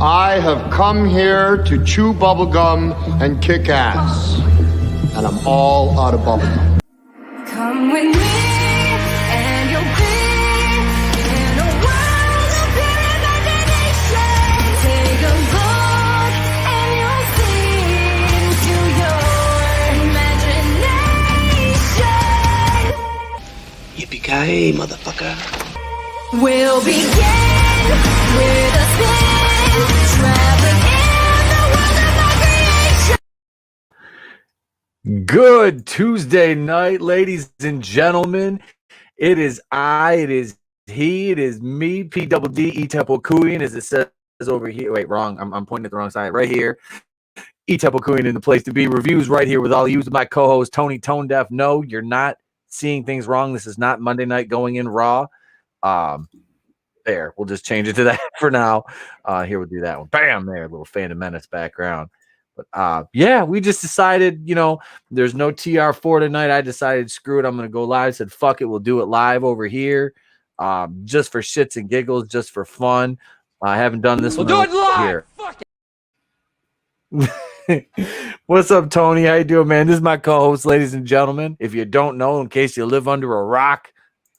I have come here to chew bubblegum and kick ass. And I'm all out of bubblegum. Come with me, and you'll be in a world of pure imagination. Take a look, and you'll see into your imagination. Yippee-ki-yay, motherfucker. We'll begin with a spin, traveling in the world of my creation. Good Tuesday night, ladies and gentlemen. It is I, it is he, it is me, P-double-D, Etepokuian, as it says over here. Wait, wrong. I'm pointing at the wrong side. Right here. Etepokuian in the place to be. Reviews right here with all you, my co-host, Tony Tone Deaf. No, you're not seeing things wrong. This is not Monday Night Going In Raw. There. We'll just change it to that for now. Here we'll do that one. Bam! There, a little Phantom Menace background. But yeah, we just decided, there's no TR4 tonight. I decided, screw it, I'm gonna go live. Said, fuck it, we'll do it live over here. Just for shits and giggles, just for fun. I haven't done this one. We'll do it live. Here. Fuck it. What's up, Tony? How you doing, man? This is my co-host, ladies and gentlemen. If you don't know, in case you live under a rock,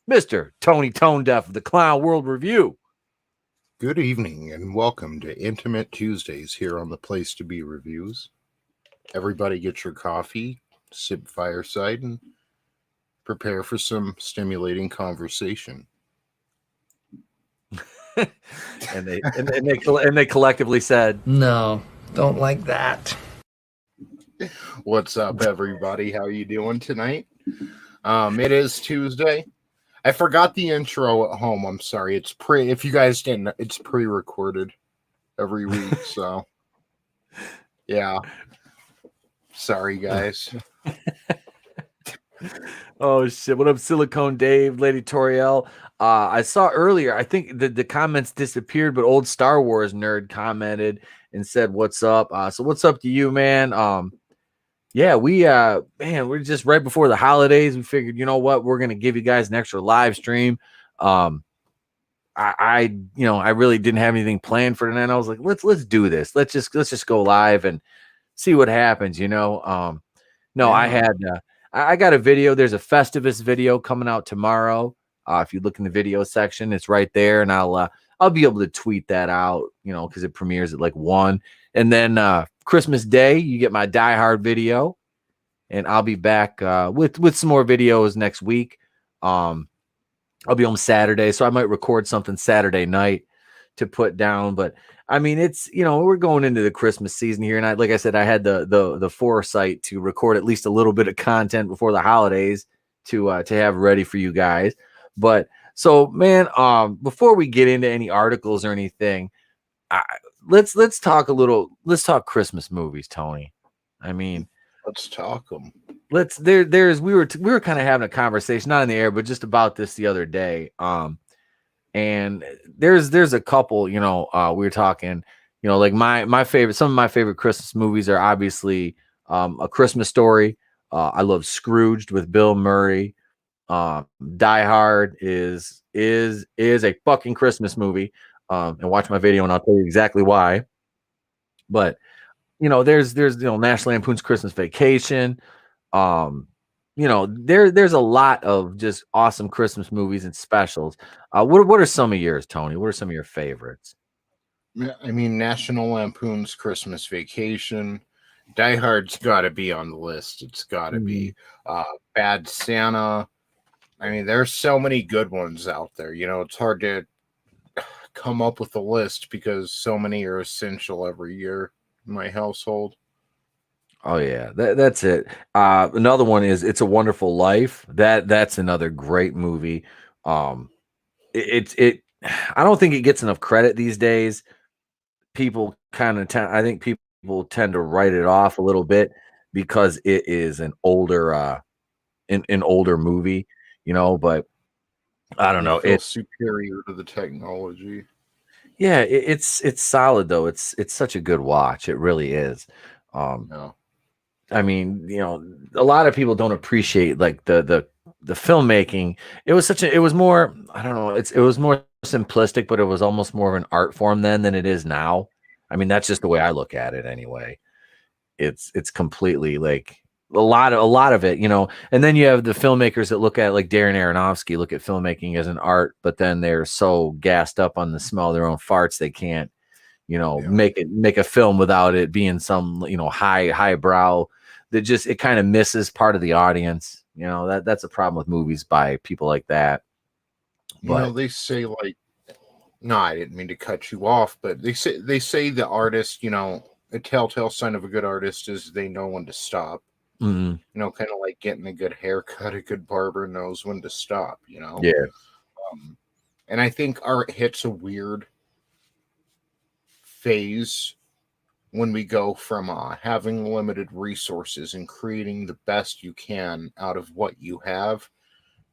Mr. Tony Tone Deaf of the Clown World Review. Good evening and welcome to Intimate Tuesdays here on the Place to Be Reviews. Everybody get your coffee, sip fireside, and prepare for some stimulating conversation. and they collectively said, No, don't like that. What's up, everybody? How you doing tonight? It is Tuesday. I forgot the intro at home. I'm sorry. If you guys didn't, it's pre-recorded every week. So, yeah. Sorry, guys. Oh shit! What up, Silicone Dave, Lady Toriel? I saw earlier. I think the comments disappeared, but old Star Wars nerd commented and said, "What's up?" So what's up to you, man? Yeah, we're just right before the holidays. We figured, you know what, we're gonna give you guys an extra live stream. I really didn't have anything planned for tonight. I was like, let's do this. Let's just go live and see what happens. No, yeah. I got a video. There's a Festivus video coming out tomorrow. If you look in the video section, it's right there, and I'll be able to tweet that out. Because it premieres at like 1, and then Christmas Day, you get my Die Hard video, and I'll be back with some more videos next week. I'll be on Saturday, so I might record something Saturday night to put down. But I mean, it's we're going into the Christmas season here, and like I said, I had the foresight to record at least a little bit of content before the holidays to have ready for you guys. But so, man, before we get into any articles or anything, let's talk Christmas movies, Tony. I mean, let's talk them. We were kind of having a conversation, not in the air, but just about this the other day. And there's a couple, we were talking, like some of my favorite Christmas movies are obviously A Christmas Story. I love Scrooged with Bill Murray. Die Hard is a fucking Christmas movie. And watch my video and I'll tell you exactly why. But there's National Lampoon's Christmas Vacation. There's a lot of just awesome Christmas movies and specials. What are some of yours, Tony? What are some of your favorites? I mean, National Lampoon's Christmas Vacation. Die Hard's got to be on the list. It's got to be. Bad Santa. I mean, there's so many good ones out there. It's hard to come up with a list because so many are essential every year in my household. Oh yeah, that's it. Another one is It's a Wonderful Life. That's another great movie. I don't think it gets enough credit these days. People I think people tend to write it off a little bit because it is an older movie, but I don't know. It's superior to the technology. Yeah, it's solid though. It's such a good watch. It really is. No. I mean, a lot of people don't appreciate like the filmmaking. It was more, I don't know, it was more simplistic, but it was almost more of an art form then than it is now. I mean, that's just the way I look at it anyway. It's completely like a lot of it, you know. And then you have the filmmakers that look at, like Darren Aronofsky, look at filmmaking as an art, but then they're so gassed up on the smell of their own farts they can't, you know, make a film without it being some, you know, highbrow that just it kind of misses part of the audience. You know, that's a problem with movies by people like that. You know, they say like, no, I didn't mean to cut you off, but they say the artist, you know, a telltale sign of a good artist is they know when to stop. Mm-hmm. You know, kind of like getting a good haircut, a good barber knows when to stop, you know? Yeah. And I think art hits a weird phase when we go from having limited resources and creating the best you can out of what you have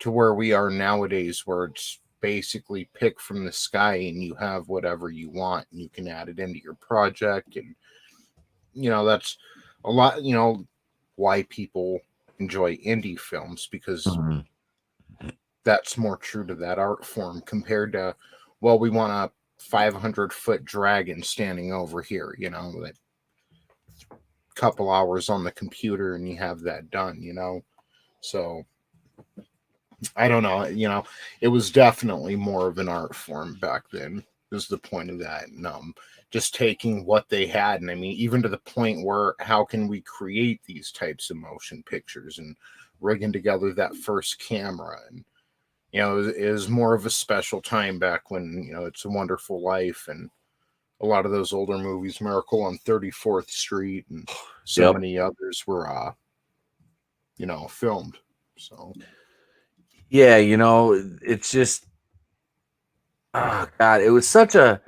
to where we are nowadays, where it's basically pick from the sky and you have whatever you want and you can add it into your project. And, you know, that's a lot, you know, why people enjoy indie films, because that's more true to that art form compared to, well, we want a 500-foot dragon standing over here, you know, that couple hours on the computer and you have that done, you know. So I don't know, you know, it was definitely more of an art form back then, is the point of that. And just taking what they had, and I mean, even to the point where how can we create these types of motion pictures and rigging together that first camera. And you know, it was more of a special time back when, you know, It's a Wonderful Life and a lot of those older movies, Miracle on 34th Street and so many others were you know, filmed. So yeah, you know, it's just, oh God, it was such a,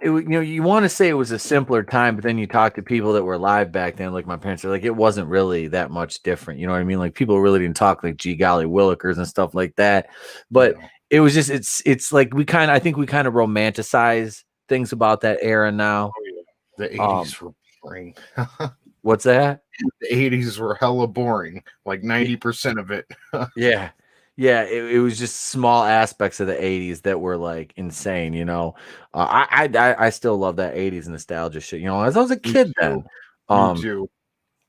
you know, you want to say it was a simpler time, but then you talk to people that were alive back then, like my parents are like, it wasn't really that much different. You know what I mean? Like people really didn't talk like gee golly willikers and stuff like that. But it was just, it's like I think we kind of romanticize things about that era now. Oh, yeah. The 80s were boring. What's that? The 80s were hella boring, like 90% of it. Yeah. Yeah, it was just small aspects of the 80s that were like insane, you know. I still love that 80s nostalgia shit, you know, as I was a kid then. Me too.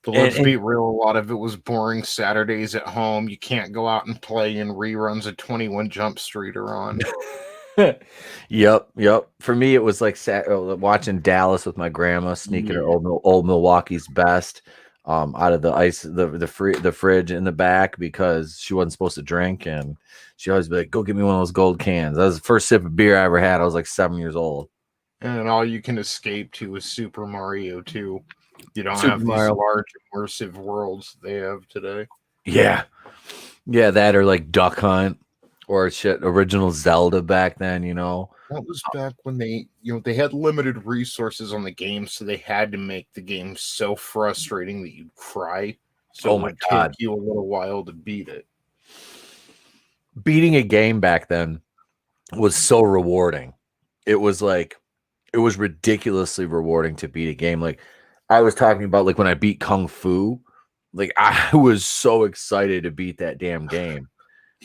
But let's be real, a lot of it was boring. Saturdays at home, you can't go out and play, and reruns of 21 Jump Street are on. Yep. For me, it was like watching Dallas with my grandma, sneaking her old Milwaukee's Best out of the ice, the fridge in the back, because she wasn't supposed to drink, and she always be like, "Go get me one of those gold cans." That was the first sip of beer I ever had. I was like 7 years old. And all you can escape to is Super Mario 2. You don't Super have these Mario. large immersive worlds they have today. Yeah, that or like Duck Hunt or shit, original Zelda back then, you know. That was back when they, you know, they had limited resources on the game, so they had to make the game so frustrating that you'd cry. So it would take you a little while to beat it. Beating a game back then was so rewarding. It was ridiculously rewarding to beat a game. Like I was talking about, like when I beat Kung Fu, like I was so excited to beat that damn game.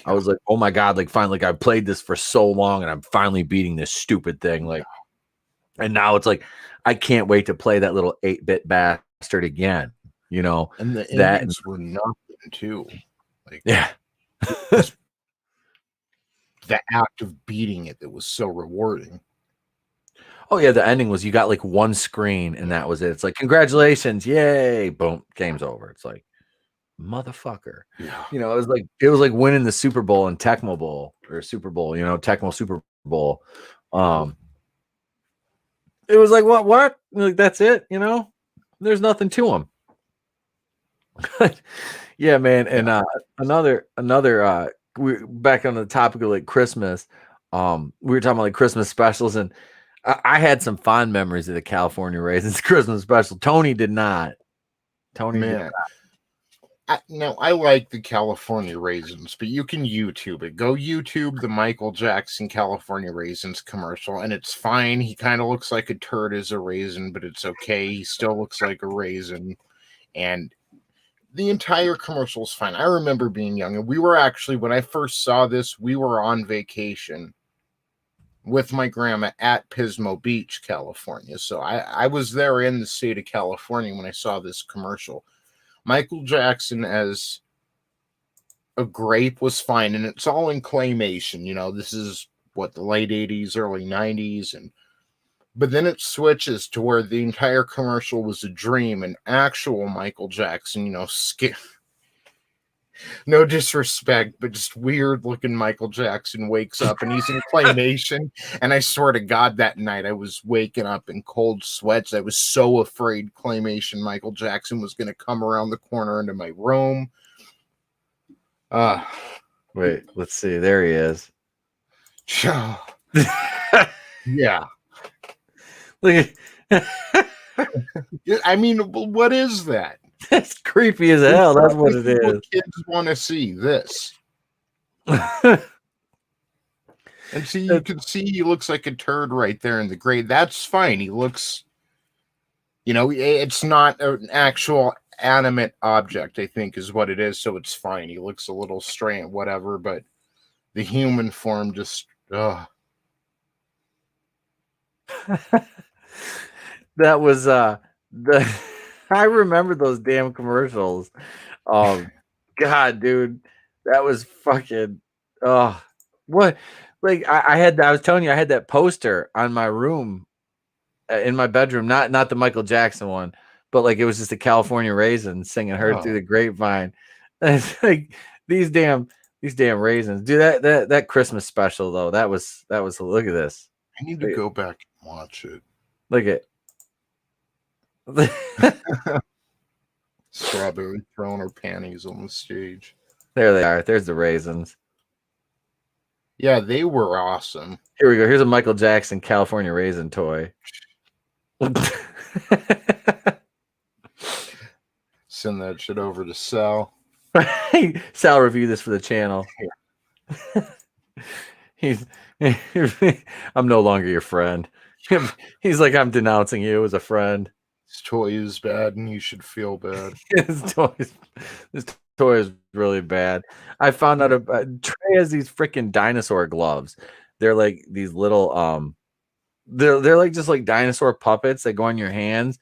I was like, oh my God, like finally, like I played this for so long and I'm finally beating this stupid thing. Like, and now it's like, I can't wait to play that little 8-bit bastard again, you know. And the endings were nothing too. Like, yeah. The act of beating it that was so rewarding. Oh yeah, the ending was you got like one screen and that was it. It's like, congratulations, yay, boom, game's over. It's like, motherfucker. Yeah. You know, it was like winning the Super Bowl and Tecmo Bowl or Super Bowl, you know, Tecmo Super Bowl. It was like, what? Like that's it, you know? There's nothing to them. Yeah, man. And another we're back on the topic of like Christmas. We were talking about like Christmas specials, and I had some fond memories of the California Raisins Christmas special. Tony did not. Tony did not. Now, I like the California Raisins, but you can YouTube it. Go YouTube the Michael Jackson California Raisins commercial, and it's fine. He kind of looks like a turd as a raisin, but it's okay. He still looks like a raisin. And the entire commercial is fine. I remember being young, and we were actually, when I first saw this, we were on vacation with my grandma at Pismo Beach, California. So I was there in the state of California when I saw this commercial. Michael Jackson as a grape was fine, and it's all in claymation. You know, this is what, the late 80s, early 90s, but then it switches to where the entire commercial was a dream, and actual Michael Jackson, you know, no disrespect, but just weird looking Michael Jackson wakes up and he's in claymation. And I swear to God, that night I was waking up in cold sweats. I was so afraid claymation Michael Jackson was going to come around the corner into my room. Wait, let's see. There he is. Yeah. Look at I mean, what is that? that's creepy as hell. That's what it is. Kids want to see this. And see, you can see he looks like a turd right there in the grade. That's fine. He looks, you know, it's not an actual animate object, I think is what it is. So it's fine. He looks a little strange, whatever, but the human form just, that was the I remember those damn commercials. God, dude, that was fucking what, like I was telling you, I had that poster on my room in my bedroom, not the Michael Jackson one, but like it was just the California Raisins singing Heard Through the Grapevine. And it's like these damn raisins. Dude, that Christmas special though, that was look at this. I need to go back and watch it. Look at Strawberry throwing her panties on the stage. there they are. There's the raisins. Yeah, they were awesome. Here we go. Here's a Michael Jackson California raisin toy. Send that shit over to Sal. Sal, review this for the channel. He's I'm no longer your friend. He's like, I'm denouncing you as a friend. This toy is bad and you should feel bad. This toy is really bad. I found out Trey has these freaking dinosaur gloves. They're like these little they're like just like dinosaur puppets that go on your hands.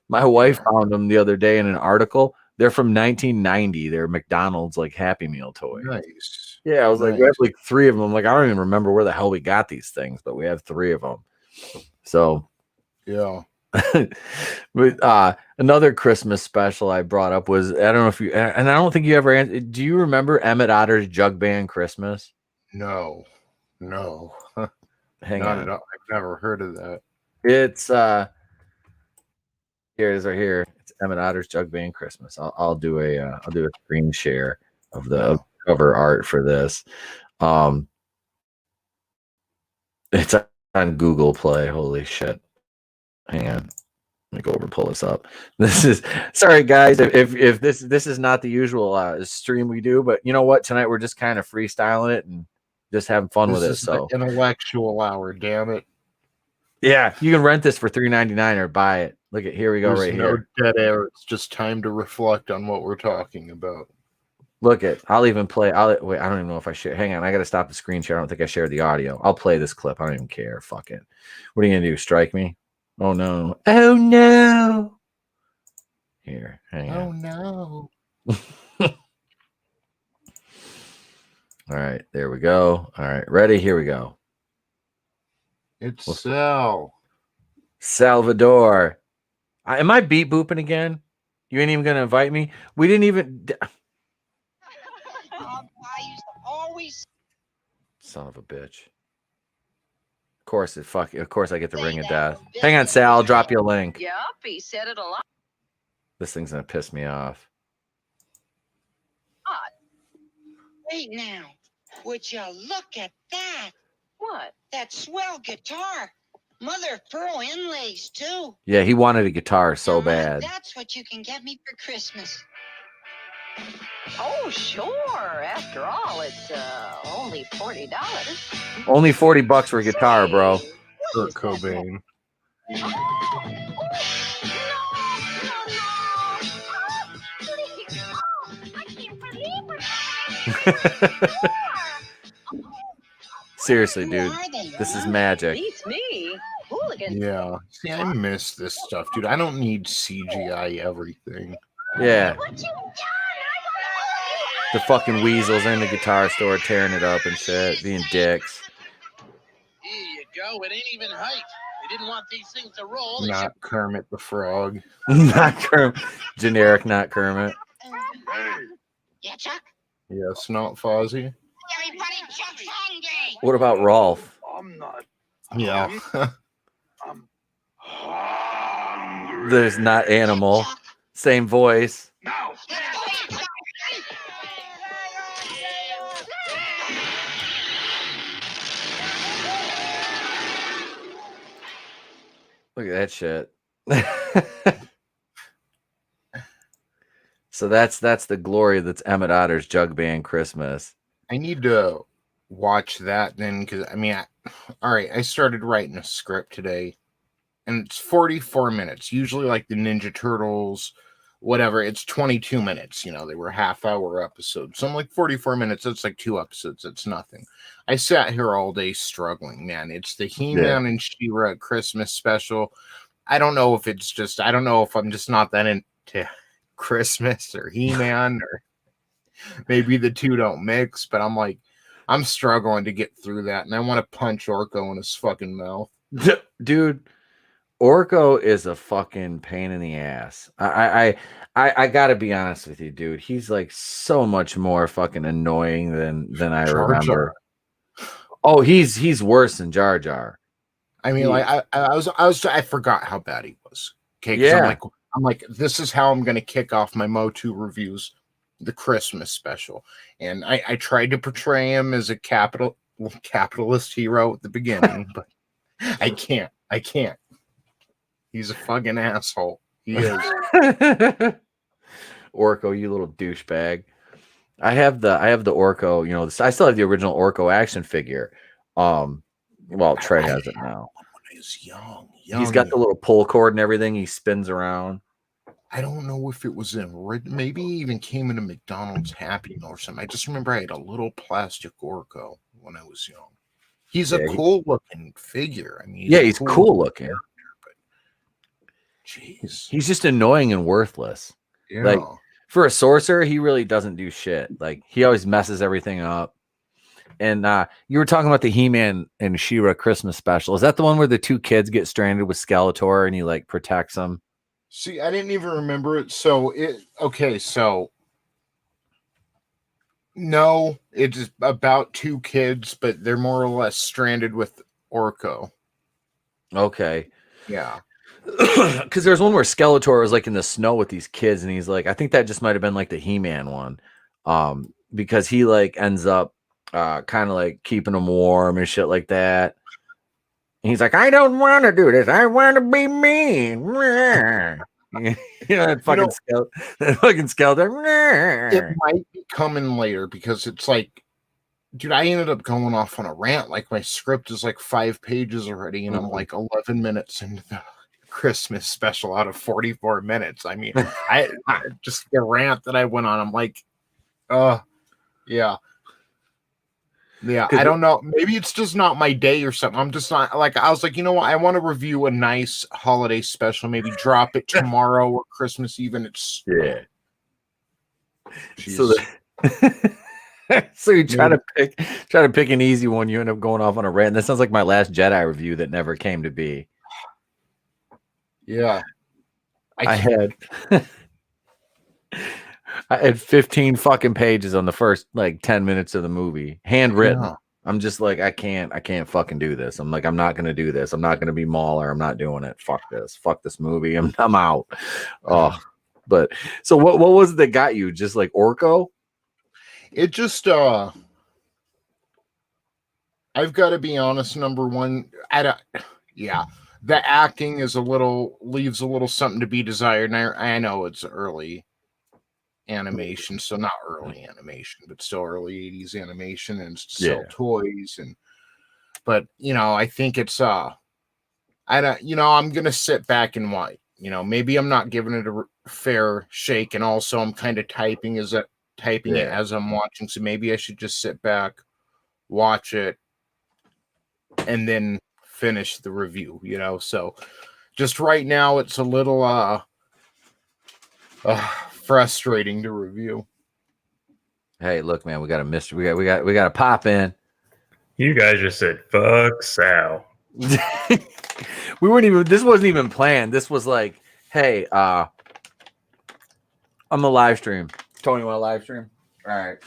My wife found them the other day in an article. They're from 1990. They're McDonald's like Happy Meal toys. Nice. Yeah, I was like, we have like 3 of them. Like, I don't even remember where the hell we got these things, but we have 3 of them. So yeah. But another Christmas special I brought up was, I don't know if you, and I don't think you ever answered, do you remember Emmett Otter's Jug Band Christmas? No. Hang Not on. at all. I've never heard of that. It's here it is right here. It's Emmett Otter's Jug Band Christmas. I'll do a screen share of the cover art for this. It's on Google Play. Holy shit. Hang on. Let me go over and pull this up. This is, sorry guys, if this is not the usual stream we do, but you know what? Tonight we're just kind of freestyling it and just having fun with it. So intellectual hour, damn it. Yeah, you can rent this for $3.99 or buy it. Look at, here we go. There's right no here. Dead air. It's just time to reflect on what we're talking about. Look at, I'll even play. Wait, I don't even know if I share. Hang on, I got to stop the screen share. I don't think I shared the audio. I'll play this clip. I don't even care. Fuck it. What are you gonna do? Strike me? Oh no. Oh no. Here, hang on. Oh no. All right, there we go. All right, ready? Here we go. It's Sal. Salvador. Am I beat booping again? You ain't even gonna invite me? We didn't even. I used to always. Son of a bitch. Of course it of course I get the ring of death. Hang on, Sal, I'll drop you a link. Yep, he said it a lot. This thing's gonna piss me off. Wait now. Would you look at that? What? That swell guitar. Mother of pearl inlays too. Yeah, he wanted a guitar so Now, bad. That's what you can get me for Christmas. Oh, sure. After all, it's only $40. Only $40 for a guitar, bro. Kurt Cobain. Seriously, Who dude. are they, This is Mom? magic. Beats me. Hooligan. Yeah. See, I miss this stuff, dude. I don't need CGI everything. Yeah. What you done? The fucking weasels in the guitar store tearing it up and shit, being dicks. Here you go. It ain't even height. They didn't want these things to roll. They Not Kermit the Frog. Not Kermit. Generic, not Kermit. Yeah, Chuck? Yes, not Fozzie. Everybody, Chuck's hungry. What about Rolf? Yeah. There's not Animal. Same voice. Let's go inside. Look at that shit. So that's the glory that's Emmett Otter's Jug Band Christmas. I need to watch that then, because I mean, all right, I started writing a script today, and it's 44 minutes. Usually, like the Ninja Turtles, whatever, it's 22 minutes. You know, they were half-hour episodes. So I'm like 44 minutes. That's like 2 episodes. It's nothing. I sat here all day struggling, man. It's the He-Man and She-Ra Christmas special. I don't know if I'm just not that into Christmas or He-Man, or maybe the two don't mix, but I'm struggling to get through that, and I want to punch Orko in his fucking mouth. Dude, Orko is a fucking pain in the ass. I gotta be honest with you, dude. He's like so much more fucking annoying than I remember. Oh, he's worse than Jar Jar. I mean, like I forgot how bad he was. Okay, yeah. I'm like, this is how I'm gonna kick off my Motu reviews, the Christmas special, and I tried to portray him as a capitalist hero at the beginning, but I can't. He's a fucking asshole. He is. Orko, you little douchebag. I have the Orko, you know, I still have the original Orko action figure. Well, Trey has it now. When I was young. He's got the little pull cord and everything. He spins around. I don't know if it was maybe even came in a McDonald's Happy Meal or something. I just remember I had a little plastic Orko when I was young. He's a cool looking figure. I mean, he's cool looking. But jeez, he's just annoying and worthless. Yeah. Like for a sorcerer, he really doesn't do shit. Like he always messes everything up. And you were talking about the He-Man and She-Ra Christmas special. Is that the one where the 2 kids get stranded with Skeletor and he like protects them? See, I didn't even remember it. So no, it's about 2 kids, but they're more or less stranded with Orko. Okay. Yeah. Because there's one where Skeletor is like in the snow with these kids, and he's like, I think that just might have been like the He-Man one. Because he like ends up kind of like keeping them warm and shit like that. And he's like, I don't want to do this. I want to be mean. That fucking Skeletor. It might be coming later, because it's like, dude, I ended up going off on a rant. Like my script is like 5 pages already, and I'm like 11 minutes into the Christmas special out of 44 minutes. I mean, I just the rant that I went on. I'm like, yeah. I don't know. Maybe it's just not my day or something. I'm just not like, I was like, you know what? I want to review a nice holiday special. Maybe drop it tomorrow or Christmas Eve. And it's so. So you try to pick an easy one. You end up going off on a rant. That sounds like my Last Jedi review that never came to be. Yeah, I had 15 fucking pages on the first like 10 minutes of the movie, handwritten. Yeah. I'm just like, I can't fucking do this. I'm like, I'm not gonna do this. I'm not gonna be Mauler. I'm not doing it. Fuck this movie. I'm out. Oh, but so what was it that got you? Just like Orko? It just I've got to be honest. Number one, the acting is leaves a little something to be desired. And I know it's early animation, so not early animation, but still early 80s animation, and it's to sell toys. But I think it's I'm gonna sit back and watch. Maybe I'm not giving it a fair shake, and also I'm kind of typing it as I'm watching, so maybe I should just sit back, watch it, and then finish the review, so just right now it's a little frustrating to review. Hey, look, man, we got a mystery. We got to pop in. You guys just said fuck Sal. We weren't even. This wasn't even planned. This was like, hey, I'm a live stream. Tony, want to live stream? All right.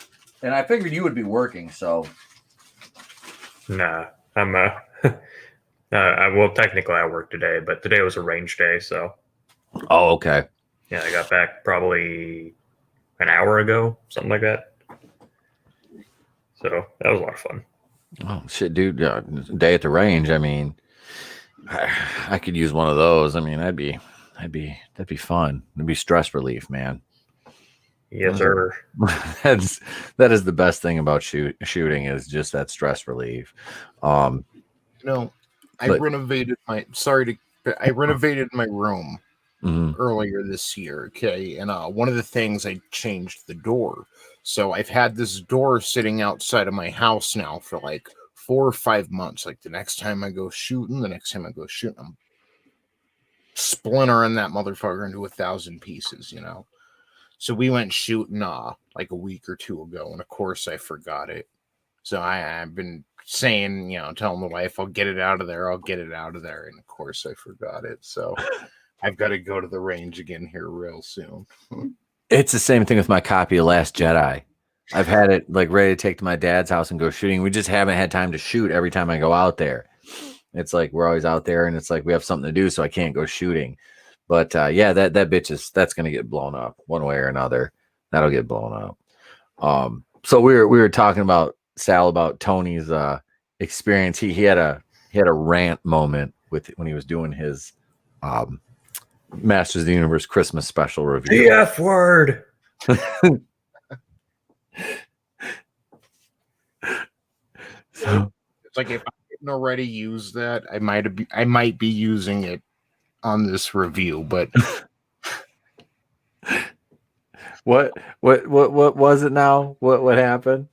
And I figured you would be working, so. Nah, I'm well, technically I work today, but today was a range day, so. Oh, okay. Yeah, I got back probably an hour ago, something like that. So that was a lot of fun. Oh shit, dude! Day at the range. I mean, I could use one of those. I mean, that'd be fun. It'd be stress relief, man. Yes, sir. That is the best thing about shooting is just that stress relief. I renovated my room earlier this year. Okay, and one of the things, I changed the door. So I've had this door sitting outside of my house now for like 4 or 5 months. Like the next time I go shooting, I'm splintering that motherfucker into 1,000 pieces, So we went shooting like a week or two ago, and of course I forgot it. So I've been saying, telling the wife, I'll get it out of there, and of course I forgot it. So I've got to go to the range again here real soon. It's the same thing with my copy of Last Jedi. I've had it like ready to take to my dad's house and go shooting. We just haven't had time to shoot every time I go out there. It's like we're always out there, and it's like we have something to do, so I can't go shooting. But yeah, that bitch that's gonna get blown up one way or another. That'll get blown up. So we were talking about Sal, about Tony's experience. He had a rant moment when he was doing his Masters of the Universe Christmas special review. The F word. So it's like, if I didn't already use that, I might be using it on this review. But what was it now? What happened?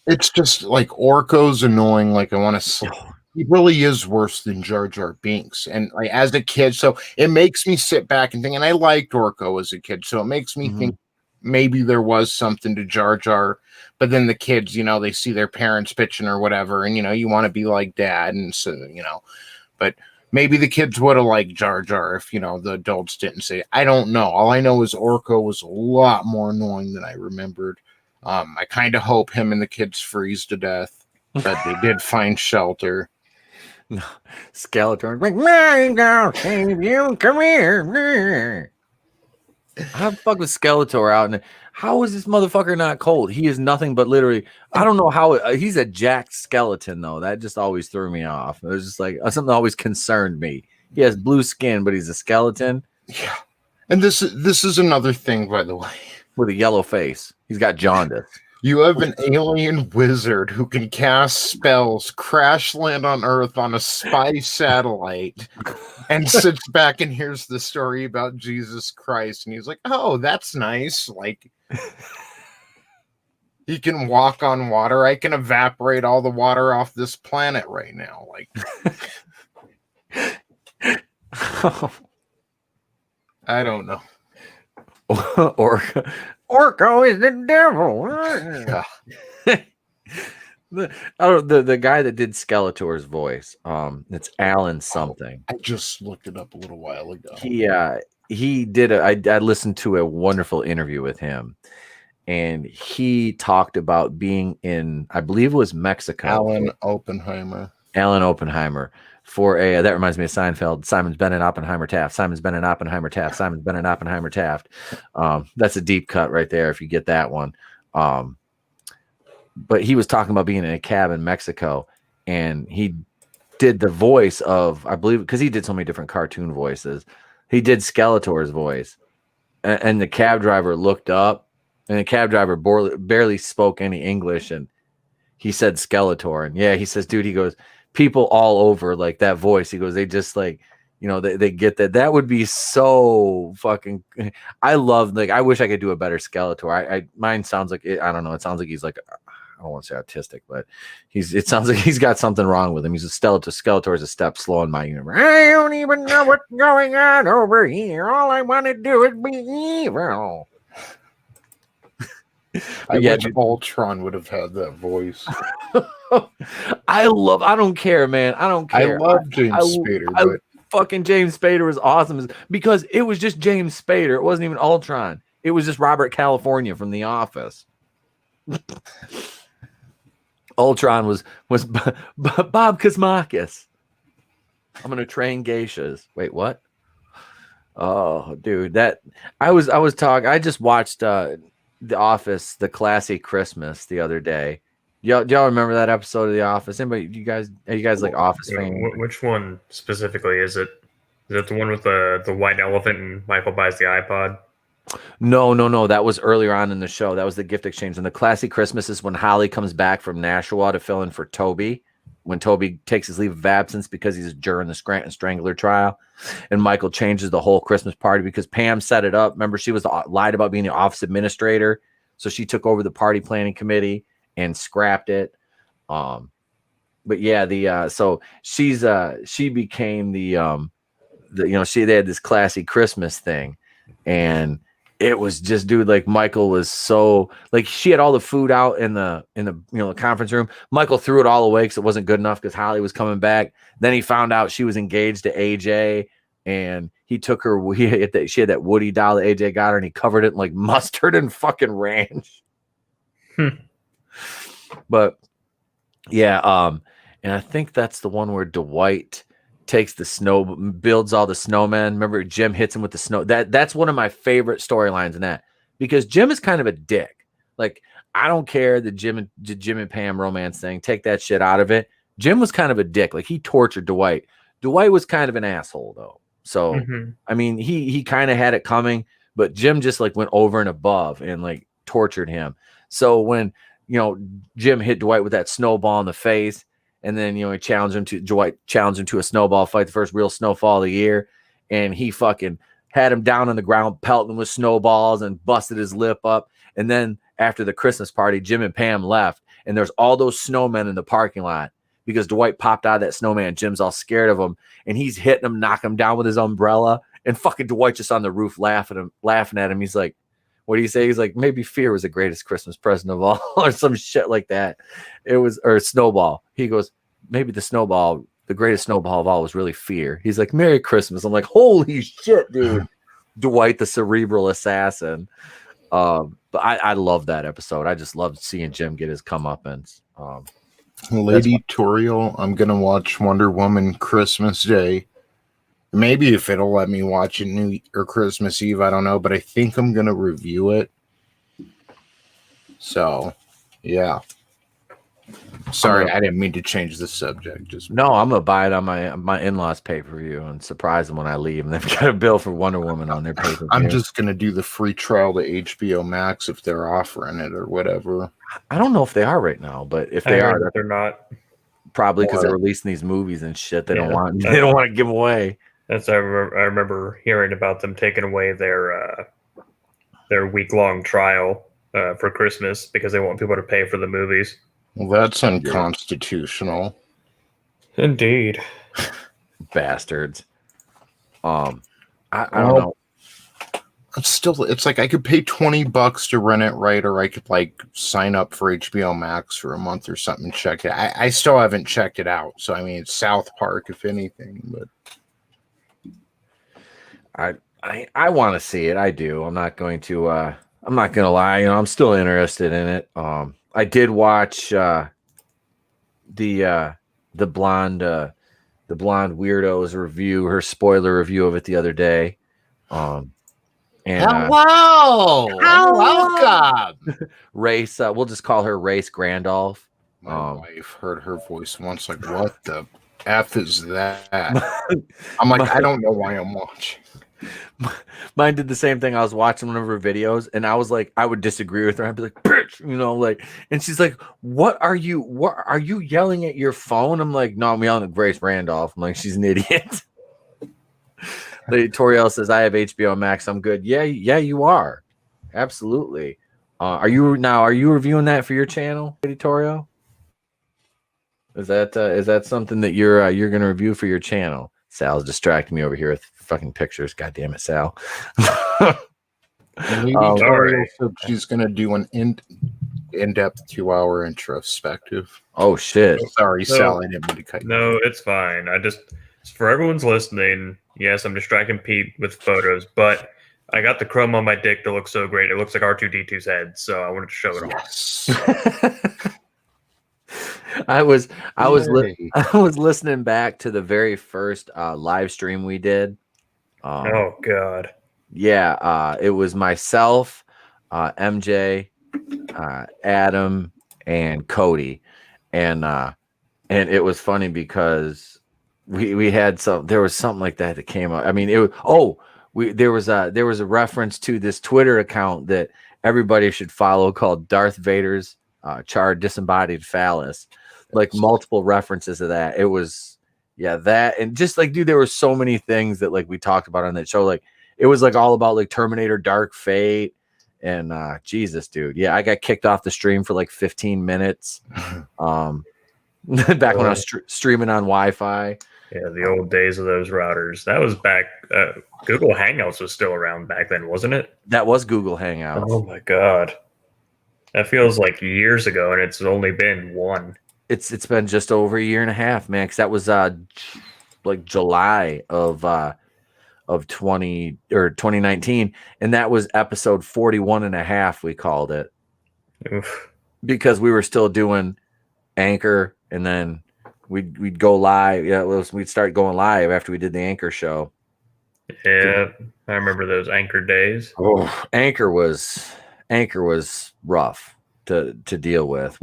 It's just like Orko's annoying. Like, I want to. He really is worse than Jar Jar Binks. And like, as a kid, so it makes me sit back and think, and I liked Orko as a kid, so it makes me think maybe there was something to Jar Jar. But then the kids, they see their parents pitching or whatever, and you want to be like dad, and so but maybe the kids would have liked Jar Jar if the adults didn't say it. I don't know. All I know is Orko was a lot more annoying than I remembered. I kind of hope him and the kids freeze to death, but they did find shelter. No, Skeletor, like, "Man, I'll save you. Come here." How the fuck was Skeletor out? And how is this motherfucker not cold? He is nothing but literally. I don't know how he's a jacked skeleton though. That just always threw me off. It was just like something that always concerned me. He has blue skin, but he's a skeleton. Yeah, and this is another thing, by the way, with a yellow face. He's got jaundice. You have an alien wizard who can cast spells, crash land on Earth on a spy satellite, and sits back and hears the story about Jesus Christ. And he's like, oh, that's nice. Like, he can walk on water. I can evaporate all the water off this planet right now. Like, I don't know. Orko is the devil. The guy that did Skeletor's voice, it's Alan something. I just looked it up a little while ago. He did I listened to a wonderful interview with him, and he talked about being in, I believe it was Mexico. Alan Oppenheimer. For a that reminds me of Seinfeld. Simon's Bennett Oppenheimer Taft. Simon's Bennett Oppenheimer Taft. Simon's Bennett Oppenheimer Taft. That's a deep cut right there if you get that one. But he was talking about being in a cab in Mexico, and he did the voice of, I believe, because he did so many different cartoon voices. He did Skeletor's voice, and the cab driver looked up, and the cab driver barely spoke any English, and he said Skeletor, and yeah, he says, dude, he goes, people all over like that voice. He goes, they just like, they get that. That would be so fucking. I love, like, I wish I could do a better Skeletor. Mine sounds like it. I don't know. It sounds like he's like, don't want to say autistic, but it sounds like he's got something wrong with him. He's Skeletor's a step slow in my universe. I don't even know what's going on over here. All I want to do is be evil. I wish Ultron would have had that voice. I don't care, man. I don't care. I love James Spader, but fucking James Spader was awesome because it was just James Spader. It wasn't even Ultron. It was just Robert California from The Office. Ultron was Bob Kosmakis. I'm gonna train geishas. Wait, what? Oh, dude, I just watched The Office, the classic Christmas the other day. Y'all remember that episode of The Office? Anybody? Are you guys like Office fans? Which one specifically is it? Is it the one with the white elephant and Michael buys the iPod? No. That was earlier on in the show. That was the gift exchange. And the classic Christmas is when Holly comes back from Nashua to fill in for Toby. When Toby takes his leave of absence because he's a juror in the Scranton Strangler trial. And Michael changes the whole Christmas party because Pam set it up. Remember, she was lied about being the office administrator. So she took over the party planning committee and scrapped it. But yeah, so she became they had this classy Christmas thing. And it was just, dude, like Michael was so like she had all the food out in the conference room. Michael threw it all away because it wasn't good enough because Holly was coming back. Then he found out she was engaged to AJ, and he took her. She had that Woody doll that AJ got her, and he covered it in like mustard and fucking ranch. But yeah, and I think that's the one where Dwight takes the snow, builds all the snowmen. Remember, Jim hits him with the snow. That's one of my favorite storylines in that, because Jim is kind of a dick. Like, I don't care the Jim and Pam romance thing. Take that shit out of it. Jim was kind of a dick. Like, he tortured Dwight. Dwight was kind of an asshole though. So I mean, he kind of had it coming, but Jim just like went over and above and like tortured him. So when Jim hit Dwight with that snowball in the face, and then, Dwight challenged him to a snowball fight, the first real snowfall of the year. And he fucking had him down on the ground, pelting him with snowballs and busted his lip up. And then after the Christmas party, Jim and Pam left. And there's all those snowmen in the parking lot because Dwight popped out of that snowman. Jim's all scared of him. And he's hitting him, knocking him down with his umbrella. And fucking Dwight just on the roof laughing at him. He's like, what do you say? He's like, maybe fear was the greatest Christmas present of all, or some shit like that. Or snowball. He goes, maybe the greatest snowball of all was really fear. He's like, Merry Christmas. I'm like, holy shit, dude. Dwight the cerebral assassin. But I love that episode. I just loved seeing Jim get his comeuppance. Lady Toriel, I'm gonna watch Wonder Woman Christmas Day. Maybe if it'll let me watch it New or Christmas Eve, I don't know, but I think I'm gonna review it. So, yeah. Sorry, I didn't mean to change the subject. No, I'm gonna buy it on my in-laws pay-per-view and surprise them when I leave, and they've got a bill for Wonder Woman on their pay-per-view. I'm just gonna do the free trial to HBO Max if they're offering it or whatever. I don't know if they are right now, but if they are, they're not. Probably because they're releasing these movies and shit. They don't want to give away. That's I remember hearing about them taking away their week-long trial for Christmas because they want people to pay for the movies. Well, that's unconstitutional. Indeed. Bastards. I don't know. It's like I could pay $20 to rent it, right? Or I could like sign up for HBO Max for a month or something and check it. I still haven't checked it out. So I mean, it's South Park, if anything, but I want to see it. I do. I'm not going to lie. I'm still interested in it. I did watch the blonde weirdo's review, her spoiler review of it the other day. Hello, welcome. Race. We'll just call her Race Grandolph. My wife heard her voice once. Like, what the F is that? I'm like, I don't know why I'm watching. Mine did the same thing. I was watching one of her videos, and I was like, I would disagree with her. I'd be like, bitch, and she's like, what are you yelling at your phone? I'm like, no, I'm yelling at Grace Randolph. I'm like, she's an idiot. Toriel says, I have HBO Max. I'm good. Yeah, you are. Absolutely. Are you reviewing that for your channel, Editorio? Is that something that you're gonna review for your channel? Sal's distracting me over here with fucking pictures. God damn it, Sal. And Editorio said she's gonna do an in-depth 2-hour introspective. Oh shit. Sorry, Sal, I didn't mean to cut you. No, it's fine. For everyone's listening, yes, I'm distracting Pete with photos, but I got the chrome on my dick that looks so great. It looks like R2D2's head, so I wanted to show it off. I was listening back to the very first live stream we did. Oh god. Yeah, it was myself, MJ, Adam, and Cody, and it was funny because we had there was something like that came up. I mean, there was a reference to this Twitter account that everybody should follow called Darth Vader's charred disembodied phallus. Like multiple references to that. It was that, and just like, dude, there were so many things that like we talked about on that show. Like it was like all about like Terminator Dark Fate and Jesus, dude. Yeah, I got kicked off the stream for like 15 minutes. Back when I was streaming on Wi-Fi. Yeah, the old days of those routers. That was back. Google Hangouts was still around back then, wasn't it? That was Google Hangouts. Oh my god, that feels like years ago, and it's only been one. It's been just over a year and a half, man. Because that was like July of 2019, and that was episode 41 and a half. We called it. Oof. Because we were still doing Anchor, and then we'd go live. Yeah, we'd start going live after we did the Anchor show. Yeah, I remember those Anchor days. Oh, Anchor was rough to deal with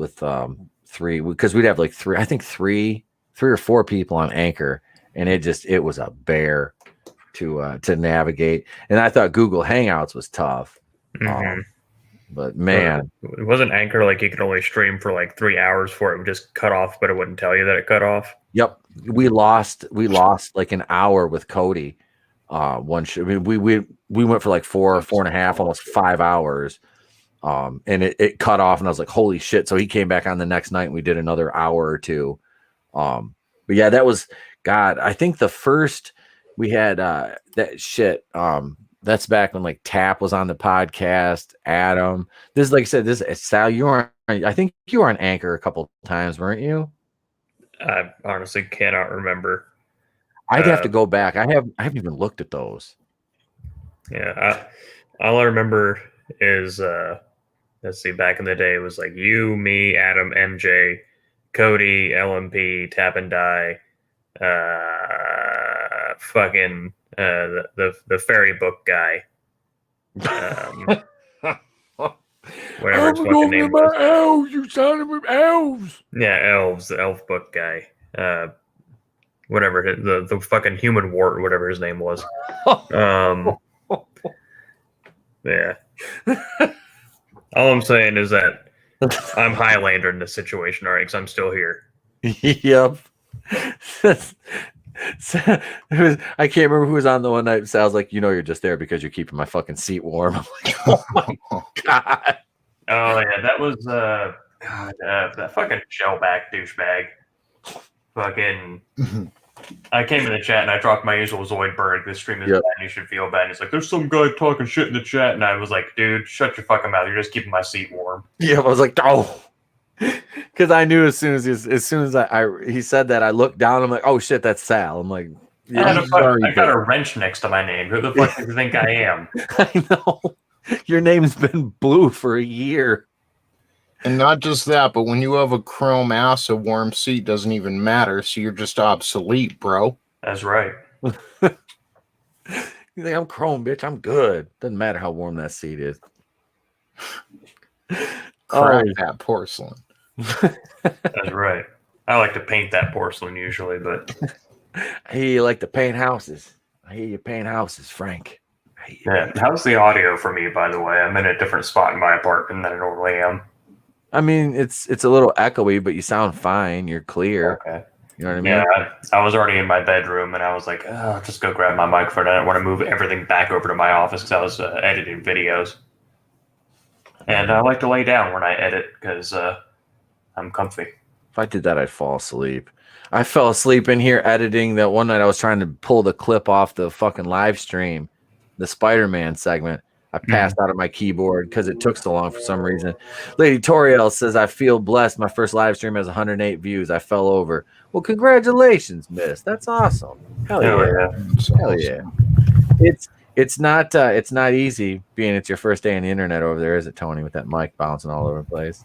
three, because we'd have like three or four people on Anchor, and it was a bear to navigate. And I thought Google Hangouts was tough. Mm-hmm. But man, it wasn't Anchor like you could only stream for like 3 hours before it would just cut off, but it wouldn't tell you that it cut off. Yep, we lost like an hour with Cody. We went for like 4.5, almost 5 hours. And it cut off, and I was like, holy shit. So he came back on the next night, and we did another hour or two. But yeah, that was, God, I think the first we had that shit. That's back when like Tap was on the podcast. Adam, this is, like I said, this is Sal. I think you were on Anchor a couple times, weren't you? I honestly cannot remember. I'd have to go back. I haven't even looked at those. Yeah, all I remember is let's see, back in the day it was like you, me, Adam, MJ, Cody, LMP, Tap and Die, fucking the fairy book guy. Whatever his fucking name was. Elves, you sounded with elves. Yeah, elves, the elf book guy. Whatever the fucking human wart, whatever his name was. Yeah. All I'm saying is that I'm Highlander in this situation, all right, because I'm still here. Yep. I can't remember who was on the one night. Sal's like, you're just there because you're keeping my fucking seat warm. I'm like, oh my god. Oh yeah, that was that fucking shellback douchebag. Fucking. I came in the chat and I dropped my usual Zoidberg. This stream is bad and you should feel bad. And he's like, there's some guy talking shit in the chat. And I was like, dude, shut your fucking mouth. You're just keeping my seat warm. Yeah, I was like, oh. Because I knew as soon as he said that, I looked down. I'm like, oh shit, that's Sal. I'm like, yeah, I got a wrench next to my name. Who the fuck do you think I am? I know. Your name's been blue for a year. And not just that, but when you have a chrome ass, a warm seat doesn't even matter. So you're just obsolete, bro. That's right. You think I'm chrome, bitch? I'm good. Doesn't matter how warm that seat is. Crack that porcelain. That's right. I like to paint that porcelain usually, but I hear you like to paint houses. I hear you paint houses, Frank. Yeah. How's the audio for me, by the way? I'm in a different spot in my apartment than I normally am. I mean, it's a little echoey, but you sound fine. You're clear. Okay. You know what I mean? Yeah, I was already in my bedroom, and I was like, oh, just go grab my microphone. I didn't want to move everything back over to my office because I was editing videos. And I like to lay down when I edit because I'm comfy. If I did that, I'd fall asleep. I fell asleep in here editing that one night. I was trying to pull the clip off the fucking live stream, the Spider-Man segment. I passed out of my keyboard because it took so long for some reason. Lady Toriel says, I feel blessed. My first live stream has 108 views. I fell over. Well, congratulations, miss. That's awesome. Hell Oh, yeah. It's Hell awesome. yeah. It's not easy being it's your first day on the internet over there, is it, Tony, with that mic bouncing all over the place?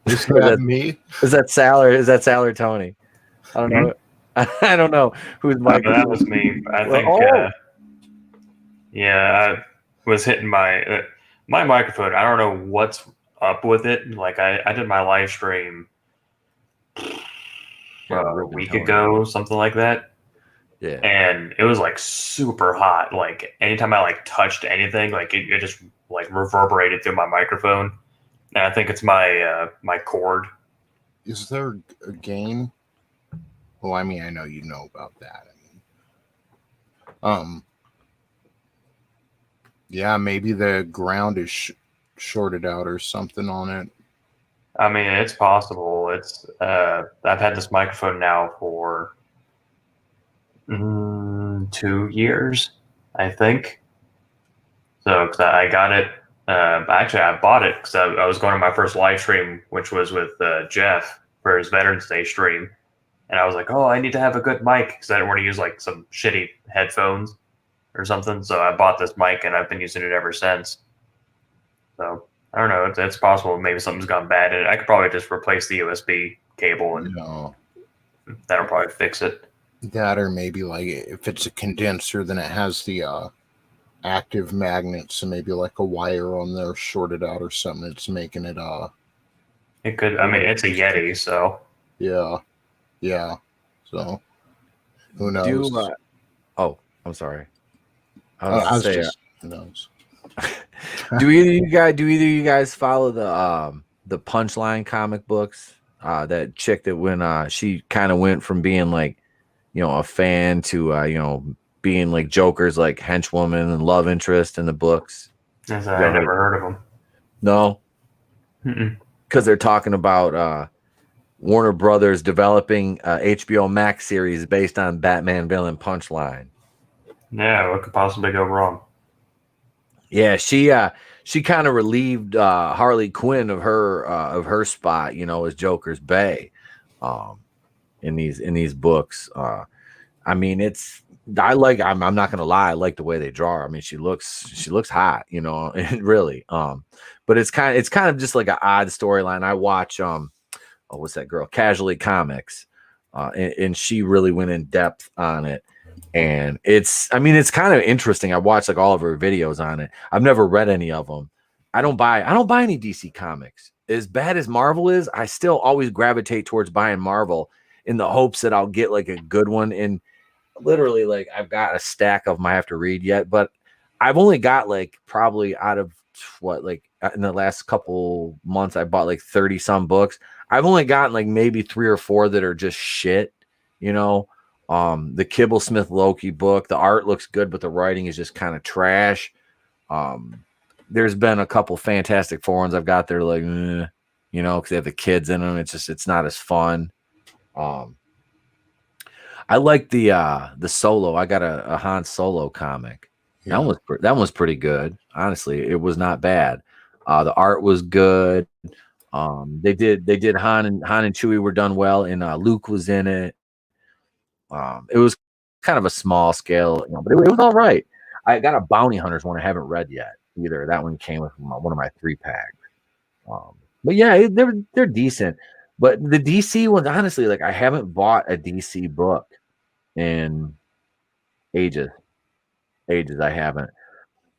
Is that me? Is that Sal or Tony? I don't know. I don't know whose mic. That was me. I think. Yeah, I was hitting my my microphone. I don't know what's up with it. Like I did my live stream a week ago, something like that. Yeah. And it was like super hot. Like anytime I like touched anything, like it just like reverberated through my microphone. And I think it's my my cord. Is there a gain? Well, I mean, I know you know about that. I mean, yeah, maybe the ground is shorted out or something on it. I mean, it's possible. It's I've had this microphone now for 2 years, I think. So, because I got it, actually, I bought it because I was going to my first live stream, which was with Jeff for his Veterans Day stream. And I was like, oh, I need to have a good mic because I didn't want to use like some shitty headphones or something. So I bought this mic and I've been using it ever since. So I don't know. It's possible maybe something's gone bad in it. I could probably just replace the USB cable and that'll probably fix it. That, or maybe like if it's a condenser, then it has the active magnet, so maybe like a wire on there shorted out or something. It's making it It could. I mean, it's a Yeti, so yeah. So who knows? Oh, I'm sorry. Who knows? Do either of you guys follow the Punchline comic books? That chick that when she kind of went from being like, a fan to being like Joker's like henchwoman and love interest in the books. I never heard of them. No, because they're talking about Warner Brothers developing HBO Max series based on Batman villain Punchline. Yeah, what could possibly go wrong? Yeah, she kind of relieved Harley Quinn of her spot, as Joker's Bay, in these books. I mean, I'm not gonna lie, I like the way they draw her. I mean, she looks hot, really. But it's kind of just like an odd storyline. I watch what's that girl? Casually Comics, and she really went in depth on it. And it's kind of interesting. I watched like all of her videos on it. I've never read any of them. I don't buy any DC comics. As bad as Marvel is, I still always gravitate towards buying Marvel in the hopes that I'll get like a good one. And literally, like, I've got a stack of them I have to read yet, but I've only got like probably out of in the last couple months, I bought like 30 some books. I've only gotten like maybe 3 or 4 that are just shit, the Kibblesmith Loki book, the art looks good, but the writing is just kind of trash. There's been a couple Fantastic Four ones I've got there like, because they have the kids in them. It's not as fun. I like the Solo. I got a Han Solo comic. Yeah. That one was pretty good. Honestly, it was not bad. The art was good. They did Han and Chewie were done well, and Luke was in it. It was kind of a small scale, but it was all right. I got a Bounty Hunters one I haven't read yet either. That one came with one of my 3-packs. But yeah, they're decent. But the DC ones, honestly, like, I haven't bought a DC book in ages. I haven't,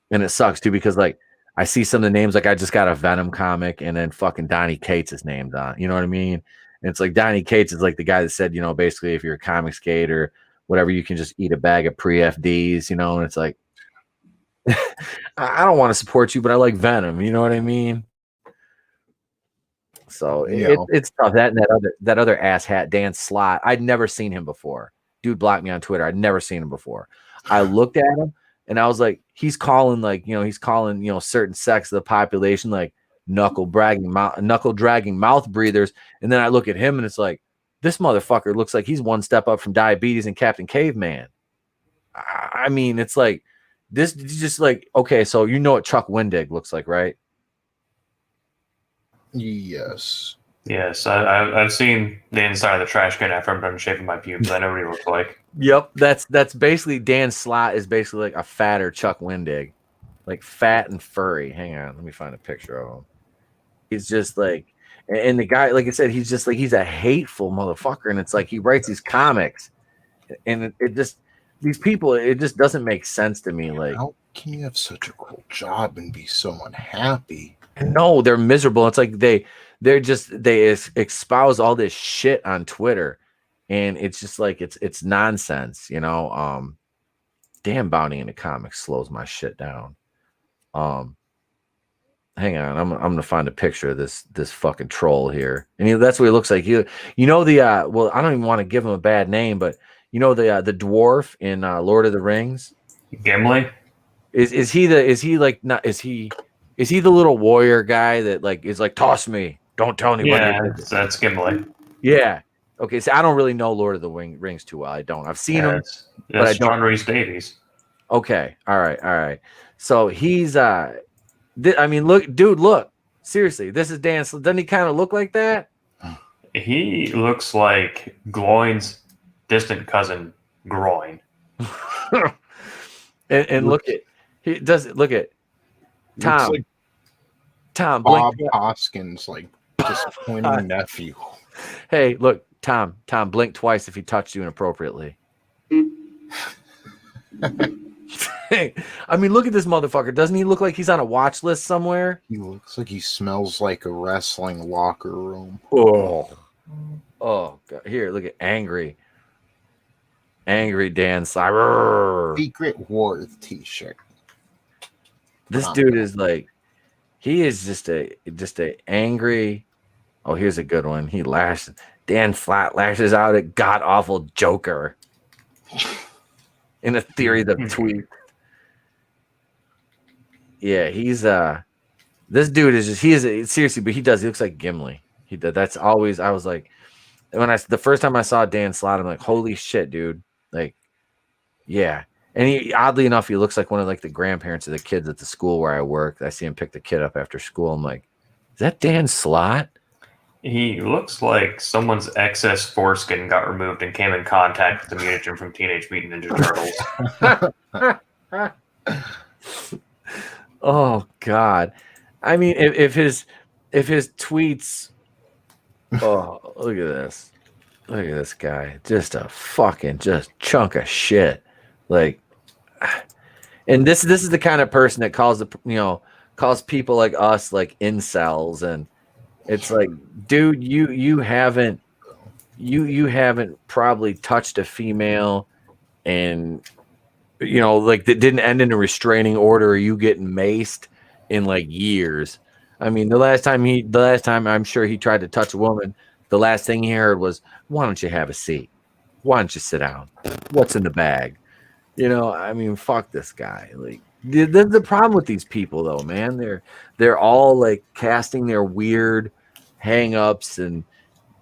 and it sucks too because like I see some of the names. Like I just got a Venom comic, and then fucking Donny Cates is named on. You know what I mean? And it's like Donny Cates is like the guy that said, basically if you're a comic skate or whatever, you can just eat a bag of pre-FDs, and it's like, I don't want to support you, but I like Venom. You know what I mean? So it's tough. That other asshat, Dan Slott, I'd never seen him before. Dude blocked me on Twitter. I'd never seen him before. I looked at him and I was like, he's calling certain sects of the population like knuckle dragging mouth breathers. And then I look at him and it's like, this motherfucker looks like he's one step up from Diabetes and Captain Caveman. I mean, it's like this just like, okay, so you know what Chuck Wendig looks like, right? Yes. Yes, I've seen the inside of the trash can after I'm done shaving my pubes. I know what he looks like. Yep, that's basically Dan Slott is basically like a fatter Chuck Wendig, like fat and furry. Hang on, let me find a picture of him. He's just like, and the guy, like I said, he's just like, he's a hateful motherfucker, and it's like he writes these comics, and it just, these people, it just doesn't make sense to me. Like, how can you have such a cool job and be so unhappy? No, they're miserable. It's like they espouse all this shit on Twitter, and it's just like it's nonsense, you know. Damn, Bounty in the comics slows my shit down. Hang on, I'm gonna find a picture of this fucking troll here, and that's what he looks like. You know the well, I don't even want to give him a bad name, but you know the dwarf in Lord of the Rings, Gimli. Is he the little warrior guy that like is like, toss me, don't tell anybody? Yeah, that's Gimli. Yeah. Okay, so I don't really know Lord of the Rings too well. I don't. I've seen him, but I don't. John Rhys Davies. Okay. All right. So he's I mean, look. Seriously, this is Dan. Doesn't he kind of look like that? He looks like Gloin's distant cousin, Groin. and look at Tom. Like Tom Bob blink. Hoskins, like disappointing nephew. Hey, look, Tom, blink twice if he touched you inappropriately. I mean, look at this motherfucker. Doesn't he look like he's on a watch list somewhere? He looks like he smells like a wrestling locker room. Oh God. Here, look at angry Dan Cyber. Secret Wars t-shirt. This dude is like, he is just a angry. Oh, here's a good one. Dan Slott lashes out at god awful Joker in a theory the tweet. Yeah, he's this dude is just, seriously, but he looks like Gimli. He did. That's always, I was like, the first time I saw Dan Slott, I'm like, holy shit, dude. Like, yeah. And he, oddly enough, he looks like one of like the grandparents of the kids at the school where I work. I see him pick the kid up after school. I'm like, is that Dan Slott? He looks like someone's excess foreskin got removed and came in contact with the mutagen from Teenage Mutant Ninja Turtles. Oh God. I mean, if his tweets, oh, look at this. Look at this guy. Just a fucking chunk of shit. Like, and this is the kind of person that calls people like us like incels, and it's like, dude, you haven't probably touched a female, and like that didn't end in a restraining order or you getting maced in like years. I mean, the last time I'm sure he tried to touch a woman, the last thing he heard was, why don't you have a seat? Why don't you sit down? What's in the bag? I mean, fuck this guy. Like, the problem with these people though, man, they're all like casting their weird hang-ups and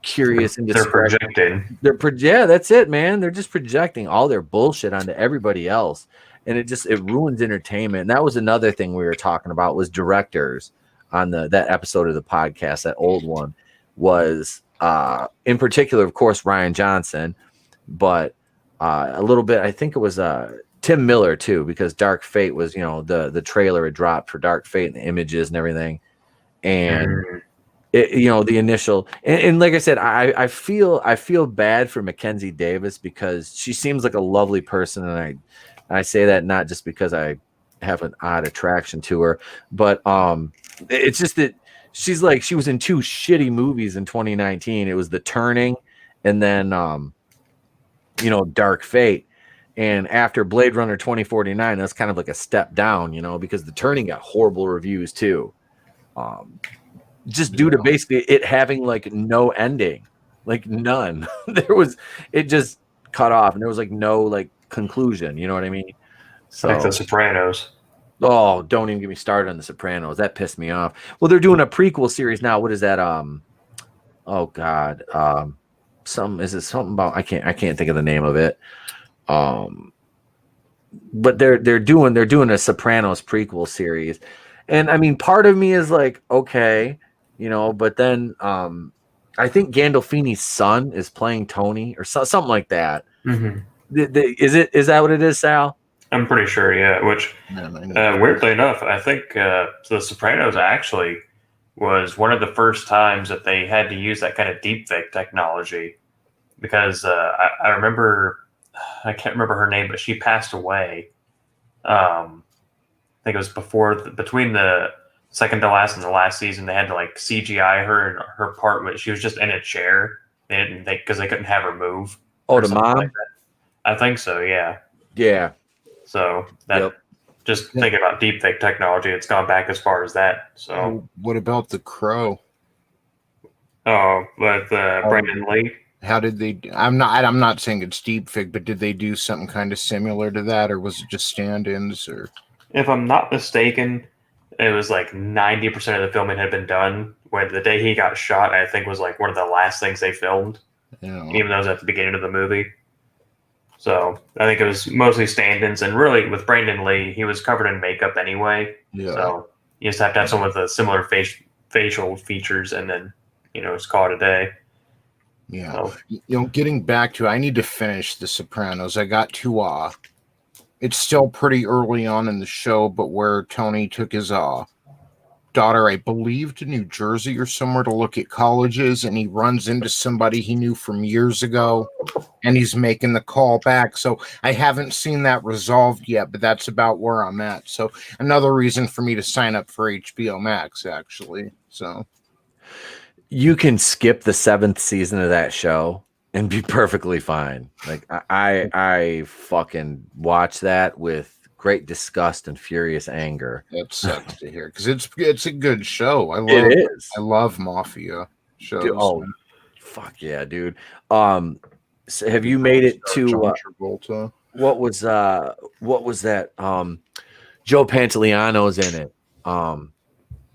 curious and they're projecting. Yeah, that's it, man. They're just projecting all their bullshit onto everybody else, and it ruins entertainment. And that was another thing we were talking about, was directors on that episode of the podcast. That old one was in particular, of course, Rian Johnson, but a little bit, I think it was Tim Miller too, because Dark Fate was, the trailer had dropped for Dark Fate and the images and everything, and the initial, and like I said, I feel bad for Mackenzie Davis because she seems like a lovely person, and I say that not just because I have an odd attraction to her, but it's just that she was in two shitty movies in 2019. It was The Turning, and then Dark Fate. And after Blade Runner 2049, that's kind of like a step down, because The Turning got horrible reviews too. Just due to basically it having like no ending, like none. It just cut off, and there was like no like conclusion. You know what I mean? So like The Sopranos. Oh, don't even get me started on The Sopranos. That pissed me off. Well, they're doing a prequel series now. What is that? Oh God. Something about I can't think of the name of it. But they're doing a Sopranos prequel series. And I mean, part of me is like, okay, but then I think Gandolfini's son is playing Tony or something like that. Mm-hmm. Is that what it is, Sal? I'm pretty sure, yeah. Which, weirdly enough, I think The Sopranos actually was one of the first times that they had to use that kind of deepfake technology because I remember, I can't remember her name, but she passed away. I think it was between the second to last and the last season. They had to like CGI her and her part, but she was just in a chair. Because they couldn't have her move. Oh, the mom. Like I think so. Yeah. Yeah. So that just thinking about deepfake technology, it's gone back as far as that. So what about The Crow? Oh, with Brandon Lee. How did they? I'm not saying it's deepfake, but did they do something kind of similar to that, or was it just stand-ins? Or if I'm not mistaken, it was like 90% of the filming had been done. When the day he got shot, I think was like one of the last things they filmed, even though it was at the beginning of the movie. So I think it was mostly stand-ins, and really with Brandon Lee, he was covered in makeup anyway. Yeah. So you just have to have someone with a similar facial features, and then it's called a day. Yeah. So, getting back to, I need to finish The Sopranos. I got to it's still pretty early on in the show, but where Tony took his daughter, I believe, to New Jersey or somewhere to look at colleges, and he runs into somebody he knew from years ago, and he's making the call back. So I haven't seen that resolved yet, but that's about where I'm at. So another reason for me to sign up for HBO Max, actually. So you can skip the 7th season of that show and be perfectly fine. Like I fucking watch that with great disgust and furious anger. That sucks to hear because it's a good show. I love mafia shows. Dude, fuck yeah, dude. So have you made it to John Travolta? What was that? Joe Pantoliano's in it.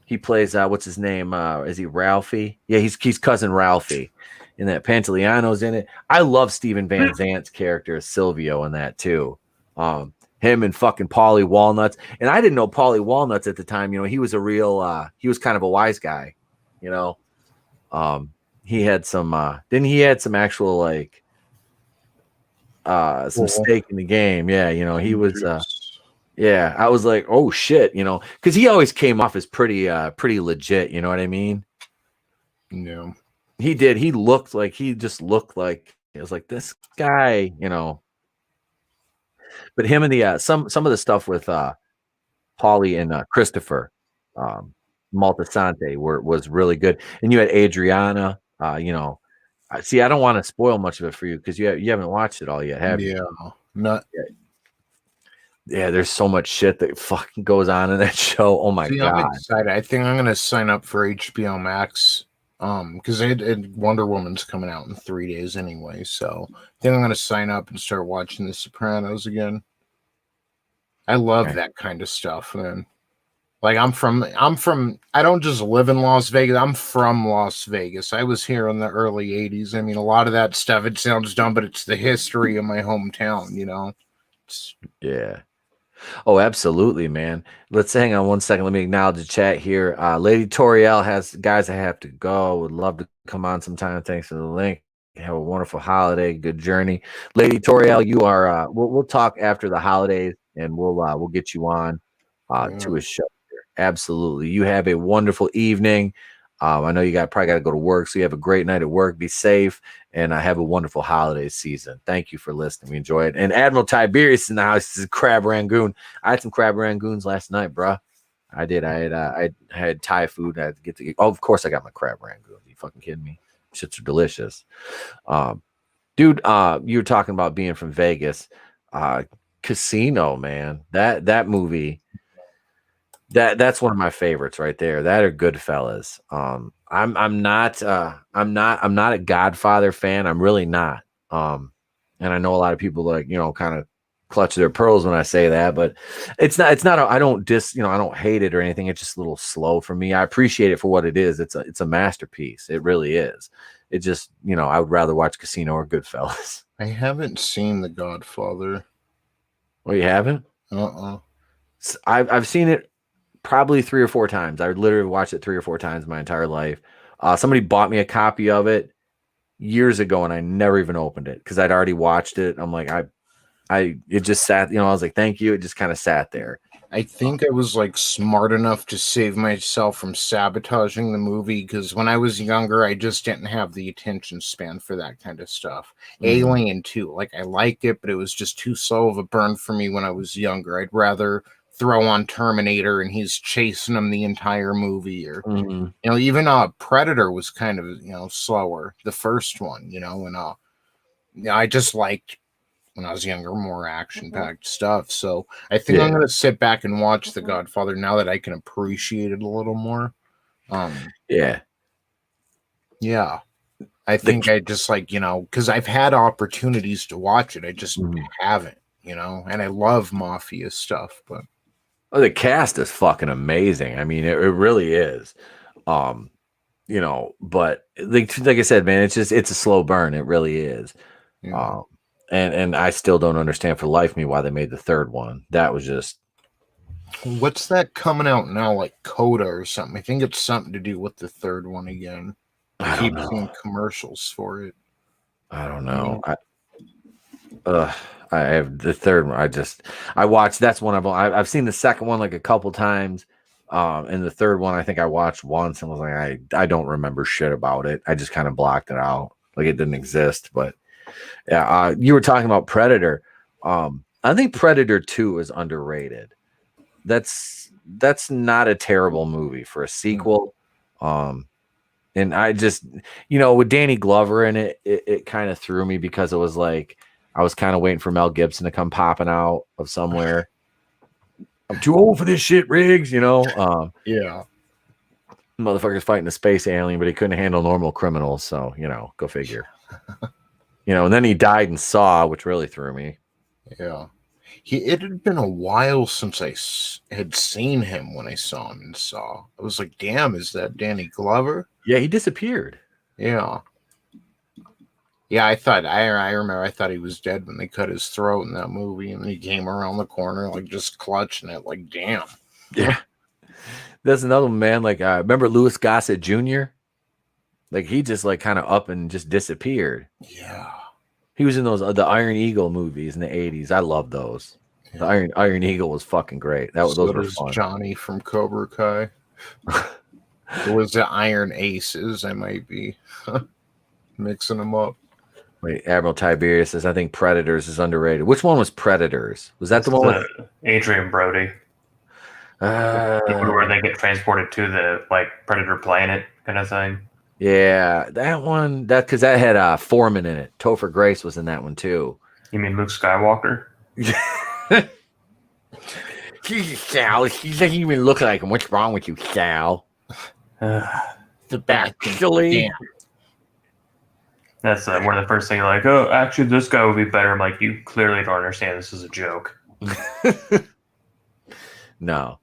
He plays what's his name? Is he Ralphie? Yeah, he's cousin Ralphie in that. Pantoliano's in it. I love Steven Van Zant's character Silvio in that too. Him and fucking Paulie Walnuts. And I didn't know Paulie Walnuts at the time. He was a real he was kind of a wise guy, he had some then he had some actual like some stake in the game. Yeah, he was yeah, I was like, oh shit, because he always came off as pretty legit, you know what I mean? No. He did. He looked like it was like this guy, But him and the some of the stuff with Paulie and Christopher Maltasante was really good. And you had Adriana, see, I don't want to spoil much of it for you because you haven't watched it all yet, have you? Yeah, not yet. Yeah, there's so much shit that fucking goes on in that show. Oh my God. I'm excited. I think I'm gonna sign up for HBO Max. Because Wonder Woman's coming out in 3 days anyway, so I think I'm gonna sign up and start watching The Sopranos again. I love that kind of stuff, man. Like I'm from I don't just live in Las Vegas, I'm from Las Vegas. I was here in the early 80s. I mean, a lot of that stuff, it sounds dumb, but it's the history of my hometown, Yeah. Oh, absolutely, man. Let's hang on one second. Let me acknowledge the chat here. Lady Toriel has guys. I have to go. Would love to come on sometime. Thanks for the link. Have a wonderful holiday. Good journey, Lady Toriel. You are. We'll talk after the holidays, and we'll get you on to a show here. Absolutely. You have a wonderful evening. I know you probably got to go to work, so you have a great night at work. Be safe, and have a wonderful holiday season. Thank you for listening. We enjoy it. And Admiral Tiberius in the house is crab rangoon. I had some crab rangoons last night, bro. I did. I had Thai food. I had to get to. Oh, of course, I got my crab rangoon. You fucking kidding me? Shits are delicious. Dude, you were talking about being from Vegas. Casino, man. That movie. That's one of my favorites right there. That are Goodfellas. I'm not a Godfather fan. I'm really not. And I know a lot of people like, kind of clutch their pearls when I say that, but it's not I don't I don't hate it or anything. It's just a little slow for me. I appreciate it for what it is. It's a masterpiece. It really is. It just, I would rather watch Casino or Goodfellas. I haven't seen The Godfather. Well, you haven't? I've seen it probably 3 or 4 times. I literally watched it 3 or 4 times my entire life. Somebody bought me a copy of it years ago, and I never even opened it because I'd already watched it. I'm like, it just sat, I was like, thank you. It just kind of sat there. I think I was like smart enough to save myself from sabotaging the movie because when I was younger, I just didn't have the attention span for that kind of stuff. Alien too, like I liked it, but it was just too slow of a burn for me when I was younger. I'd rather throw on Terminator and he's chasing him the entire movie, or even Predator was kind of slower, the first one, and I just liked, when I was younger, more action-packed stuff. So I think I'm going to sit back and watch The Godfather now that I can appreciate it a little more. Yeah. I think I just because I've had opportunities to watch it. I just haven't, and I love mafia stuff, but. Oh, the cast is fucking amazing. I mean, it really is. But like I said, man, it's a slow burn. It really is. Yeah. And I still don't understand for the life of me why they made the third one. That was just. What's that coming out now, like Coda or something? I think it's something to do with the third one again. I keep seeing commercials for it. I don't know. I have the third one. I watched. That's one I've seen the second one like a couple times. And the third one I think I watched once and was like, I don't remember shit about it. I just kind of blocked it out, like it didn't exist. But yeah, you were talking about Predator. I think Predator 2 is underrated. That's not a terrible movie for a sequel. And I just, with Danny Glover in it, it kind of threw me because it was like I was kind of waiting for Mel Gibson to come popping out of somewhere. I'm too old for this shit, Riggs, Yeah. Motherfucker's fighting a space alien, but he couldn't handle normal criminals. So, go figure. And then he died in Saw, which really threw me. Yeah. It had been a while since I had seen him when I saw him in Saw. I was like, damn, is that Danny Glover? Yeah, he disappeared. Yeah. Yeah, I remember I thought he was dead when they cut his throat in that movie, and he came around the corner, like, just clutching it, like, damn. Yeah. There's another man, like, remember Louis Gossett Jr.? Like, he just, like, kind of up and just disappeared. Yeah. He was in the Iron Eagle movies in the 80s. I love those. Yeah. The Iron Eagle was fucking great. Those were fun. Johnny from Cobra Kai. It was the Iron Aces. I might be mixing them up. Wait, Admiral Tiberius says, I think Predators is underrated. Which one was Predators? Was that the one with Adrian Brody? Where they get transported to the Predator planet kind of thing. Yeah, that one. Because that had Foreman in it. Topher Grace was in that one too. You mean Luke Skywalker? Sal, he doesn't even look like him. What's wrong with you, Sal? The back. Actually, that's one of the first things. Like, oh, actually, this guy would be better. I'm like, you clearly don't understand. This is a joke. No,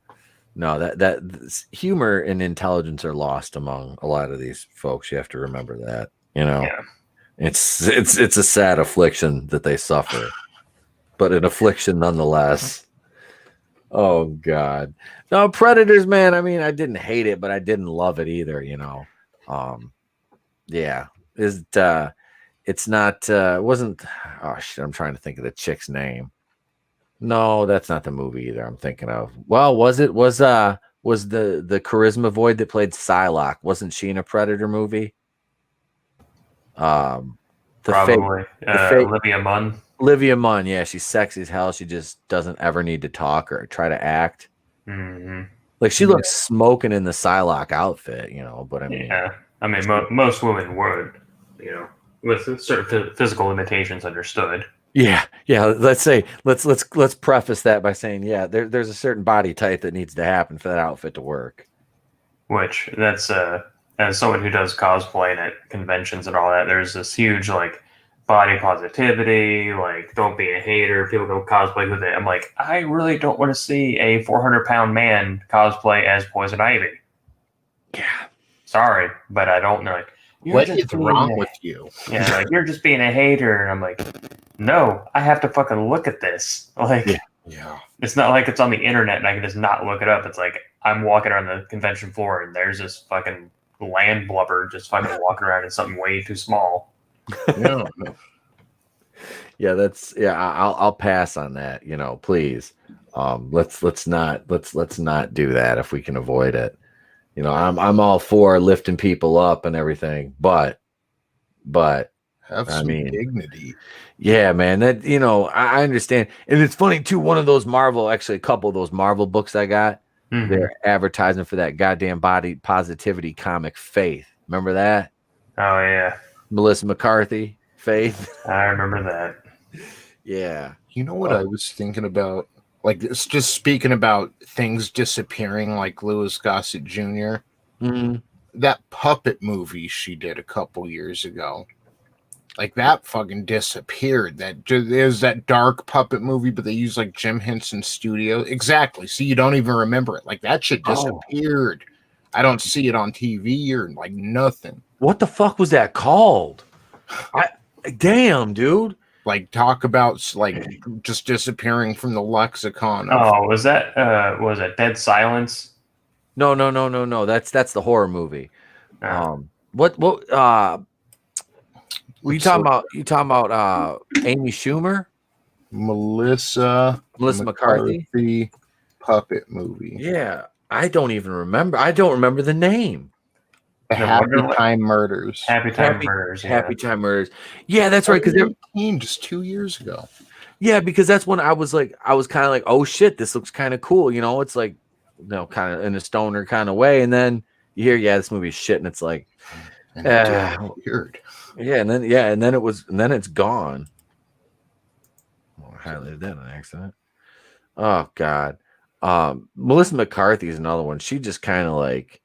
that humor and intelligence are lost among a lot of these folks. You have to remember that. Yeah. It's a sad affliction that they suffer, but an affliction nonetheless. Oh God, no, Predators, man. I mean, I didn't hate it, but I didn't love it either. Yeah, it's not. It wasn't. Oh shit, I'm trying to think of the chick's name. No, that's not the movie either. I'm thinking of. Well, was the Charisma Void that played Psylocke? Wasn't she in a Predator movie? Probably. Olivia Munn. Olivia Munn, yeah, she's sexy as hell. She just doesn't ever need to talk or try to act. Mm-hmm. Like she looks smoking in the Psylocke outfit, But I mean, yeah, I mean, most women would, with certain physical limitations understood. Yeah. Let's preface that by saying, there's a certain body type that needs to happen for that outfit to work. Which that's as someone who does cosplay at conventions and all that, there's this huge body positivity, like don't be a hater. People go cosplay with it. I'm like, I really don't want to see a 400-pound man cosplay as Poison Ivy. Yeah. Sorry, but I don't know. Like, What is wrong with you? Yeah, like you're just being a hater, and I'm like, no, I have to fucking look at this. Like, Yeah. it's not like it's on the internet and I can just not look it up. It's like I'm walking around the convention floor and there's this fucking land blubber just fucking walking around in something way too small. Yeah. Yeah, I'll pass on that, please. Let's not do that if we can avoid it. I'm all for lifting people up and everything, but have some dignity. Yeah, man, that I understand. And it's funny too, a couple of those Marvel books I got, they're advertising for that goddamn body positivity comic Faith. Remember that? Oh yeah. Melissa McCarthy, Faith. I remember that. Yeah. You know what I was thinking about? Like, it's just speaking about things disappearing, like Louis Gossett Jr. That puppet movie she did a couple years ago, like that fucking disappeared. There's that dark puppet movie, but they use like Jim Henson Studio. Exactly. See, you don't even remember it. Like that shit disappeared. I don't see it on TV or like nothing. What the fuck was that called? Damn, dude. Like, talk about like just disappearing from the lexicon. Was that Dead Silence? No. That's the horror movie. What were you talking about? You talking about Amy Schumer? Melissa McCarthy puppet movie. Yeah, I don't even remember. I don't remember the name. The Happy Time Murders. Happy Time Murders. Yeah. Happy Time Murders. Yeah, that's right. Because they're just 2 years ago. Yeah, because that's when I was kind of like, oh shit, this looks kind of cool. It's like, kind of in a stoner kind of way. And then you hear, this movie is shit, and it's like, weird. Yeah, and then it's gone. Oh, I highlighted that on accident. Oh God. Melissa McCarthy is another one. She just kind of like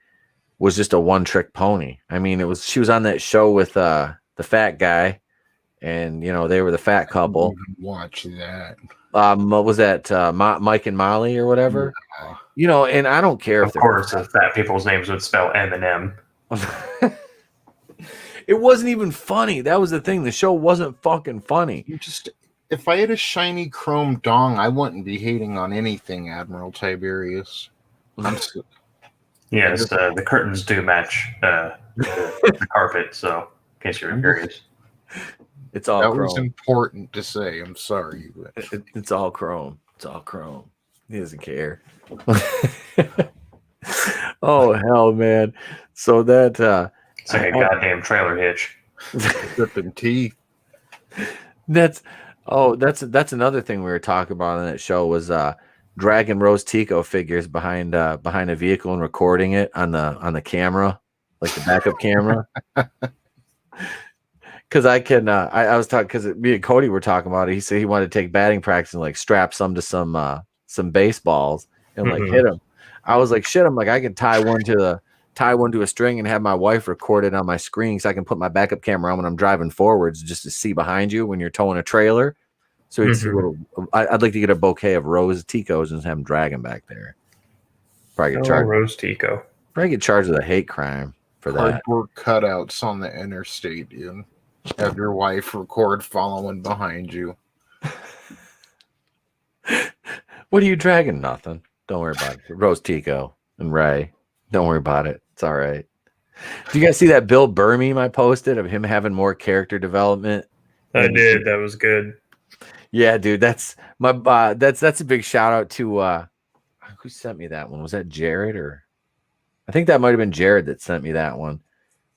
was just a one-trick pony. I mean, she was on that show with the fat guy, and they were the fat couple. Watch that. What was that? Mike and Molly or whatever. Yeah. And I don't care if of course the fat people's names would spell Eminem. It wasn't even funny. That was the thing. The show wasn't fucking funny. If I had a shiny chrome dong, I wouldn't be hating on anything, Admiral Tiberius. Yes, the curtains do match the carpet, so in case you're curious. It's all chrome. Was important to say. I'm sorry. It's all chrome. It's all chrome. He doesn't care. Oh, hell, man. So that... it's like a goddamn trailer hitch. Dripping teeth. That's another thing we were talking about on that show was dragging Rose Tico figures behind a vehicle and recording it on the camera, like the backup camera. Because I was talking, because me and Cody were talking about it. He said he wanted to take batting practice and like strap some to some baseballs and like hit them. I was like, shit. I'm like, I can tie one to a string and have my wife record it on my screen, so I can put my backup camera on when I'm driving forwards just to see behind you when you're towing a trailer. So you see I'd like to get a bouquet of Rose Ticos and have them drag them back there. Probably get charged. Rose Tico. Probably get charged with a hate crime for that. Cardboard cutouts on the interstate, dude. Have your wife record following behind you. What are you dragging? Nothing. Don't worry about it. Rose Tico and Ray. Don't worry about it. It's all right. Do you guys see that Bill Burr meme I posted of him having more character development? I did. That was good. Yeah, dude. That's my that's a big shout out to who sent me that one? Was that Jared, or I think that might have been Jared that sent me that one.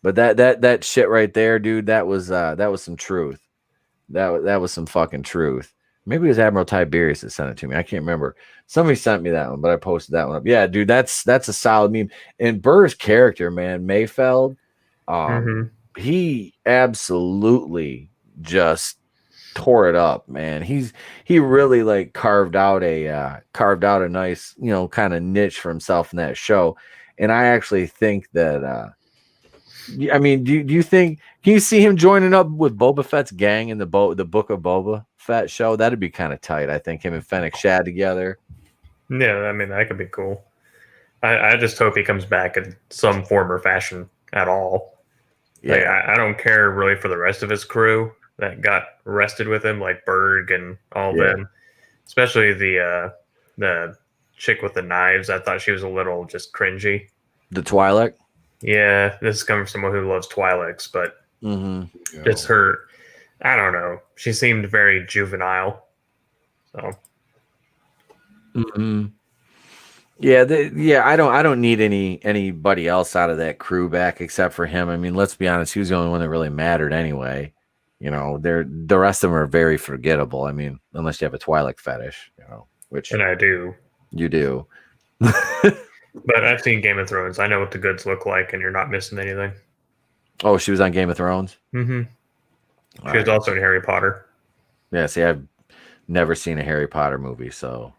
But that shit right there, dude, that was some truth. That was some fucking truth. Maybe it was Admiral Tiberius that sent it to me. I can't remember. Somebody sent me that one, but I posted that one up. Yeah, dude, that's a solid meme. And Burr's character, man, Mayfeld, he absolutely just tore it up, man. He really like carved out a nice, kind of niche for himself in that show. And I actually think that I mean, do you think, can you see him joining up with Boba Fett's gang in the Book of Boba Fett show? That'd be kind of tight. I think him and Fennec Shad together. Yeah, I mean that could be cool. I just hope he comes back in some form or fashion at all. Yeah, Like, I don't care really for the rest of his crew that got arrested with him, like Berg and all Yeah. them. Especially the chick with the knives. I thought she was a little just cringy. the Twi'lek. Yeah, this is coming from someone who loves Twi'leks, but Mm-hmm. just her. I don't know. She seemed very juvenile. So Mm-hmm. Yeah, I don't need anybody else out of that crew back except for him. I mean, let's be honest, he was the only one that really mattered anyway. You know, the rest of them are very forgettable. I mean, unless you have a Twi'lek fetish, you know, which and I do. you do. But I've seen Game of Thrones. I know what the goods look like, and you're not missing anything. Oh, she was on Game of Thrones. Mm-hmm. All She was right. also in Harry Potter. Yeah, see, I've never seen a Harry Potter movie, so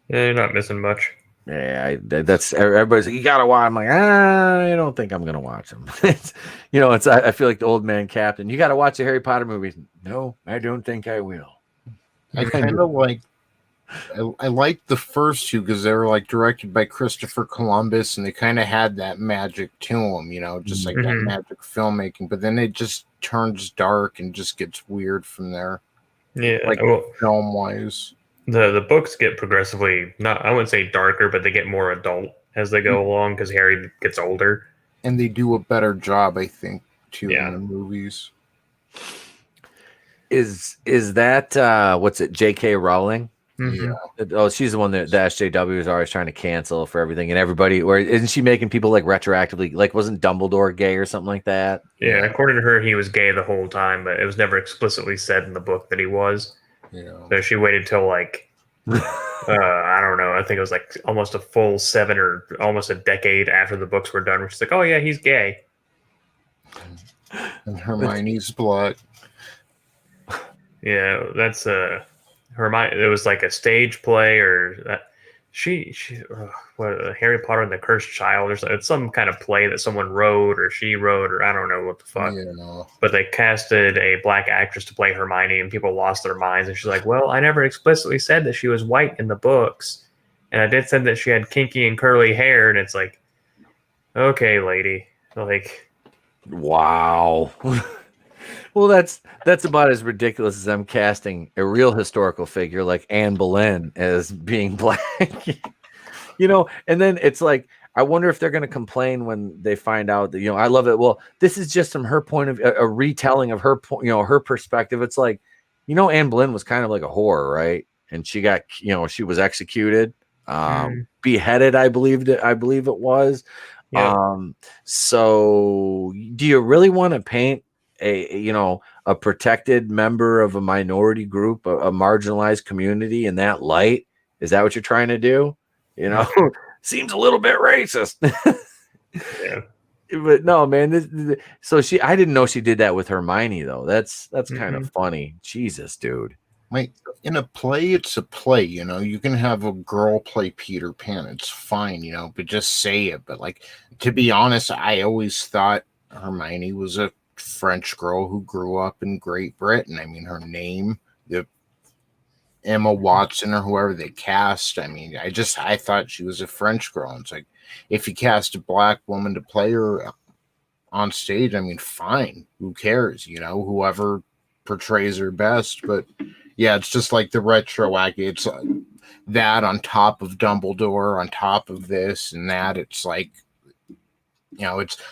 Yeah, you're not missing much. yeah, that's everybody's like, you gotta watch. I'm like, I don't think I'm gonna watch them. I feel like the old man captain. You gotta watch the Harry Potter movies. No, I don't think I will. I kind of like. I liked the first two because they were like directed by Christopher Columbus, and they kind of had that magic to them, just like that Mhm. magic filmmaking. But then it just turns dark and just gets weird from there, Yeah, like well, film wise. the books get progressively not. I wouldn't say darker, but they get more adult as they go along because Harry gets older. And they do a better job, I think, too, Yeah. in the movies. Is that what's it? J.K. Rowling? Mhm. Oh, she's the one that the SJW is always trying to cancel for everything and everybody. Or isn't she making people like retroactively? Like, wasn't Dumbledore gay or something like that? Yeah, according to her, he was gay the whole time, but it was never explicitly said in the book that he was. So she waited till like I don't know. I think it was like almost a full 7 or almost a decade after the books were done. Where she's like, "Oh yeah, he's gay." And Hermione's blood. Yeah, that's Hermione. It was like a stage play, or she what Harry Potter and the Cursed Child, or something. It's some kind of play that someone wrote or she wrote, or I don't know what the fuck. Yeah. But they casted a black actress to play Hermione, and people lost their minds. And she's like, "Well, I never explicitly said that she was white in the books, and I did say that she had kinky and curly hair." And it's like, okay, lady, like, Wow. Well, that's about as ridiculous as them casting a real historical figure like Anne Boleyn as being black. And then it's like, I wonder if they're going to complain when they find out that, I love it. Well, this is just from her point of a retelling of her point, her perspective. It's like, Anne Boleyn was kind of like a whore, right? And she got, she was executed, beheaded. I believe it was. yeah. So do you really want to paint a protected member of a minority group, a marginalized community in that light? Is that what you're trying to do? Seems a little bit racist. Yeah. But no, man. I didn't know she did that with Hermione though. That's kind of funny. Jesus, dude. Like, in a play, it's a play, you can have a girl play Peter Pan. It's fine, but just say it. But like, to be honest, I always thought Hermione was a French girl who grew up in Great Britain. I mean, her name, the Emma Watson or whoever they cast. I mean, I thought she was a French girl. And it's like, if you cast a black woman to play her on stage, I mean, fine. Who cares? Whoever portrays her best. But yeah, it's just like the retroactive. It's that on top of Dumbledore, on top of this and that. It's like,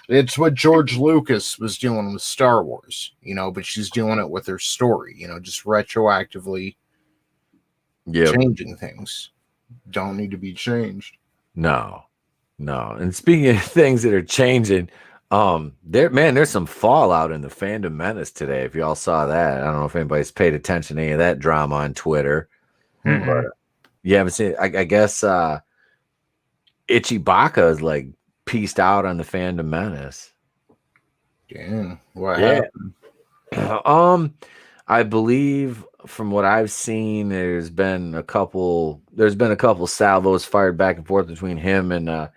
it's what George Lucas was doing with Star Wars, but she's doing it with her story, just retroactively changing things. Don't need to be changed. No. And speaking of things that are changing, there's some fallout in the Fandom Menace today. If y'all saw that, I don't know if anybody's paid attention to any of that drama on Twitter. But you haven't seen it. I guess Ichibaka is like pieced out on the Fandom Menace. Damn. What happened? I believe from what I've seen, there's been a couple salvos fired back and forth between him and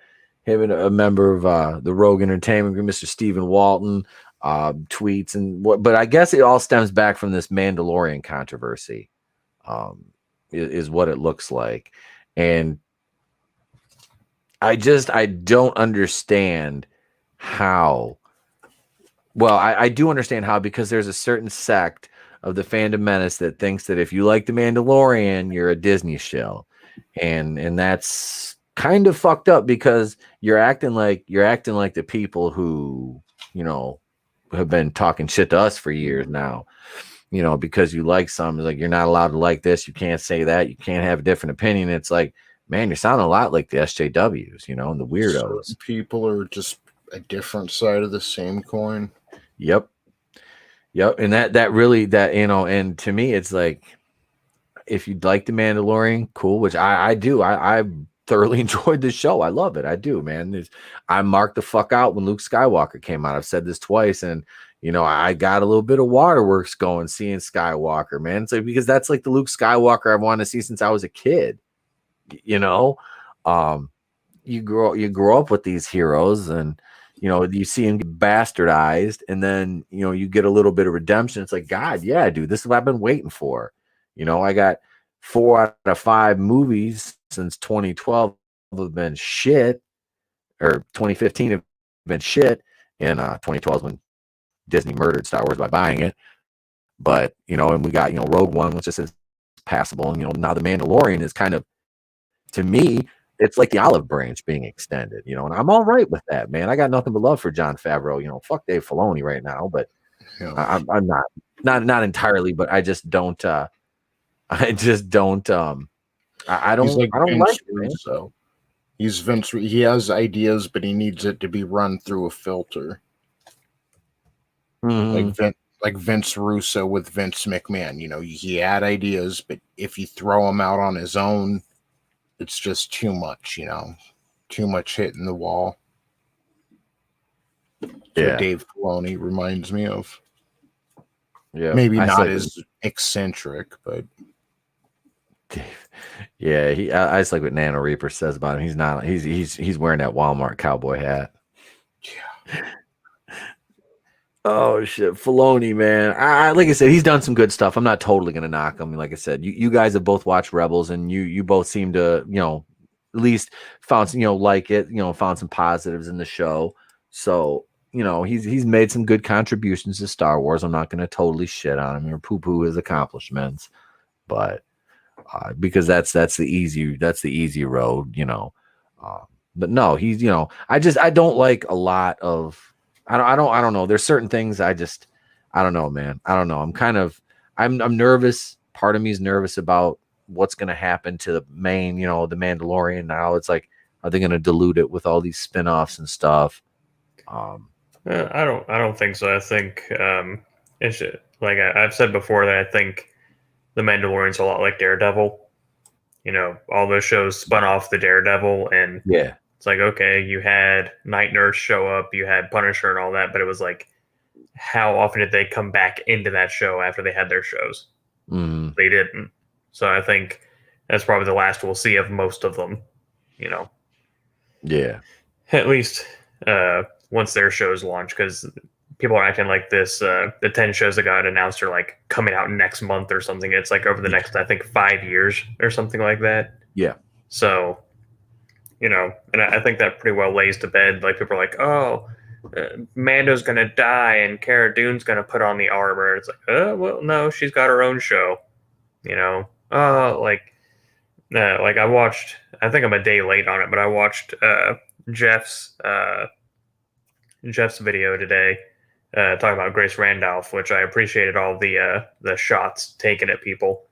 him and a member of the Rogue Entertainment Group, Mr. Stephen Walton, tweets and what. But I guess it all stems back from this Mandalorian controversy, is what it looks like, and I don't understand how. Well, I do understand how, because there's a certain sect of the fandom menace that thinks that if you like the Mandalorian, you're a Disney shill, and that's kind of fucked up, because you're acting like the people who, you know, have been talking shit to us for years now. You know, because you like something, like you're not allowed to like this, you can't say that, you can't have a different opinion. It's like, man, you're sounding a lot like the SJWs, you know, and the weirdos. Certain people are just a different side of the same coin. Yep. And that really, that, you know, and to me, it's like, if you'd like the Mandalorian, cool, which I do. I thoroughly enjoyed the show. I love it. I do, man. I marked the fuck out when Luke Skywalker came out. I've said this twice, and you know, I got a little bit of waterworks going seeing Skywalker, man. It's like, because that's like the Luke Skywalker I wanted to see since I was a kid. You know, you grow up with these heroes, and you know, you see him get bastardized, and then you know, you get a little bit of redemption. It's like, God, yeah, dude, this is what I've been waiting for. You know, I got 4 out of 5 movies since 2012 have been shit, or 2015 have been shit, and 2012 when Disney murdered Star Wars by buying it. But you know, and we got, you know, Rogue One, which just is passable, and you know, now the Mandalorian is kind of, to me, it's like the olive branch being extended, you know, and I'm all right with that, man. I got nothing but love for Jon Favreau. You know, fuck Dave Filoni right now, but yeah. I'm not entirely, but I just don't. I don't like it. So he's Vince. He has ideas, but he needs it to be run through a filter. Like Vince Russo with Vince McMahon. You know, he had ideas, but if you throw him out on his own, it's just too much. You know, too much hitting the wall. Yeah, Dave Filoni reminds me of. Yeah, maybe not as eccentric, but. Yeah, I just like what Nano Reaper says about him. He's not. He's wearing that Walmart cowboy hat. Yeah. Oh shit, Filoni, man. Like I said, he's done some good stuff. I'm not totally gonna knock him. Like I said, you guys have both watched Rebels, and you both seem to, you know, at least found, you know, like it, you know, found some positives in the show. So you know, he's made some good contributions to Star Wars. I'm not gonna totally shit on him or poo-poo his accomplishments, but. Because that's the easy road, you know. But no, he's, you know, I don't like a lot of, I don't know. There's certain things I don't know, man. I don't know. I'm nervous. Part of me is nervous about what's going to happen to the main, you know, the Mandalorian. Now it's like, are they going to dilute it with all these spin-offs and stuff? I don't think so. I think it's like I've said before that I think the Mandalorian's a lot like Daredevil. You know, all those shows spun off the Daredevil, and yeah, it's like, okay, you had Night Nurse show up, you had Punisher and all that, but it was like, how often did they come back into that show after they had their shows? Mm. They didn't. So I think that's probably the last we'll see of most of them, you know. Yeah. At least once their shows launch, because people are acting like this. The 10 shows that got announced are like coming out next month or something. It's like over the next, I think, 5 years or something like that. Yeah. So, you know, and I think that pretty well lays to bed. Like people are like, oh, Mando's going to die and Cara Dune's going to put on the armor. It's like, well, no, she's got her own show, you know. Like I watched, I think I'm a day late on it, but I watched Jeff's video today. Talking about Grace Randolph, which I appreciated all the shots taken at people,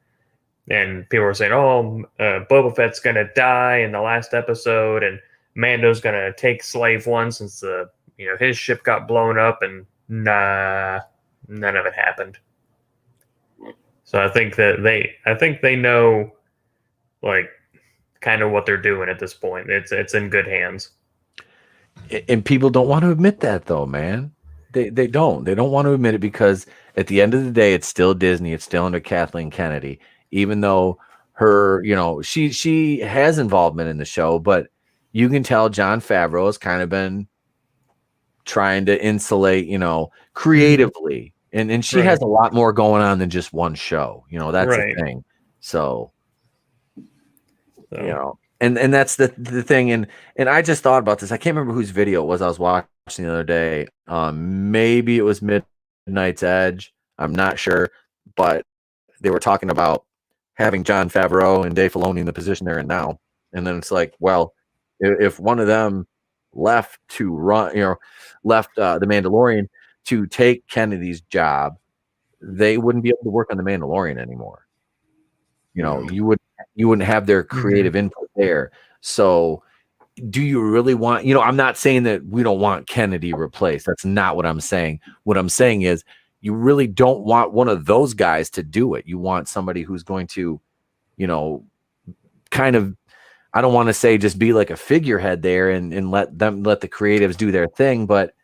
and people were saying, "Oh, Boba Fett's gonna die in the last episode, and Mando's gonna take Slave One since his ship got blown up," and nah, none of it happened. So I think they know, like, kind of what they're doing at this point. It's in good hands. And people don't want to admit that, though, man. They don't want to admit it, because at the end of the day, it's still Disney. It's still under Kathleen Kennedy, even though her, you know, she has involvement in the show, but you can tell Jon Favreau has kind of been trying to insulate, creatively. And she has a lot more going on than just one show. That's the thing. So, and that's the thing. And I just thought about this. I can't remember whose video it was I was watching the other day. Maybe it was Midnight's Edge. I'm not sure, but they were talking about having Jon Favreau and Dave Filoni in the position they're in now. And then it's like, well, if one of them left to run, left the Mandalorian to take Kennedy's job, they wouldn't be able to work on the Mandalorian anymore. You wouldn't have their creative input there. So do you really want, I'm not saying that we don't want Kennedy replaced. That's not what I'm saying. What I'm saying is you really don't want one of those guys to do it. You want somebody who's going to, kind of, I don't want to say just be like a figurehead there and let the creatives do their thing. But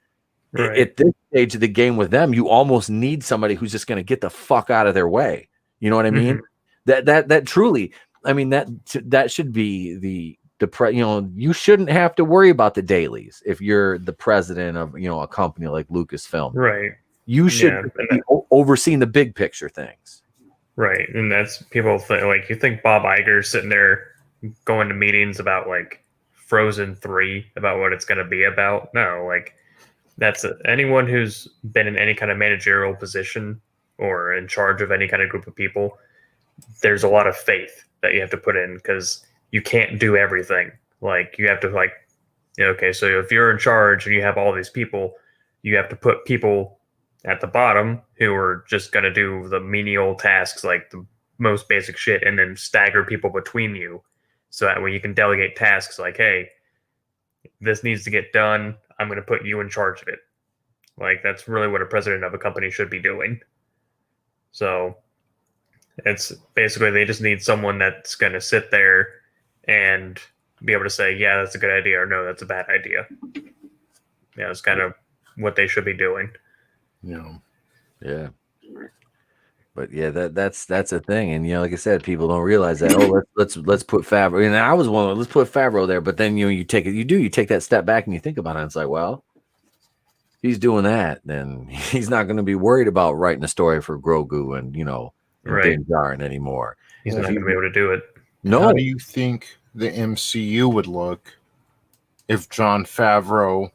at this stage of the game with them, you almost need somebody who's just going to get the fuck out of their way. You know what I mean? That truly, I mean, that should be you shouldn't have to worry about the dailies if you're the president of, a company like Lucasfilm. Right. You should be overseeing the big picture things. Right. And that's people think, like, you think Bob Iger's sitting there going to meetings about like Frozen 3 about what it's going to be about. No, like that's anyone who's been in any kind of managerial position or in charge of any kind of group of people. There's a lot of faith that you have to put in because you can't do everything. Like you have to okay, so if you're in charge and you have all these people, you have to put people at the bottom who are just going to do the menial tasks, like the most basic shit, and then stagger people between you. So that way you can delegate tasks like, hey, this needs to get done. I'm going to put you in charge of it. Like that's really what a president of a company should be doing. So it's basically they just need someone that's going to sit there and be able to say, yeah, that's a good idea, or no, that's a bad idea. Yeah, it's kind of what they should be doing. Yeah. But yeah, that's a thing, and like I said, people don't realize that. Oh, let's put Favreau. And I was one. Let's put Favreau there, but then you take that step back and you think about it. And it's like, well, if he's doing that, then he's not going to be worried about writing a story for Grogu and Din Djarin anymore. He's not going to be able to do it. No. How do you think the MCU would look if Jon Favreau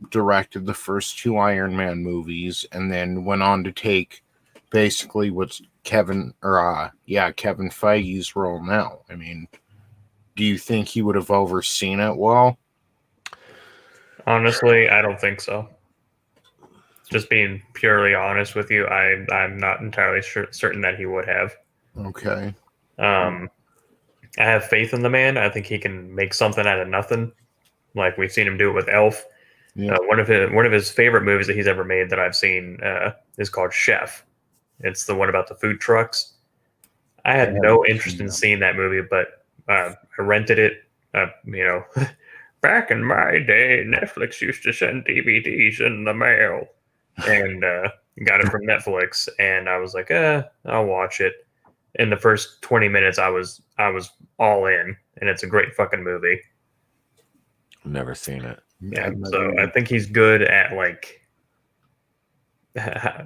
directed the first 2 Iron Man movies and then went on to take basically what's Kevin Feige's role now? I mean, do you think he would have overseen it well? Honestly, I don't think so. Just being purely honest with you, I'm not entirely certain that he would have. Okay. I have faith in the man. I think he can make something out of nothing, like we've seen him do it with Elf. Yeah. One of his favorite movies that he's ever made that I've seen is called Chef. It's the one about the food trucks. I had no interest in seeing that movie, but I rented it. Back in my day, Netflix used to send DVDs in the mail, and got it from Netflix. And I was like, I'll watch it. In the first 20 minutes, I was all in, and it's a great fucking movie. Never seen it. Yeah, so I think he's good at like.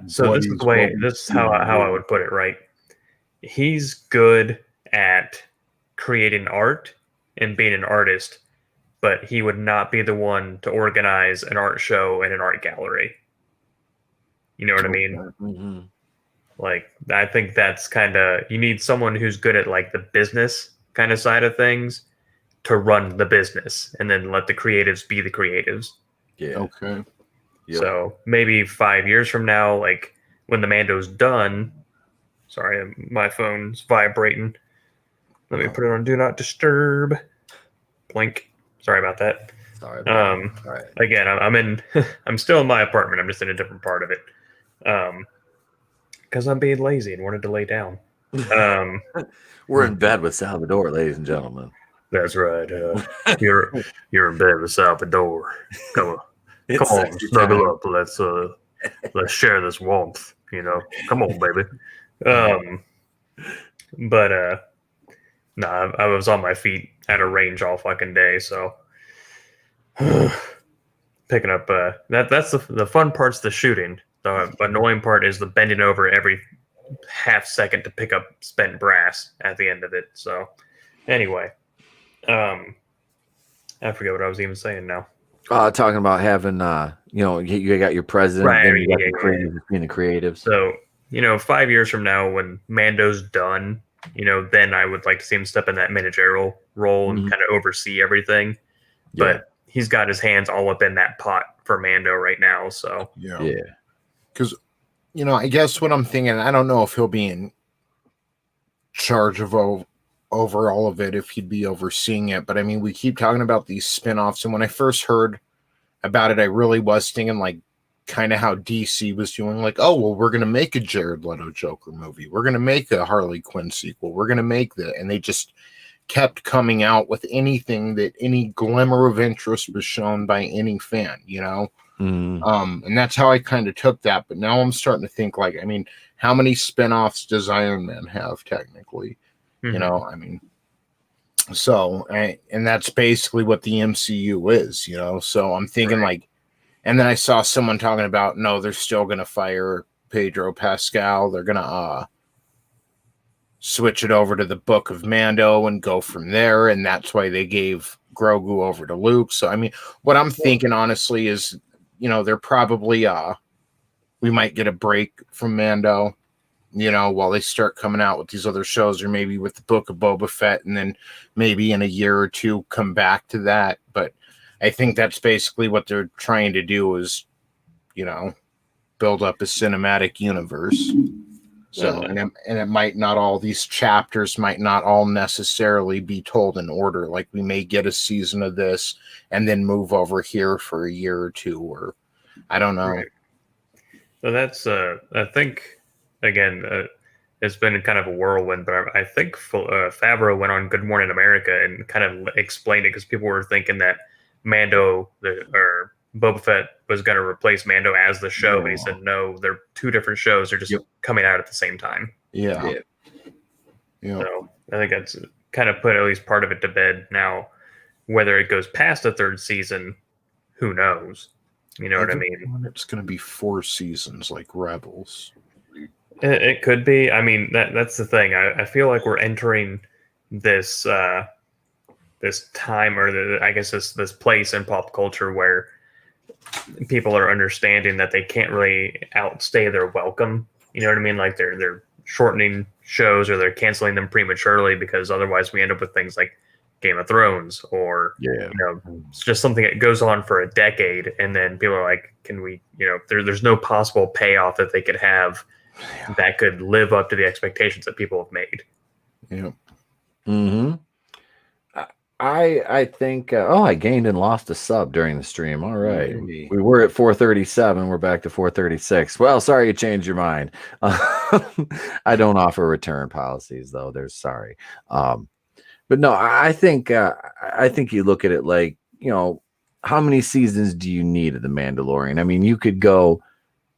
So this is how I would put it, right? He's good at creating art and being an artist, but he would not be the one to organize an art show and an art gallery. You know what I mean? Mm-hmm. Like, I think that's kind of, you need someone who's good at like the business kind of side of things to run the business, and then let the creatives be the creatives. Yeah. Okay. Yep. So maybe 5 years from now, like when the Mando's done, sorry, my phone's vibrating. Let me put it on Do Not Disturb. Blink. Sorry about that. Sorry. Right. Again, I'm still in my apartment. I'm just in a different part of it. Because I'm being lazy and wanted to lay down. We're in bed with Salvador, ladies and gentlemen. That's right. You're in bed with Salvador. Come on. Come on, snuggle up. Let's share this warmth. Come on, baby. But no, I was on my feet at a range all fucking day. So picking up that's the fun part's the shooting. The annoying part is the bending over every half second to pick up spent brass at the end of it. So anyway, I forget what I was even saying now. Talking about having, you got your president, Right, then you got yeah, the creatives being the creatives. So, 5 years from now, when Mando's done, then I would like to see him step in that managerial role and kind of oversee everything. But he's got his hands all up in that pot for Mando right now. So, yeah. Because, I guess what I'm thinking, I don't know if he'll be in charge of over all of it, if he'd be overseeing it. But I mean, we keep talking about these spinoffs. And when I first heard about it, I really was thinking like kind of how DC was doing, like, oh, well, we're going to make a Jared Leto Joker movie. We're going to make a Harley Quinn sequel. We're going to make that. And they just kept coming out with anything that any glimmer of interest was shown by any fan, and that's how I kind of took that. But now I'm starting to think, like, I mean, how many spinoffs does Iron Man have technically? I mean, so, and that's basically what the MCU is, so I'm thinking like, and then I saw someone talking about, no, they're still going to fire Pedro Pascal. They're going to switch it over to the Book of Mando and go from there. And that's why they gave Grogu over to Luke. So, I mean, what I'm thinking, honestly, is, they're probably, we might get a break from Mando, while they start coming out with these other shows, or maybe with the Book of Boba Fett, and then maybe in a year or two come back to that. But I think that's basically what they're trying to do is, build up a cinematic universe. So, and it might not all, these chapters might not all necessarily be told in order. Like we may get a season of this and then move over here for a year or two, or I don't know. Right. So that's, I think, again, it's been kind of a whirlwind, but I think Favreau went on Good Morning America and kind of explained it, because people were thinking that Mando or Boba Fett was going to replace Mando as the show, and he said no, they're two different shows. They're just coming out at the same time. Yeah. So I think that's kind of put at least part of it to bed. Now, whether it goes past the third season, who knows? You know what I mean? It's going to be 4 seasons like Rebels. It could be. I mean, that's the thing. I feel like we're entering this this time, or I guess this place in pop culture where people are understanding that they can't really outstay their welcome. You know what I mean? Like they're shortening shows, or they're canceling them prematurely, because otherwise we end up with things like Game of Thrones, or it's just something that goes on for a decade, and then people are like, can we, there's no possible payoff that they could have that could live up to the expectations that people have made. I think I gained and lost a sub during the stream. All right. We were at 437. We're back to 436. Well, sorry you changed your mind. I don't offer return policies, though. There's sorry. But no, I think you look at it like, how many seasons do you need of The Mandalorian? I mean, you could go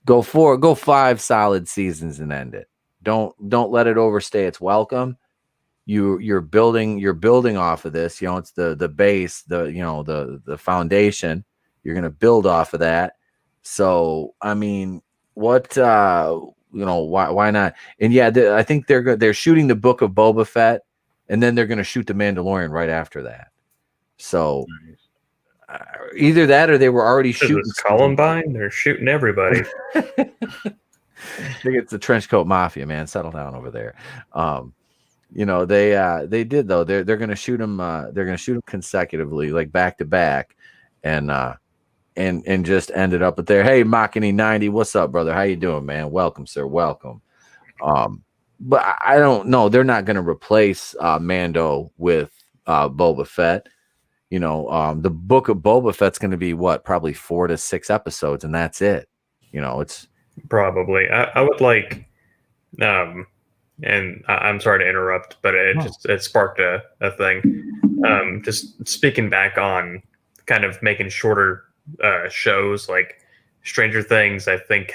5 solid seasons and end it. Don't let it overstay its welcome. You're building off of this. It's the base, the foundation. You're gonna build off of that. So I mean, what why not? And yeah, I think they're shooting the Book of Boba Fett, and then they're gonna shoot the Mandalorian right after that. So either that, or they were already shooting Columbine. They're shooting everybody. I think it's the Trenchcoat Mafia, man. Settle down over there. They did, though. They're going to shoot them. They're going to shoot them consecutively, like back to back, and just ended up at there. Hey, Machini 90, what's up, brother? How you doing, man? Welcome, sir. Welcome. But I don't know. They're not going to replace Mando with Boba Fett. The Book of Boba Fett's going to be probably 4 to 6 episodes, and that's it. It's probably. I would like. And I'm sorry to interrupt, but it sparked a thing. Just speaking back on kind of making shorter shows, like Stranger Things, I think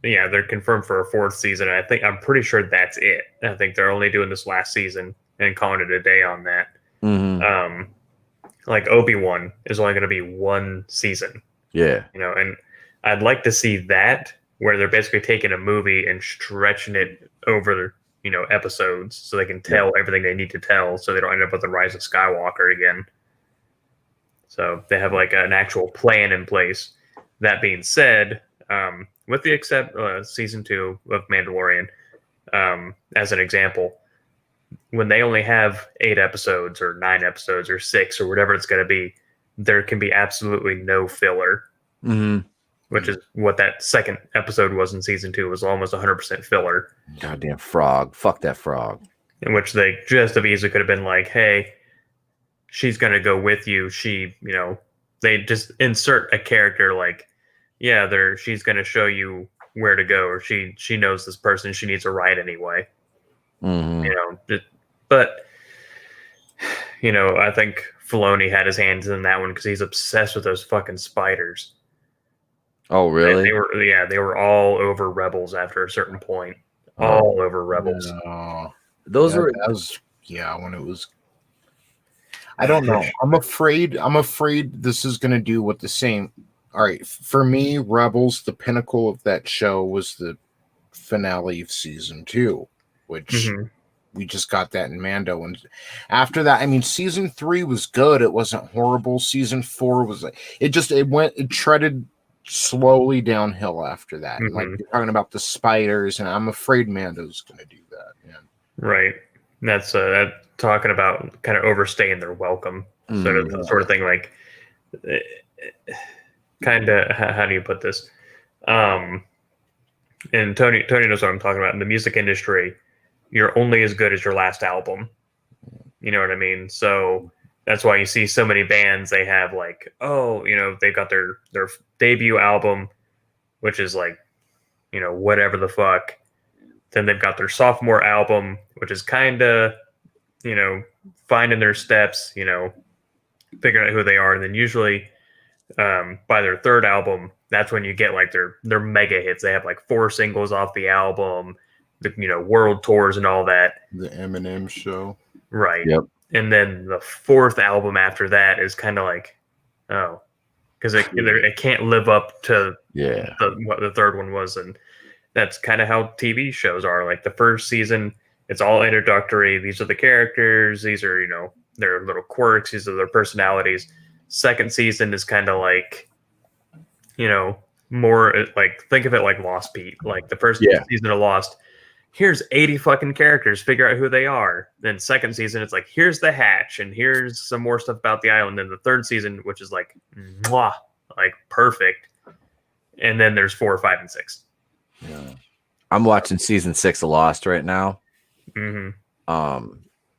they're confirmed for a 4th season. And I'm pretty sure that's it. I think they're only doing this last season and calling it a day on that. Like Obi-Wan is only going to be one season, Yeah. and I'd like to see that where they're basically taking a movie and stretching it over, episodes so they can tell everything they need to tell so they don't end up with the Rise of Skywalker again. So they have like an actual plan in place. That being said, with the except season 2 of Mandalorian, as an example, when they only have 8 episodes or 9 episodes or 6 or whatever it's going to be, there can be absolutely no filler, which is what that second episode was in season 2. It was almost 100% filler. Goddamn frog. Fuck that frog. In which they just of easily could have been like, hey, she's going to go with you. She, they just insert a character like, yeah, she's going to show you where to go, or she knows this person. She needs a ride anyway. But I think Filoni had his hands in that one because he's obsessed with those fucking spiders. Oh, really? They were all over Rebels after a certain point. All over Rebels. Those were when it was. I don't know. I'm afraid this is going to do what the same. All right, for me, Rebels, the pinnacle of that show was the finale of season 2, which we just got that in Mando. And after that, I mean, season 3 was good. It wasn't horrible. Season 4 was like, it treaded slowly downhill after that. Like you're talking about the spiders, and I'm afraid Mando's going to do that. Man. Right. That's talking about kind of overstaying their welcome, sort of thing. Like, kind of, how do you put this? And Tony knows what I'm talking about. In the music industry, you're only as good as your last album. You know what I mean? So that's why you see so many bands, they have like, they've got their debut album, which is like, whatever the fuck. Then they've got their sophomore album, which is kind of, finding their steps, figuring out who they are. And then usually by their third album, that's when you get like their mega hits. They have like 4 singles off the album, the world tours and all that. The Eminem show. Right. Yep. And then the 4th album after that is kind of like, because it can't live up to what the third one was. And that's kind of how TV shows are. Like the first season, it's all introductory. These are the characters. These are, their little quirks. These are their personalities. Second season is kind of like, more like, think of it like Lost, Pete. Like the first season of Lost, here's 80 fucking characters, figure out who they are. Then second season, it's like, here's the hatch and here's some more stuff about the island. Then the third season, which is like, like perfect. And then there's 4, 5, and 6. Yeah. I'm watching season 6 of Lost right now.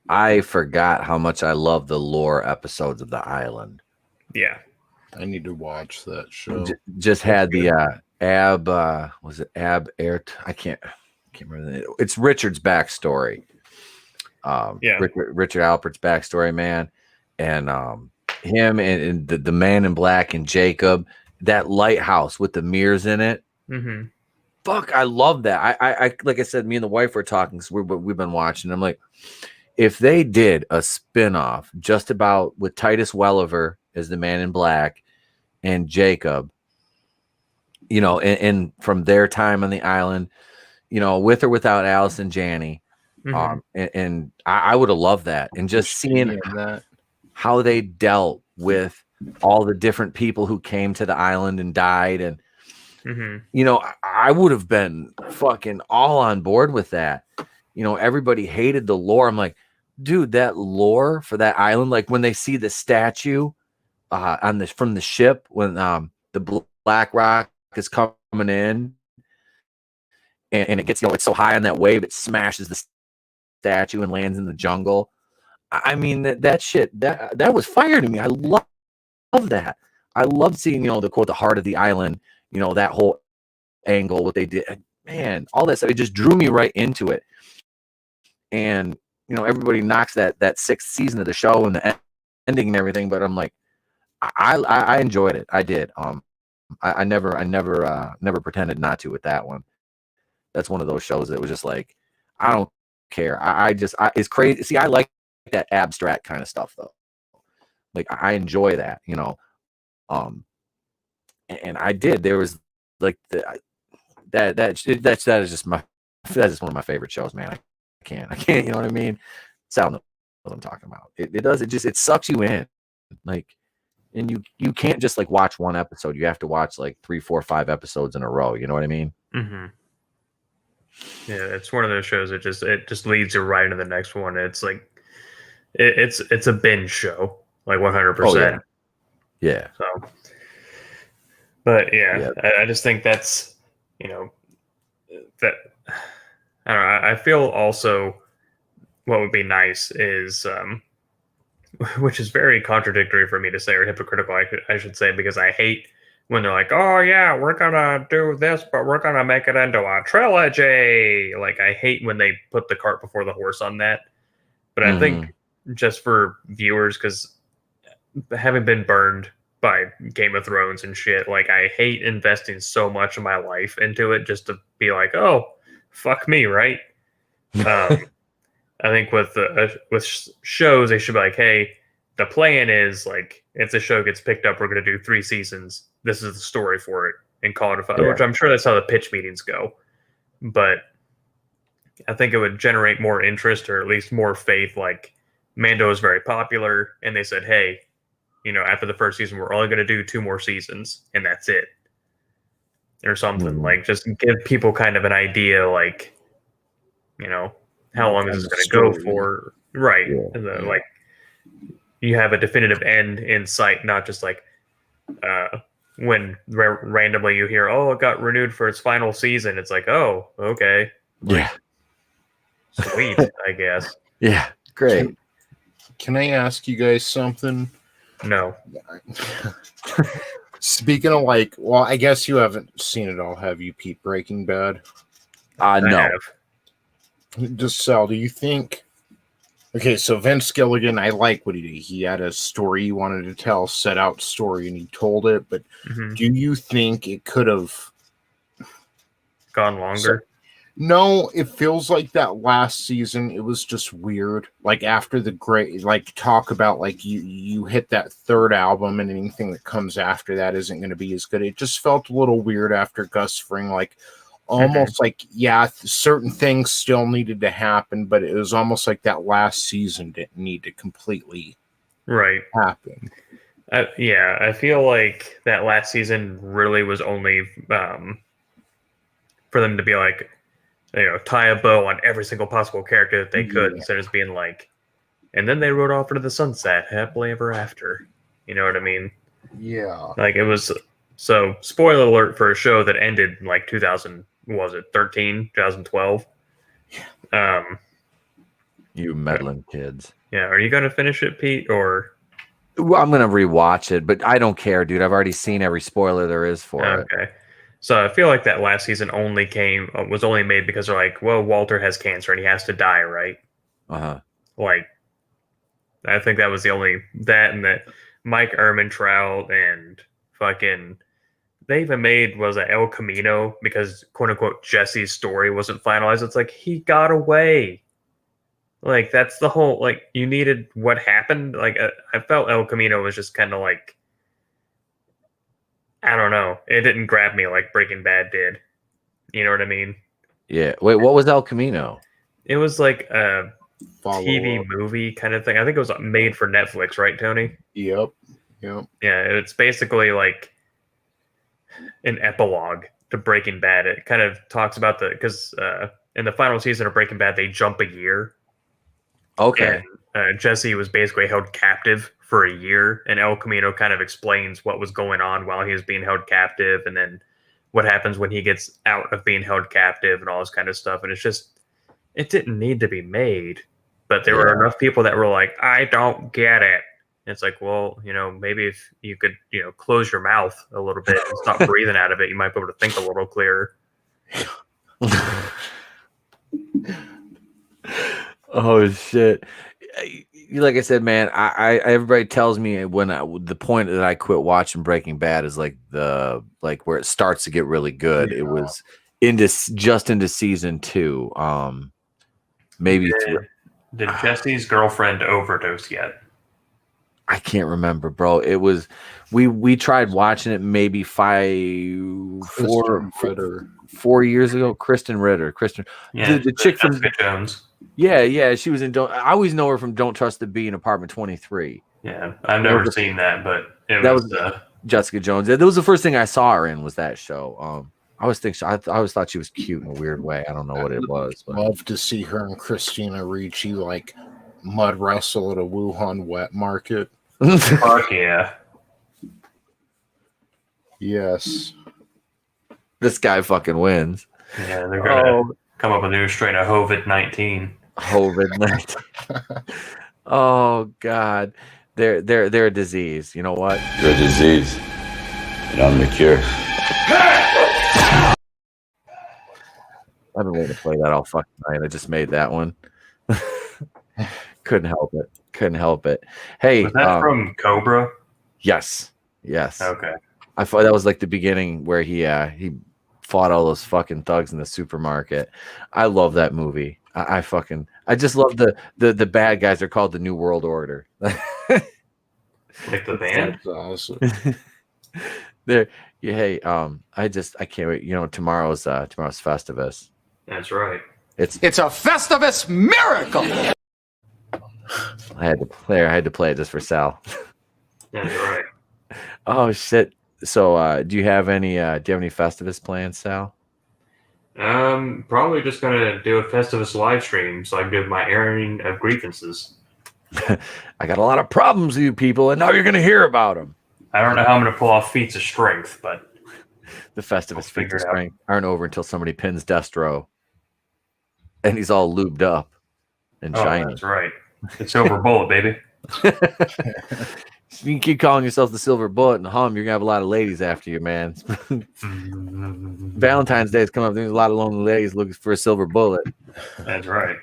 I forgot how much I love the lore episodes of the island. Yeah. I need to watch that show. Just had the was it Ab Air? I can't remember. It's Richard's backstory. Richard Alpert's backstory, man, and him and the man in black and Jacob, that lighthouse with the mirrors in it. Fuck, I love that. I like I said, me and the wife were talking, so we've been watching. I'm like, if they did a spin-off just about with Titus Welliver as the man in black and Jacob, and from their time on the island, with or without Alice and Janney, and I would have loved that. And just seeing that, how they dealt with all the different people who came to the island and died, and I would have been fucking all on board with that. Everybody hated the lore. I'm like, dude, that lore for that island, like when they see the statue from the ship when the Black Rock is coming in, and it gets, it's so high on that wave, it smashes the statue and lands in the jungle. I mean, that shit, that was fire to me. I love that. I love seeing, the heart of the island, that whole angle, what they did, man, all that stuff. It just drew me right into it. And, everybody knocks that 6th season of the show and the ending and everything, but I'm like, I enjoyed it. I did. I never pretended not to with that one. That's one of those shows that was just like, I don't care. It's crazy. See, I like that abstract kind of stuff though. Like I enjoy that, you know. And I did. There was like that is just one of my favorite shows, man. I can't. You know what I mean? Sound what I'm talking about. It does. It sucks you in, like, and you can't just like watch one episode. You have to watch like 3, 4, 5 episodes in a row. You know what I mean? Mm-hmm. Yeah, it's one of those shows. It just leads you right into the next one. It's like it's a binge show, like 100%. Oh, yeah. So, but yeah. I just think that's, you know, that I don't know. I feel also what would be nice is, which is very contradictory for me to say, or hypocritical, I should say, because I hate when they're like, oh yeah, we're gonna do this, but we're gonna make it into a trilogy. Like, I hate when they put the cart before the horse on that. But I think just for viewers, because having been burned by Game of Thrones and shit, like, I hate investing so much of my life into it just to be like, oh, fuck me, right? I think with shows, they should be like, hey, the plan is, like, if the show gets picked up, we're going to do 3 seasons. This is the story for it, and call it a fight. Which I'm sure that's how the pitch meetings go. But I think it would generate more interest, or at least more faith. Like, Mando is very popular, and they said, hey, you know, after the first season, we're only going to do 2 more seasons, and that's it. Or something. Like, just give people kind of an idea, like, you know, how long is this going to go for? Right. Like, you have a definitive end in sight, not just like when randomly you hear, oh, it got renewed for its final season. It's like, oh, okay. Like, sweet, I guess. Yeah, great. Can I ask you guys something? No. Speaking of, like, well, I guess you haven't seen it all, have you, Pete? Breaking Bad? No. Just Sal, do you think? Okay, so Vince Gilligan, I like what he did. He had a story he wanted to tell, set out story, and he told it. But do you think it could have gone longer? No, it feels like that last season, it was just weird. Like, after the great, like, talk about, like, you hit that 3rd album and anything that comes after that isn't going to be as good. It just felt a little weird after Gus Fring, like, almost like, certain things still needed to happen, but it was almost like that last season didn't need to completely happen. I feel like that last season really was only for them to be like, you know, tie a bow on every single possible character that they could, instead of just being like, and then they rode off into the sunset, happily ever after. You know what I mean? Yeah. Like, it was, so spoiler alert for a show that ended in like 2012. You meddling kids. Yeah, are you gonna finish it, Pete, or? Well, I'm gonna rewatch it, but I don't care, dude. I've already seen every spoiler there is for it. Okay. So I feel like that last season was only made because they're like, well, Walter has cancer and he has to die, right? Like, I think that was the only, that and that Mike Ehrmantraut and fucking, they even made, was it El Camino, because quote unquote Jesse's story wasn't finalized. It's like, he got away. Like, that's the whole, like, you needed what happened. Like, I felt El Camino was just kind of like, I don't know. It didn't grab me like Breaking Bad did. You know what I mean? Yeah. Wait, what was El Camino? It was like a TV movie kind of thing. I think it was made for Netflix, right, Tony? Yep. Yeah, it's basically like an epilogue to Breaking Bad. It kind of talks about because in the final season of Breaking Bad, they jump a year. Okay. And Jesse was basically held captive for a year, and El Camino kind of explains what was going on while he was being held captive, and then what happens when he gets out of being held captive and all this kind of stuff. And it's just, it didn't need to be made, but there were enough people that were like, I don't get it. And it's like, well, you know, maybe if you could, you know, close your mouth a little bit and stop breathing out of it, you might be able to think a little clearer. Oh shit. Like I said, man, I everybody tells me the point that I quit watching Breaking Bad is like where it starts to get really good. It was into season 2, maybe 3. Did Jesse's girlfriend overdose yet? I can't remember, bro. It was we tried watching it maybe 4 years ago. Kristen Ritter. Yeah, The chick from Jessica Jones. Yeah, she was in I always know her from Don't Trust the Bee in Apartment 23. Yeah, I've never seen that, but that was Jessica Jones. That was the first thing I saw her in, was that show. I always thought she was cute in a weird way. I don't know what it was. But. Love to see her and Christina Ricci like mud wrestle at a Wuhan wet market. Fuck yeah. Yes. This guy fucking wins. Yeah, they're gonna come up with a new strain of COVID-19. COVID-19. Oh God. They're a disease. You know what? You're a disease. And I'm the cure. I've been waiting to play that all fucking night. I just made that one. Couldn't help it. Hey, was that from Cobra? Yes. Okay. I thought that was like the beginning where he fought all those fucking thugs in the supermarket. I love that movie. I just love the bad guys. They're called the New World Order. Like the band? That's awesome. Hey, I can't wait. You know, tomorrow's Festivus. That's right. It's a Festivus miracle. I had to play it just for Sal. That's right. Oh shit. So do you have any Festivus plans, Sal? Probably just gonna do a Festivus live stream so I can give my airing of grievances. I got a lot of problems with you people, and now you're gonna hear about them. I don't know how I'm gonna pull off feats of strength, but the Festivus feats of strength aren't over until somebody pins Destro, and he's all lubed up and shiny. That's right. It's Silver Bullet, baby. You can keep calling yourself the Silver Bullet and hum. You're gonna have a lot of ladies after you, man. Valentine's Day is coming up. There's a lot of lonely ladies looking for a silver bullet. That's right.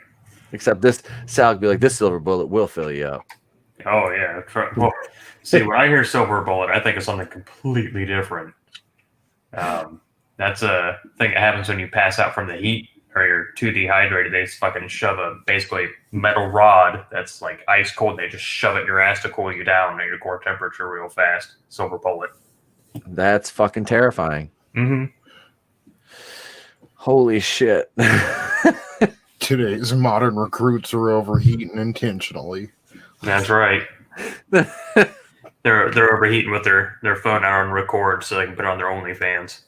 Except this Sal could be like, this silver bullet will fill you up. Oh yeah. Well, see, when I hear Silver Bullet, I think of something completely different. That's a thing that happens when you pass out from the heat or you're too dehydrated. They just fucking shove a basically metal rod that's like ice cold. And they just shove it in your ass to cool you down at your core temperature real fast. Silver Bullet. That's fucking terrifying. Mm-hmm. Holy shit. Today's modern recruits are overheating intentionally. That's right. They're overheating with their phone out on record so they can put it on their OnlyFans.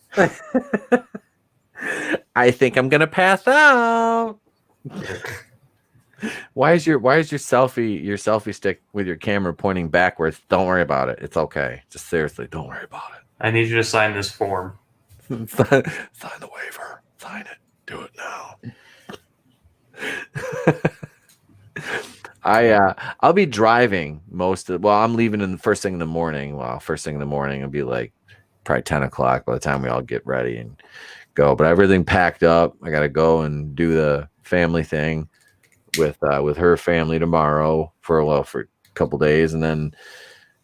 I think I'm gonna pass out. Why is your selfie stick with your camera pointing backwards? Don't worry about it. It's okay. Just seriously, don't worry about it. I need you to sign this form. Sign the waiver. Sign it. Do it now. I'll be driving I'm leaving in the first thing in the morning. Well, first thing in the morning it'll be like probably 10 o'clock by the time we all get ready and go. But I have everything packed up. I gotta go and do the family thing with her family tomorrow for a couple days, and then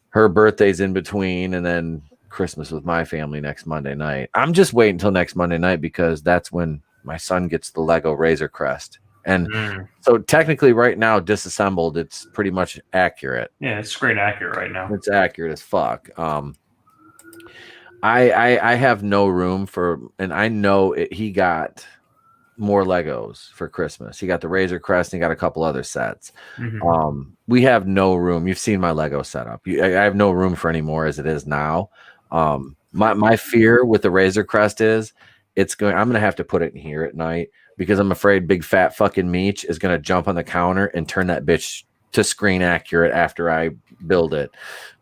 her birthday's in between, and then Christmas with my family next Monday night. I'm just waiting until next Monday night because that's when my son gets the Lego Razor Crest. And so technically right now disassembled, it's pretty much accurate. Yeah, it's screen accurate right now. It's accurate as fuck. I have no room for, and I know he got more Legos for Christmas. He got the Razor Crest and he got a couple other sets. Mm-hmm. We have no room. You've seen my Lego setup. I have no room for any more as it is now. My fear with the Razor Crest is I'm going to have to put it in here at night because I'm afraid big fat fucking Meech is going to jump on the counter and turn that bitch to screen accurate after I build it.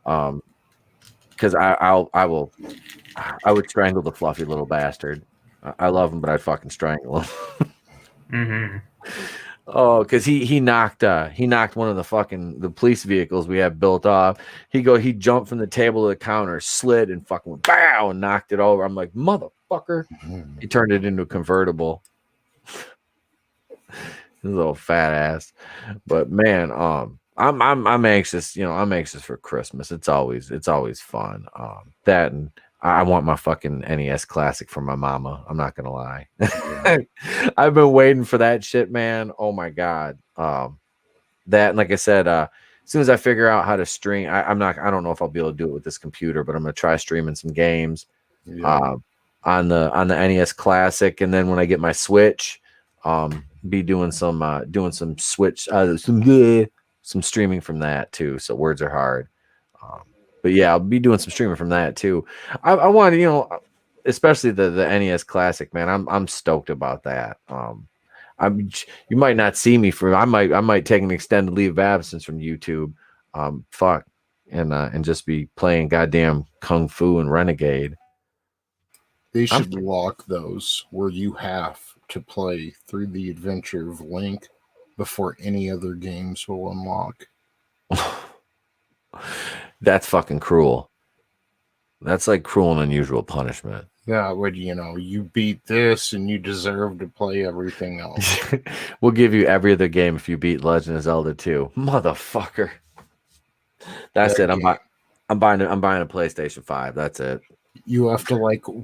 Because I would strangle the fluffy little bastard. I love him, but I'd fucking strangle him. Mm-hmm. Oh, because he knocked one of the police vehicles we have built off. He jumped from the table to the counter, slid and fucking went, bow, and knocked it over. I'm like, motherfucker. He turned it into a convertible. This little fat ass. But man, I'm anxious. I'm anxious for Christmas. It's always fun. That, and I want my fucking NES Classic for my mama. I'm not gonna lie. I've been waiting for that shit, man. Oh my god. that, and like I said, as soon as I figure out how to stream, I don't know if I'll be able to do it with this computer, but I'm gonna try streaming some games on the NES Classic, and then when I get my Switch, be doing some Switch some streaming from that too. So words are hard. But yeah, I'll be doing some streaming from that too. I want to, especially the NES Classic, man. I'm stoked about that. You might not see me for. I might take an extended leave of absence from YouTube. And just be playing goddamn Kung Fu and Renegade. They should lock those where you have to play through the adventure of Link before any other games will unlock. That's fucking cruel. That's like cruel and unusual punishment. Yeah, would you beat this and you deserve to play everything else. We'll give you every other game if you beat Legend of Zelda 2. Motherfucker. That's it. I'm buying a PlayStation 5. That's it. You have to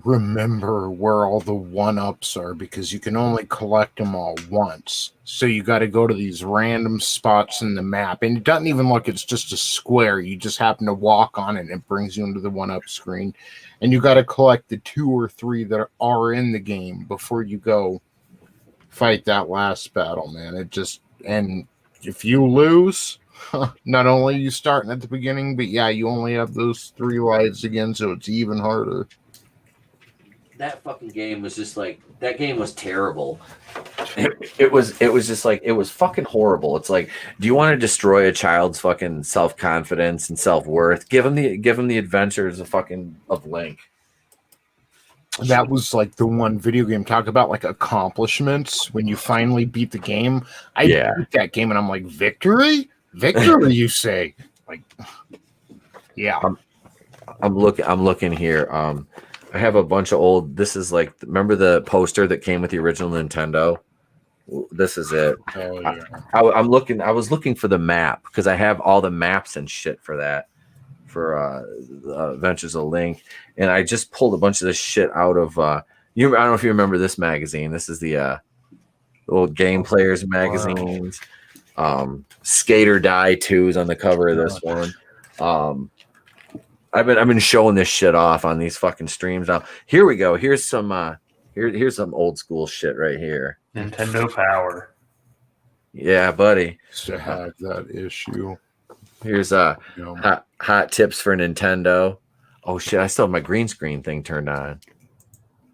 remember where all the 1-ups are because you can only collect them all once. So you got to go to these random spots in the map, and it doesn't even look. It's just a square. You just happen to walk on it, and it brings you into the 1-up screen, and you got to collect the 2 or 3 that are in the game before you go fight that last battle. Man, and if you lose. Not only are you starting at the beginning, but yeah, you only have those 3 lives again, so it's even harder. That fucking game was just that game was terrible. It was just it was fucking horrible. It's like, do you want to destroy a child's fucking self-confidence and self-worth? Give them the adventures of Link. That was the one video game talk about accomplishments when you finally beat the game. I beat that game and I'm like, victory, you say? Yeah. I'm looking here. I have a bunch of old. This is remember the poster that came with the original Nintendo? This is it. Oh yeah. I was looking for the map because I have all the maps and shit for that. For Adventures of Link, and I just pulled a bunch of this shit out of I don't know if you remember this magazine. This is the old Game Players magazines. Skater Die 2 is on the cover of this one. I've been showing this shit off on these fucking streams now. Here we go. Here's some here's some old school shit right here. Nintendo Power. Yeah, buddy. To have that issue. Here's hot tips for Nintendo. Oh shit! I still have my green screen thing turned on.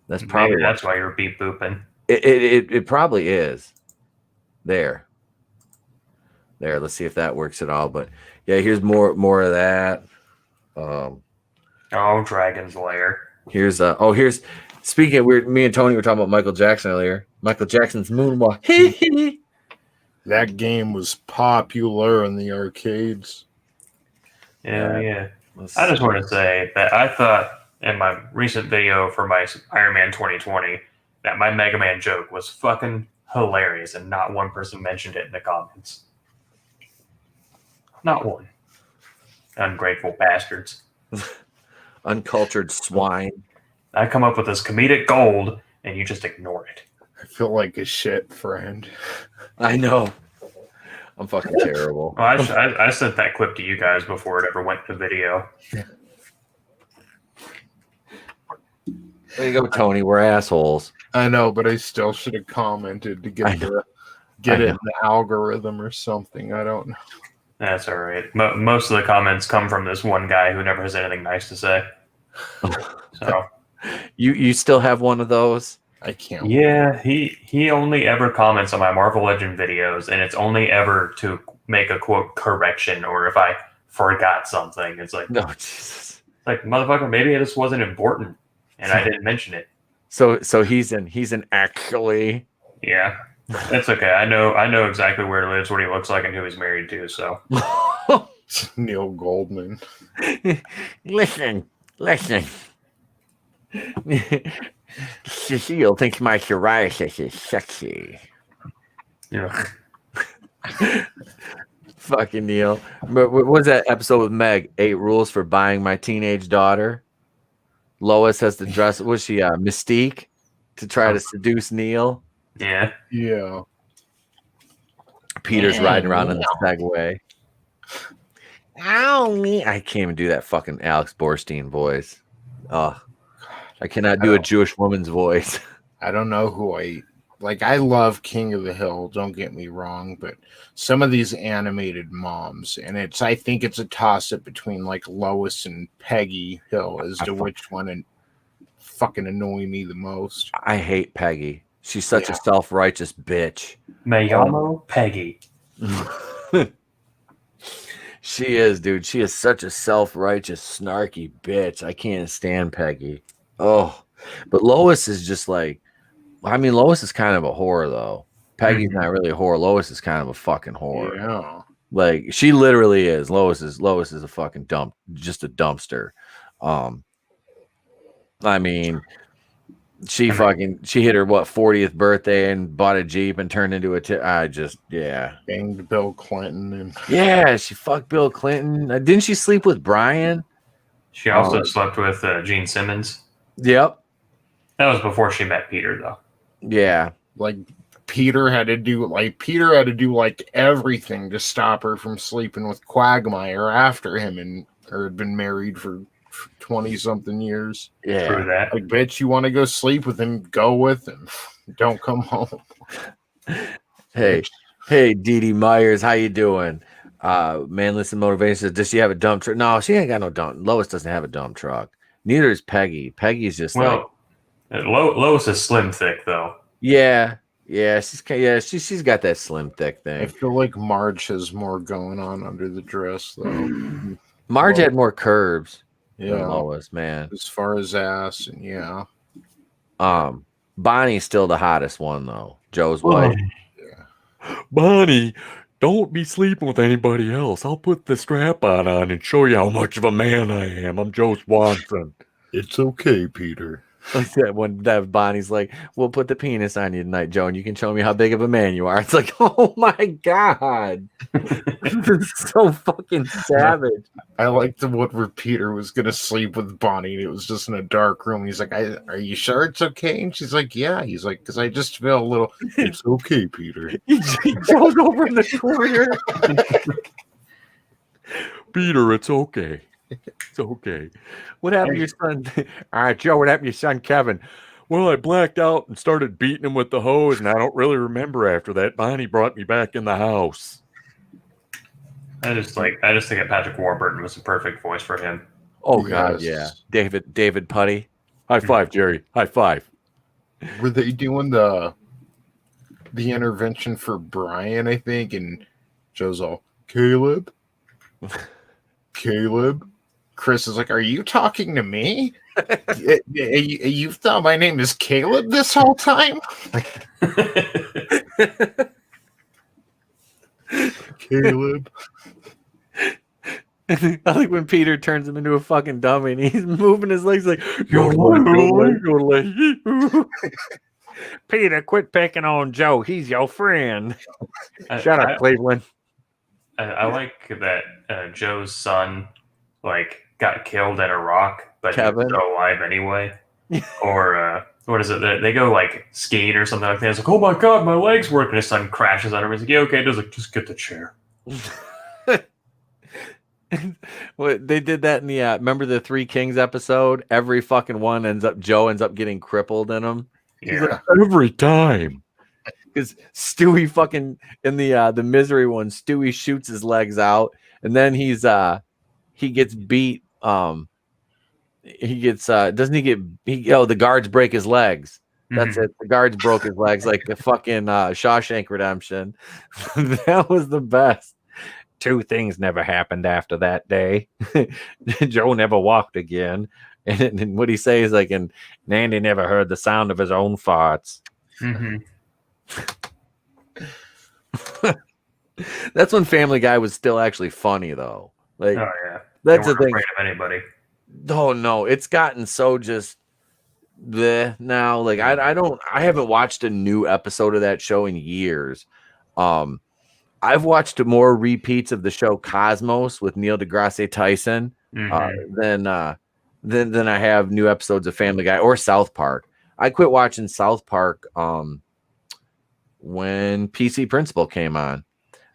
That's probably that's why you're beep booping. It probably is. There. Let's see if that works at all. But yeah, here's more of that. Dragon's Lair. Here's speaking of weird. Me and Tony were talking about Michael Jackson earlier. Michael Jackson's Moonwalk. That game was popular in the arcades. Yeah. I just want to say that I thought in my recent video for my Iron Man 2020 that my Mega Man joke was fucking hilarious, and not one person mentioned it in the comments. Not one. Ungrateful bastards. Uncultured swine. I come up with this comedic gold, and you just ignore it. I feel like a shit friend. I know. I'm fucking terrible. Well, I sent that clip to you guys before it ever went to video. There you go, Tony. We're assholes. I know, but I still should have commented to get it in the algorithm or something. I don't know. That's all right. Most of the comments come from this one guy who never has anything nice to say. So you still have one of those? I can't. Yeah, he only ever comments on my Marvel Legend videos, and it's only ever to make a quote correction or if I forgot something. It's like, no, Jesus. It's like, motherfucker, maybe it just wasn't important and I didn't mention it. So he's an actually. Yeah, that's okay. I know exactly where he lives, what he looks like, and who he's married to. So Neil Goldman. Listen. Cecile thinks my psoriasis is sexy. Yeah. Fucking Neil. What was that episode with Meg? 8 rules for buying my teenage daughter. Lois has to dress. Was she Mystique to try to seduce Neil? Yeah. Yeah. Peter's riding around in the Segway. Ow, me! I can't even do that fucking Alex Borstein voice. Oh, I cannot do a Jewish woman's voice. I don't know who I love King of the Hill, don't get me wrong, but some of these animated moms, and I think it's a toss-up between like Lois and Peggy Hill as to which one fucking annoy me the most. I hate Peggy. She's such a self-righteous bitch. Me llamo Peggy. She is, dude. She is such a self-righteous, snarky bitch. I can't stand Peggy. Oh, but Lois is just like, I mean, Lois is kind of a whore, though. Peggy's not really a whore. Lois is kind of a fucking whore. Yeah. Like, she literally is. Lois is a fucking just a dumpster. I mean, she hit her 40th birthday and bought a Jeep and turned into banged Bill Clinton and she fucked Bill Clinton. Didn't she sleep with Brian? She also slept with Gene Simmons. Yep. That was before she met Peter, though. Yeah. Like Peter had to do like everything to stop her from sleeping with Quagmire after him or had been married for 20-something years. Yeah. True that. Like, bitch, you want to go sleep with him? Go with him. Don't come home. Hey, Dee Dee Myers, how you doing? Manless and Motivation says, does she have a dump truck? No, she ain't got no dump. Lois doesn't have a dump truck. Neither is Peggy. Peggy's just Lois is slim thick though. Yeah, she's got that slim thick thing. I feel like Marge has more going on under the dress though. Marge had more curves. Yeah, Lois, man. As far as ass and Bonnie's still the hottest one though. Joe's wife. Yeah. Bonnie, don't be sleeping with anybody else. I'll put the strap on and show you how much of a man I am. I'm Joe Swanson. It's okay, Peter. Like that when that Bonnie's like, we'll put the penis on you tonight, Joe, and you can show me how big of a man you are. It's like, oh my god. It's so fucking savage. I liked the one where Peter was gonna sleep with Bonnie and it was just in a dark room. He's like, are you sure it's okay? And she's like, yeah. He's like, because I just feel a little, it's okay, Peter. He goes over in the corner. Peter, it's okay. It's okay. What happened to your son? Joe, what happened to your son, Kevin? Well, I blacked out and started beating him with the hose, and I don't really remember after that. Bonnie brought me back in the house. I just think that Patrick Warburton was the perfect voice for him. Oh god, yeah. David Putty. High five, Jerry. High five. Were they doing the intervention for Brian, I think, and Joe's all, Caleb? Chris is like, are you talking to me? You thought my name is Caleb this whole time? Caleb. I like when Peter turns him into a fucking dummy and he's moving his legs like, Peter, quit picking on Joe. He's your friend. Shut up, Cleveland. I like that Joe's son got killed at a rock, but he's still alive anyway. Or what is it? They go skiing or something like that. It's like, oh my god, my leg's working. His son crashes on him. He's like, yeah, okay. Does just get the chair. Well, they did that in the remember the Three Kings episode? Every fucking one Joe ends up getting crippled in them. Yeah. Every time. Because Stewie fucking in the Misery one, Stewie shoots his legs out, and then he gets beat. The guards break his legs. That's it. The guards broke his legs like the fucking Shawshank Redemption. That was the best. Two things never happened after that day. Joe never walked again. And what he says and Nandy never heard the sound of his own farts. Mm-hmm. That's when Family Guy was still actually funny, though. Oh yeah, that's the thing. Afraid of anybody. Oh no, it's gotten so just bleh now. I haven't watched a new episode of that show in years. I've watched more repeats of the show Cosmos with Neil deGrasse Tyson than I have new episodes of Family Guy or South Park. I quit watching South Park when PC Principal came on.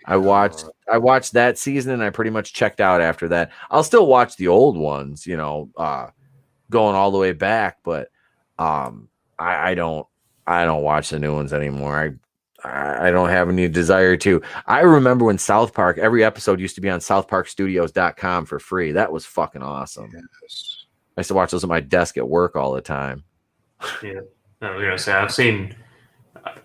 I watched that season and I pretty much checked out after that. I'll still watch the old ones, going all the way back, but I don't watch the new ones anymore. I don't have any desire to. I remember when South Park, every episode used to be on southparkstudios.com for free. That was fucking awesome. Yes. I used to watch those at my desk at work all the time. Yeah, I was gonna say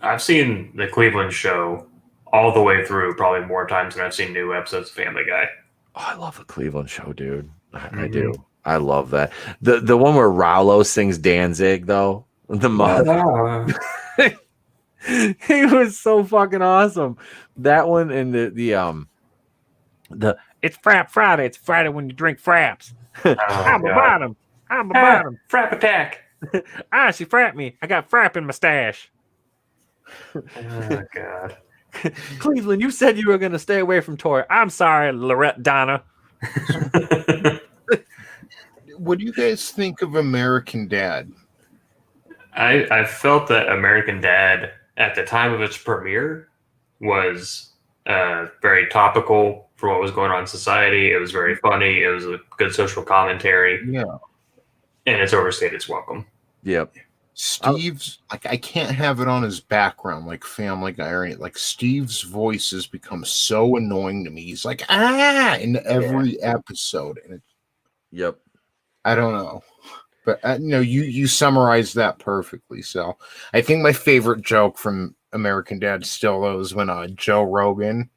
I've seen the Cleveland Show all the way through probably more times than I've seen new episodes of Family Guy. Oh, I love the Cleveland Show, dude. I do. I love that. The one where Rallo sings Danzig though. The mother. He was so fucking awesome. That one and the it's Frap Friday. It's Friday when you drink fraps. I'm a bottom. I'm a bottom. Frap attack. She frapped me. I got frap in my stash. Oh God. Cleveland, you said you were gonna stay away from Tori. I'm sorry, Lorette Donna. What do you guys think of American Dad? I felt that American Dad at the time of its premiere was very topical for what was going on in society. It was very funny. It was a good social commentary. Yeah. And it's overstayed its welcome. Yep. Steve's like I can't have it on his background like Family Guy or anything. Like Steve's voice has become so annoying to me. He's like in every episode, and yep. I don't know, but you summarized that perfectly. So I think my favorite joke from American Dad still is when Joe Rogan,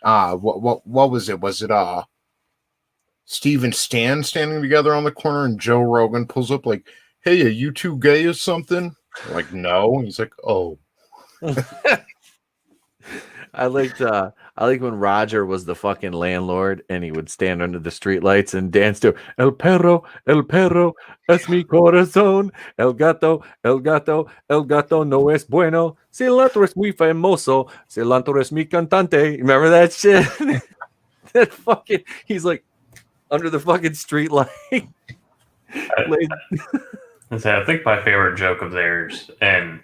what was it? Was it Steve and Stan standing together on the corner, and Joe Rogan pulls up like, "Hey, are you two gay or something?" I'm like, no. And he's like, "Oh." I like when Roger was the fucking landlord and he would stand under the streetlights and dance to el perro, es mi corazón, el gato, no es bueno, cilantro es muy famoso, cilantro es mi cantante. Remember that shit? That fucking, he's like under the fucking streetlight. I think my favorite joke of theirs, and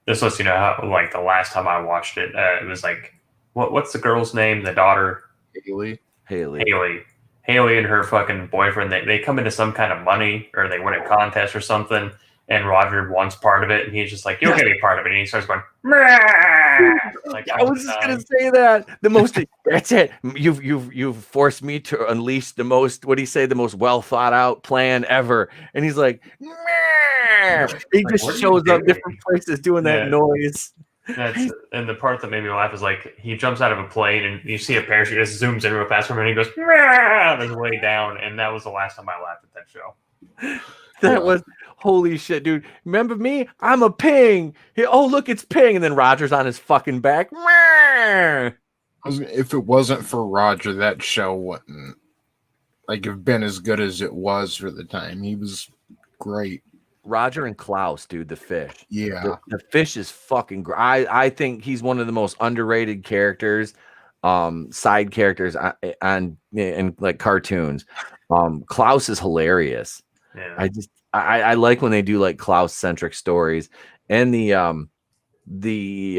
this lets you know how, like, the last time I watched it, it was like, what's the girl's name? The daughter? Haley and her fucking boyfriend, they come into some kind of money, or they win a contest or something, and Roger wants part of it, and he's just like, "You'll get a part of it," and he starts going, like, I was just gonna say that that's it. You've forced me to unleash the most, what do you say, the most well thought out plan ever. And he's like, he just shows up different places doing that noise. And the part that made me laugh is like he jumps out of a plane and you see a parachute just zooms in real fast from him and he goes on his way down, and that was the last time I laughed at that show. That was holy shit, dude. Remember me? I'm a ping. Oh, look, it's ping, and then Roger's on his fucking back. If it wasn't for Roger, that show wouldn't have been as good as it was for the time. He was great. Roger and Klaus, dude, the fish. Yeah. The fish is fucking great. I think he's one of the most underrated characters, side characters on in like cartoons. Klaus is hilarious. Yeah. I like when they do like Klaus centric stories, and the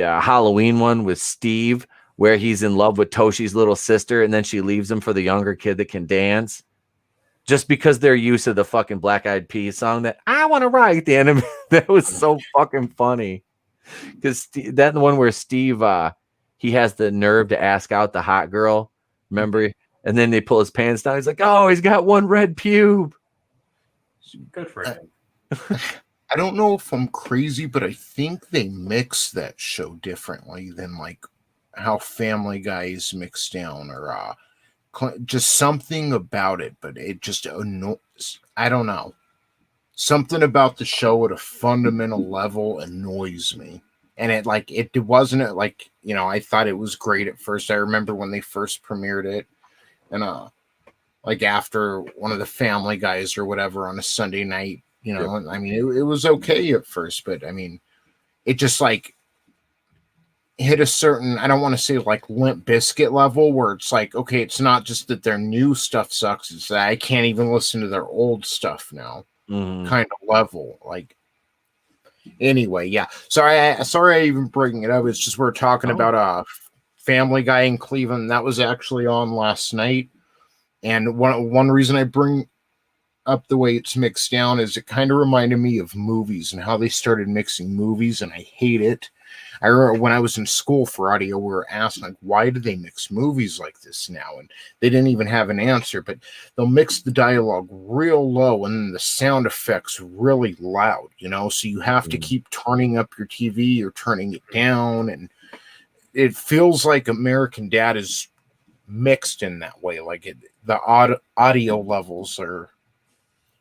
Halloween one with Steve, where he's in love with Toshi's little sister, and then she leaves him for the younger kid that can dance. Just because their use of the fucking Black Eyed Peas song that I want to write the enemy, that was so fucking funny. Because that one where Steve, he has the nerve to ask out the hot girl, remember? And then they pull his pants down. He's like, "Oh, he's got one red pube." Good for him. I don't know if I'm crazy, but I think they mix that show differently than like how Family Guy is mixed down, or just something about it, but it just annoys. I don't know. Something about the show at a fundamental level annoys me. And it wasn't I thought it was great at first. I remember when they first premiered it, and after one of the Family Guys or whatever on a Sunday night, I mean, it was okay at first, but I mean, it just hit a certain, I don't want to say Limp Bizkit level, where it's like, okay, it's not just that their new stuff sucks, it's that I can't even listen to their old stuff now, kind of level. Anyway, yeah. Sorry I even bringing it up. It's just we're talking about Family Guy in Cleveland. That was actually on last night. And one reason I bring up the way it's mixed down is it kind of reminded me of movies and how they started mixing movies, and I hate it. I remember when I was in school for audio, we were asked, like, why do they mix movies like this now? And they didn't even have an answer, but they'll mix the dialogue real low and then the sound effects really loud, you know? So you have to keep turning up your TV or turning it down. And it feels like American Dad is mixed in that way. Like the audio levels are...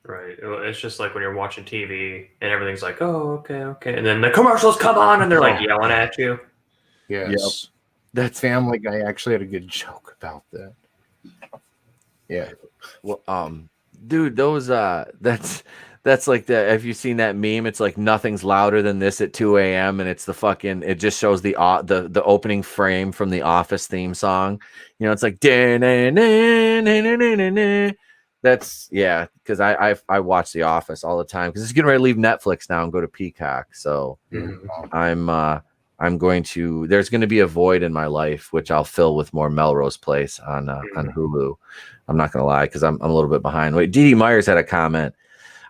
Right. It's just like when you're watching TV and everything's like, oh, okay. And then the commercials come on and they're like yelling at you. Yes. Yep. That Family Guy actually had a good joke about that. Yeah. Well, dude, those that's like have you seen that meme? It's like nothing's louder than this at 2 a.m. and it's the fucking, it just shows the opening frame from the Office theme song. You know, it's like that's because I watch The Office all the time because it's getting ready to leave Netflix now and go to Peacock. So I'm going to, there's going to be a void in my life which I'll fill with more Melrose Place on Hulu. I'm not gonna lie because I'm a little bit behind. Wait, Dee Myers had a comment.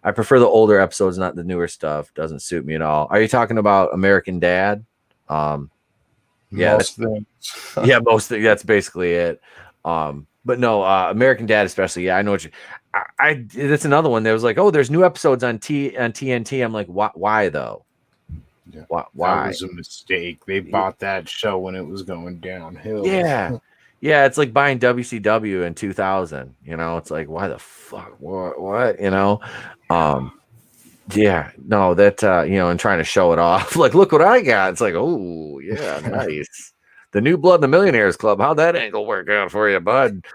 I prefer the older episodes, not the newer stuff. Doesn't suit me at all. Are you talking about American Dad? Yeah, most things. Yeah, most things. That's basically it. But no, American Dad especially. Yeah, I know what you. That's another one. There was like, oh, there's new episodes on TNT. I'm like, why though? Yeah. Why? That was a mistake. They bought that show when it was going downhill. Yeah. Yeah, it's like buying WCW in 2000. You know, it's like, why the fuck? What? You know? Yeah, no, that you know, and trying to show it off. Like, look what I got. It's like, oh yeah, nice. The New Blood and the Millionaires Club. How'd that angle work out for you, bud?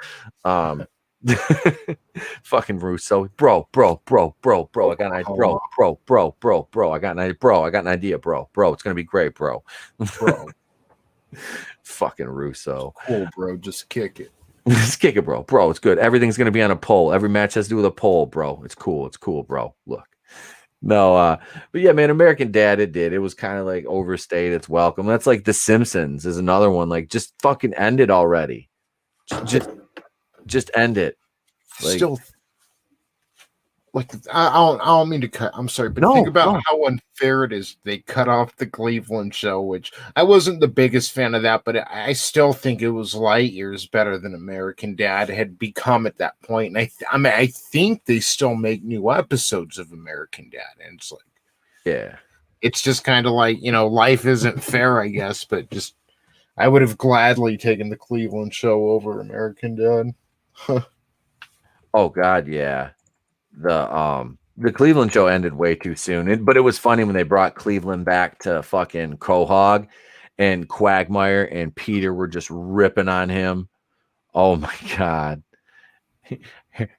Fucking Russo, bro. I got an idea, bro. I got an idea, bro. It's gonna be great, bro. Fucking Russo. Cool, bro. Just kick it. Just kick it, bro. Bro, it's good. Everything's gonna be on a poll. Every match has to do with a poll, bro. It's cool, bro. Look. No, but yeah, man, American Dad, it was kind of like overstayed its welcome. That's like The Simpsons is another one. Like, just fucking end it already. Just end it. Like, Still, like, I don't mean to cut. I'm sorry, but think about how unfair it is. They cut off the Cleveland show, which I wasn't the biggest fan of that, but I still think it was light years better than American Dad had become at that point. And I think they still make new episodes of American Dad, and it's like, yeah, it's just kind of like, you know, life isn't fair, I guess. But just, I would have gladly taken the Cleveland show over American Dad. Oh God, yeah. The Cleveland show ended way too soon, but it was funny when they brought Cleveland back to fucking Quahog, and Quagmire and Peter were just ripping on him. Oh my God.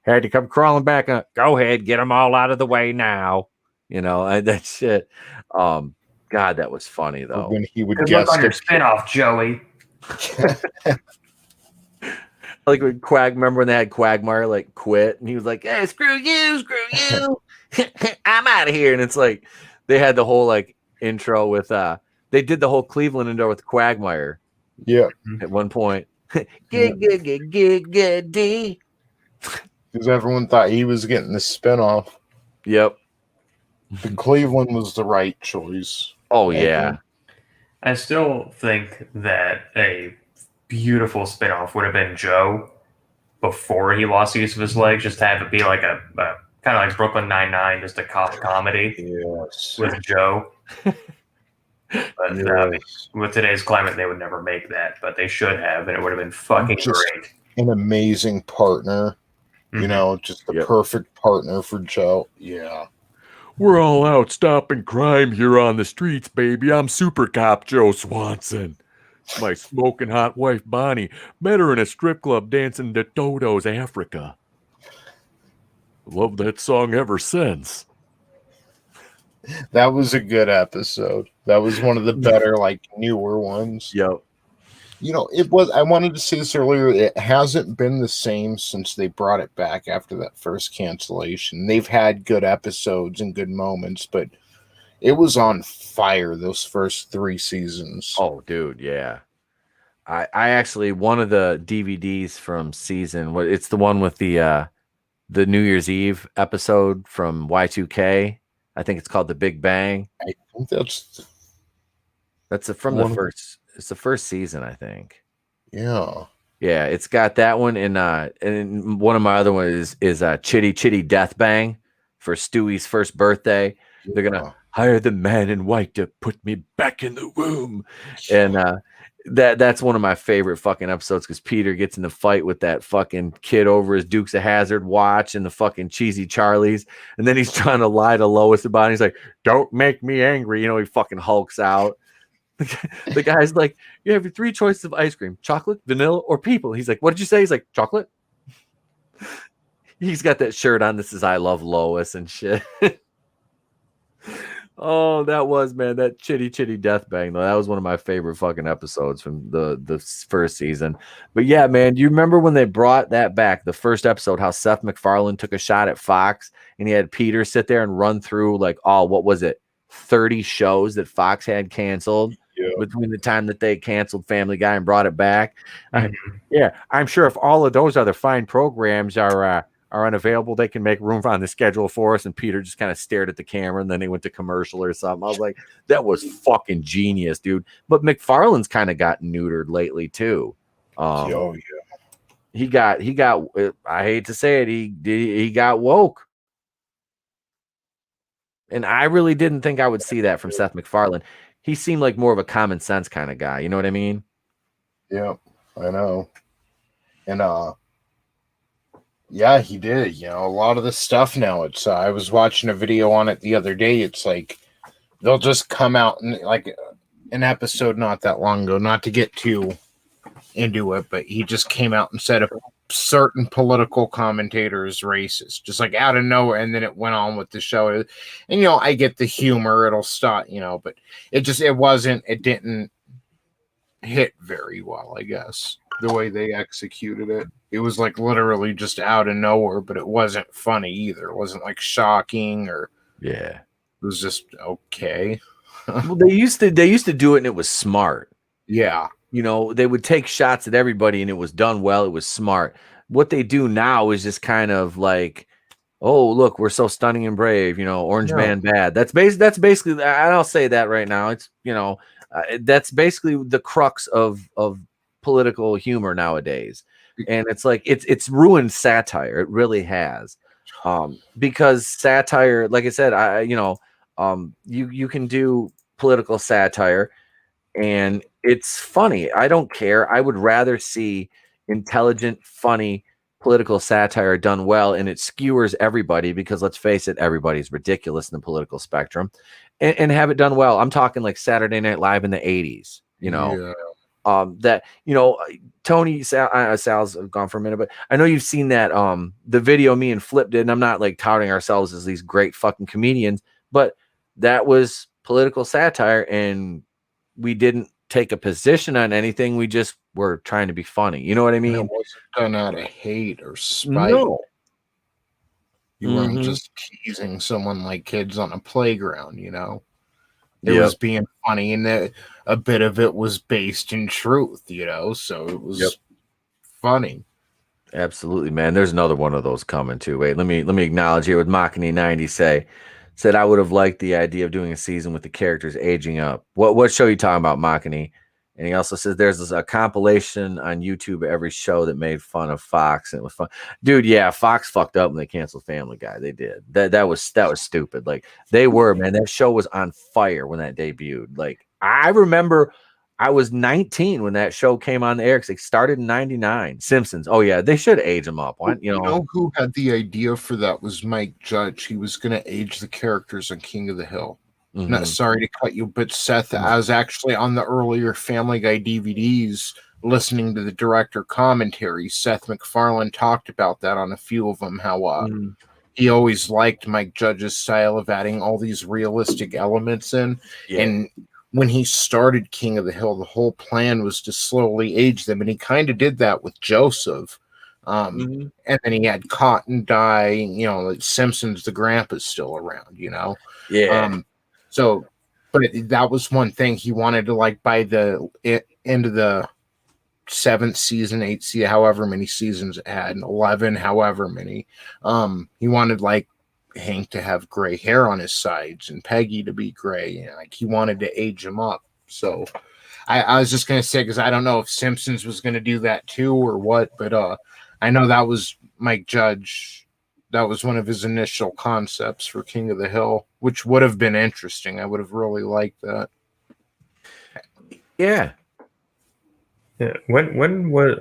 Had to come crawling back. Go ahead, get them all out of the way now. You know, that shit. God, that was funny though. When he would Good luck on your spinoff, Joey. Like when remember when they had Quagmire like quit and he was like, hey, screw you. I'm out of here. And it's like they had the whole like intro with they did the whole Cleveland intro with Quagmire. Yeah. At one point. Giggity. Because everyone thought he was getting the spinoff. Yep. The Cleveland was the right choice. Oh yeah. I still think that a beautiful spinoff would have been Joe before he lost the use of his legs, just to have it be like a kind of like Brooklyn Nine-Nine, just a cop comedy with Joe. But with today's climate, they would never make that, but they should have, and it would have been fucking great. An amazing partner, you know, just the perfect partner for Joe. Yeah. We're all out stopping crime here on the streets, baby. I'm Super Cop Joe Swanson. My smoking hot wife, Bonnie, met her in a strip club dancing to Dodo's Africa. Love that song ever since. That was a good episode. That was one of the better, like, newer ones. Yep. You know, it was, I wanted to say this earlier, it hasn't been the same since they brought it back after that first cancellation. They've had good episodes and good moments, but it was on fire those first 3 seasons. Oh, dude, yeah. I actually one of the DVDs from season. It's the one with the New Year's Eve episode from Y2K. I think it's called The Big Bang. I think that's from the first. It's the first season, I think. Yeah. Yeah, it's got that one, and one of my other ones is Chitty Chitty Death Bang for Stewie's first birthday. Yeah. They're gonna hire the man in white to put me back in the womb, and that's one of my favorite fucking episodes because Peter gets in the fight with that fucking kid over his Dukes of Hazzard watch and the fucking cheesy Charlies, and then he's trying to lie to Lois about it. He's like, "Don't make me angry," he fucking hulks out. The guy's like, you have your 3 choices of ice cream: chocolate, vanilla, or people. He's like, what did you say? He's like, chocolate. He's got that shirt on. This is I Love Lois and shit. Oh, that Chitty Chitty Death Bang, though. That was one of my favorite fucking episodes from the first season. But yeah, man, do you remember when they brought that back, the first episode, how Seth MacFarlane took a shot at Fox and he had Peter sit there and run through what was it, 30 shows that Fox had canceled? Yeah. Between the time that they canceled Family Guy and brought it back. Yeah, I'm sure if all of those other fine programs are unavailable, they can make room on the schedule for us. And Peter just kind of stared at the camera, and then he went to commercial or something. I was like, that was fucking genius, dude. But McFarlane's kind of got neutered lately too. Yeah. He got. I hate to say it, he got woke. And I really didn't think I would see that from Seth MacFarlane. He seemed like more of a common sense kind of guy. You know what I mean? Yeah, I know. And yeah, he did. A lot of the stuff now. It's I was watching a video on it the other day. It's like they'll just come out and like an episode not that long ago. Not to get too into it, but he just came out and said a certain political commentators racist, just like out of nowhere, and then it went on with the show. And I get the humor, it'll stop, but it didn't hit very well, I guess, the way they executed it. It was like literally just out of nowhere, but it wasn't funny either. It wasn't like shocking or it was just okay. Well, they used to do it and it was smart. Yeah. They would take shots at everybody and it was done well. It was smart. What they do now is just kind of like, oh, look, we're so stunning and brave, Orange Man bad. That's basically, and I'll say that right now. It's, that's basically the crux of political humor nowadays. And it's like, it's ruined satire. It really has. Because satire, like I said, you can do political satire and it's funny. I don't care. I would rather see intelligent, funny political satire done well, and it skewers everybody because let's face it, everybody's ridiculous in the political spectrum, and have it done well. I'm talking like Saturday Night Live in the 80s, Tony Sal's gone for a minute, but I know you've seen that the video me and Flip did, and I'm not like touting ourselves as these great fucking comedians, but that was political satire, and we didn't take a position on anything. We just were trying to be funny. You know what I mean? And it wasn't done out of hate or spite. No. You weren't just teasing someone like kids on a playground, It was being funny, and a bit of it was based in truth, so it was funny. Absolutely, man. There's another one of those coming too. Wait, let me acknowledge here with Machini 90 said I would have liked the idea of doing a season with the characters aging up. What show you talking about, Machini? And he also says there's a compilation on YouTube of every show that made fun of Fox, and it was fun. Dude, yeah, Fox fucked up when they canceled Family Guy. They did. That was stupid. Like they were, man. That show was on fire when that debuted. Like I remember I was 19 when that show came on the air because it started in 99. Simpsons. Oh yeah, they should age them up. Why, You know who had the idea for that was Mike Judge. He was going to age the characters on King of the Hill. Not sorry to cut you, but Seth, I was actually on the earlier Family Guy DVDs listening to the director commentary. Seth MacFarlane talked about that on a few of them, how he always liked Mike Judge's style of adding all these realistic elements in. Yeah. And when he started King of the Hill, the whole plan was to slowly age them. And he kind of did that with Joseph. And then he had Cotton die, like Simpsons, the grandpa's still around, Yeah. So, but that was one thing he wanted to, like, by the end of the 7th season, 8th season, however many seasons it had, and 11, however many. He wanted like Hank to have gray hair on his sides and Peggy to be gray, and like he wanted to age him up. So I was just gonna say, because I don't know if Simpsons was gonna do that too or what, but I know that was Mike Judge. That was one of his initial concepts for King of the Hill, which would have been interesting. I would have really liked that. Yeah. Yeah. When was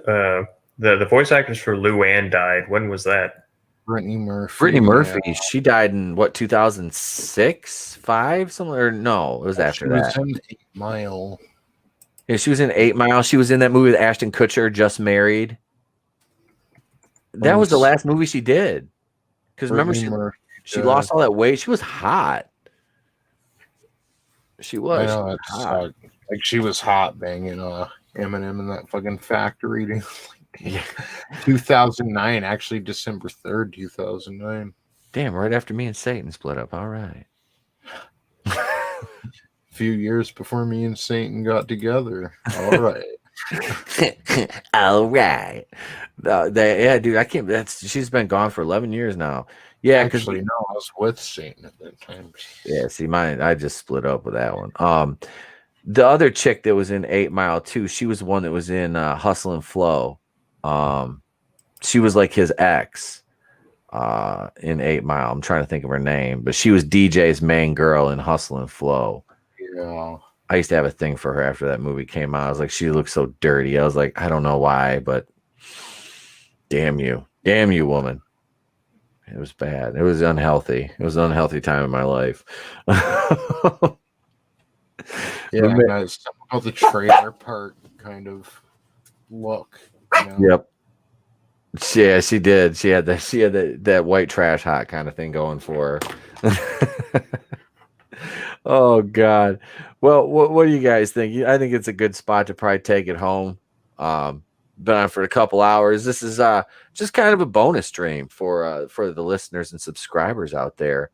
the voice actress for Luann died? When was that? Brittany Murphy. Brittany Murphy, she died in what, 2006, 5, somewhere? No, it was after that. She was in 8 Mile. Yeah, she was in 8 Mile. She was in that movie with Ashton Kutcher, Just Married. That was the last movie she did. Because remember, she lost all that weight. She was hot. She was. I know, hot. Like she was hot banging Eminem in that fucking factory. 2009, actually December 3rd, 2009. Damn, right after me and Satan split up. All right. A few years before me and Satan got together. All right. All right. Yeah, dude, I can't. She's been gone for 11 years now. Yeah, actually, no, I was with Satan at that time. Yeah, see, I just split up with that one. The other chick that was in 8 Mile too, she was the one that was in Hustle and Flow. She was like his ex in 8 Mile. I'm trying to think of her name, but she was DJ's main girl in Hustle and Flow. Yeah. I used to have a thing for her after that movie came out. I was like, she looks so dirty. I was like, I don't know why, but damn you, woman. It was bad. It was unhealthy. It was an unhealthy time in my life. Yeah, it's about the trailer park kind of look. You know? Yep. Yeah, she did. She had that white trash hot kind of thing going for her. Oh God. Well, what do you guys think? I think it's a good spot to probably take it home. Been on for a couple hours. This is just kind of a bonus stream for the listeners and subscribers out there.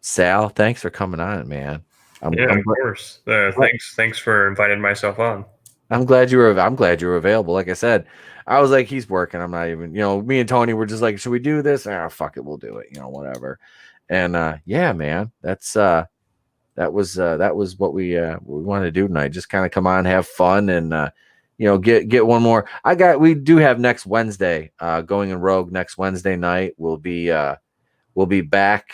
Sal, thanks for coming on, man. Of course. Thanks for inviting myself on. I'm glad you were available. Like I said, I was like, he's working. I'm not even, me and Tony were just like, should we do this? Fuck it, we'll do it. Whatever. And yeah, man, that was what we wanted to do tonight. Just kind of come on, have fun, and get one more. We do have next Wednesday, Going in Rogue next Wednesday night. We'll be back.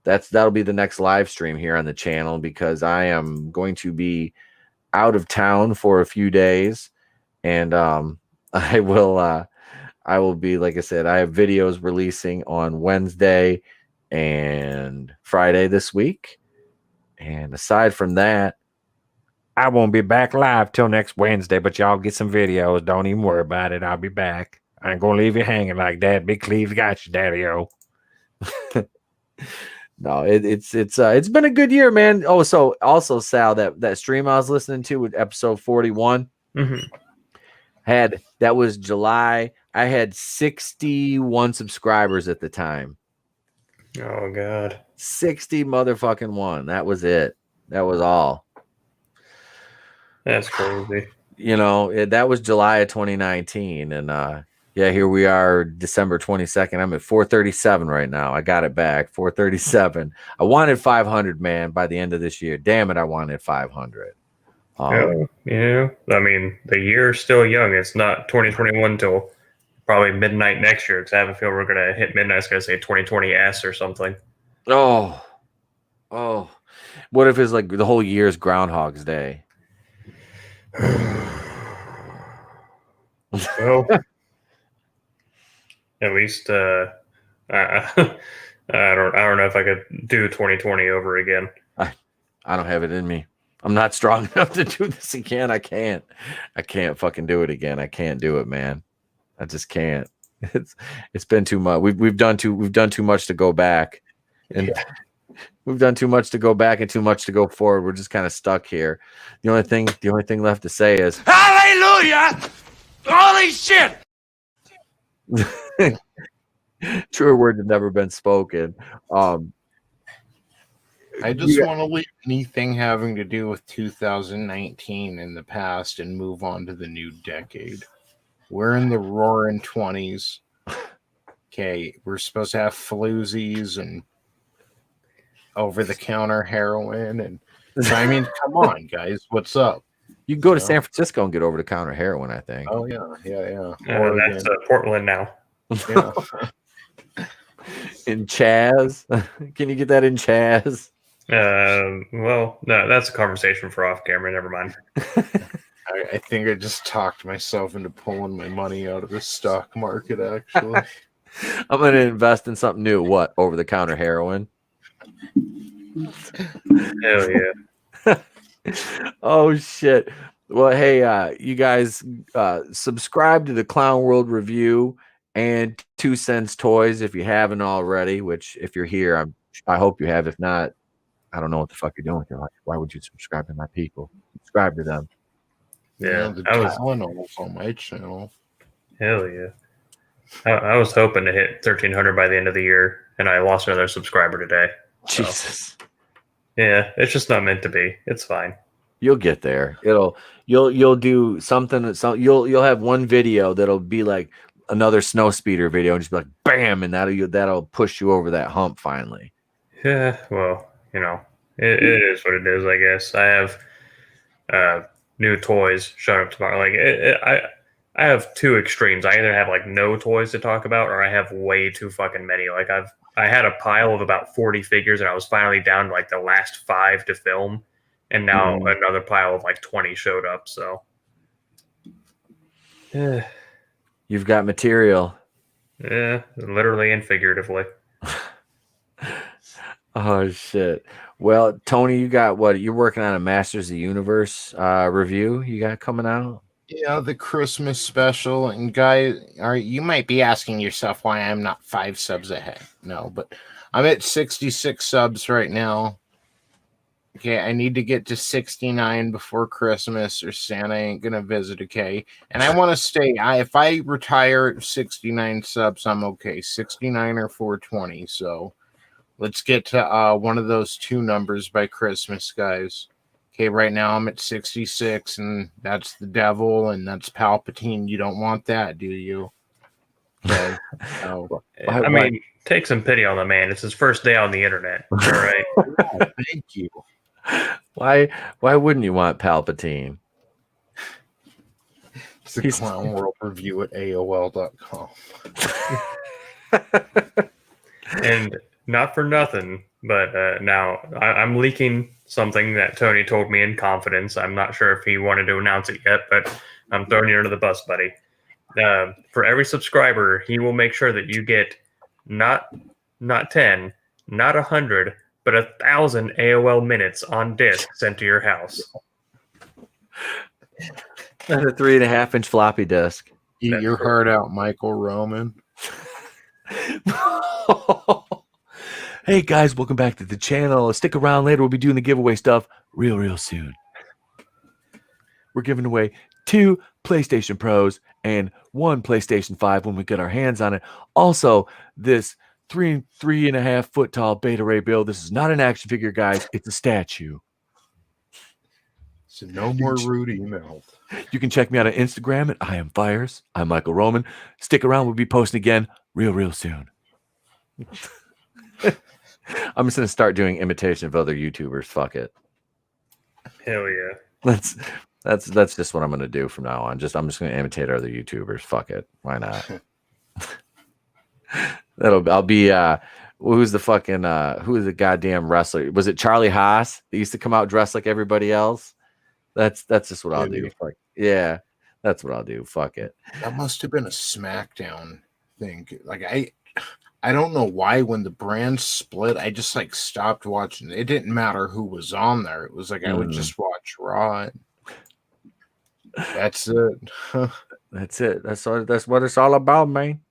That'll be the next live stream here on the channel, because I am going to be out of town for a few days, and I will be, like I said, I have videos releasing on Wednesday and Friday this week, and aside from that, I won't be back live till next Wednesday, but y'all get some videos. Don't even worry about it. I'll be back. I ain't gonna leave you hanging like that. Big Cleve's got you, Daddy-o. No, it's been a good year, man. Oh, so also, Sal, that stream I was listening to with episode 41 that was July. I had 61 subscribers at the time. Oh God, 60 motherfucking one. That was it. That was all. That's crazy. That was July of 2019, and here we are, December 22nd. I'm at 437 right now. I got it back, 437. I wanted 500, man, by the end of this year. Damn it, I wanted 500. I mean, the year's still young. It's not 2021 till probably midnight next year, because I have a feel we're going to hit midnight. It's going to say 2020S or something. Oh. What if it's like the whole year's Groundhog's Day? Well, at least I don't know if I could do 2020 over again. I don't have it in me. I'm not strong enough to do this again. I can't fucking do it again. I can't do it, man. I just can't. It's been too much. We've done too much to go back, and we've done too much to go back and too much to go forward. We're just kind of stuck here. The only thing left to say is hallelujah. Holy shit. Truer words have never been spoken. I just want to leave anything having to do with 2019 in the past and move on to the new decade. We're in the roaring 20s. Okay, we're supposed to have floozies and over-the-counter heroin, and so, I mean, come on, guys, what's up? You can go to San Francisco and get over-the-counter heroin, I think. Oh yeah. That's Portland now. Yeah. In Chaz, can you get that in Chaz? Well, no, that's a conversation for off camera. Never mind. I think I just talked myself into pulling my money out of the stock market, actually. I'm going to invest in something new. What? Over-the-counter heroin? Hell yeah. Oh, shit. Well, hey, you guys subscribe to the Clown World Review and 2 Cents Toys if you haven't already, which if you're here, I hope you have. If not, I don't know what the fuck you're doing with your life. Why would you subscribe to my people? Subscribe to them. Yeah, the Tylenols on my channel. Hell yeah. I was hoping to hit 1,300 by the end of the year, and I lost another subscriber today. So, Jesus. yeah, it's just not meant to be. It's fine. You'll get there. You'll do something. You'll have one video that'll be like another snow speeder video, and just be like, bam, and that'll push you over that hump finally. Yeah, well, it is what it is, I guess. I have new toys showing up tomorrow. Like, I have two extremes. I either have like no toys to talk about, or I have way too fucking many. Like I had a pile of about 40 figures, and I was finally down to like the last 5 to film, and now another pile of like 20 showed up. So, yeah, you've got material. Yeah, literally and figuratively. Oh shit. Well, Tony, you got what? You're working on a Masters of the Universe review you got coming out? Yeah, the Christmas special. And guys, you might be asking yourself why I'm not 5 subs ahead. No, but I'm at 66 subs right now. Okay, I need to get to 69 before Christmas, or Santa ain't gonna visit. Okay, and I want to stay. If I retire at 69 subs, I'm okay. 69 or 420. So let's get to one of those 2 numbers by Christmas, guys. Okay, right now I'm at 66, and that's the devil, and that's Palpatine. You don't want that, do you? Okay. So, I mean, take some pity on the man. It's his first day on the internet. All right. Yeah, thank you. Why wouldn't you want Palpatine? It's the Clown World Review at AOL.com. And not for nothing, but now I'm leaking something that Tony told me in confidence. I'm not sure if he wanted to announce it yet, but I'm throwing you under the bus, buddy. For every subscriber, he will make sure that you get not 10, not 100, but 1,000 AOL minutes on disk sent to your house. That's a 3.5-inch floppy disk. Eat your heart out, Michael Roman. Hey guys, welcome back to the channel. Stick around later. We'll be doing the giveaway stuff real soon. We're giving away 2 PlayStation Pros and 1 PlayStation 5 when we get our hands on it. Also, this 3.5 foot tall Beta Ray build. This is not an action figure, guys. It's a statue. So no more rude emails. You can check me out on Instagram at I Am Fires. I'm Michael Roman. Stick around. We'll be posting again real soon. I'm just gonna start doing imitation of other YouTubers. Fuck it. Hell yeah. That's just what I'm gonna do from now on. I'm just gonna imitate other YouTubers. Fuck it. Why not? I'll be who's the goddamn wrestler? Was it Charlie Haas that used to come out dressed like everybody else? That's just what I'll do. Fuck. Yeah, that's what I'll do. Fuck it. That must have been a SmackDown thing. Like I don't know why when the brand split, I just like stopped watching. It didn't matter who was on there. It was like I would just watch Raw. That's it. That's it. That's what it's all about, man.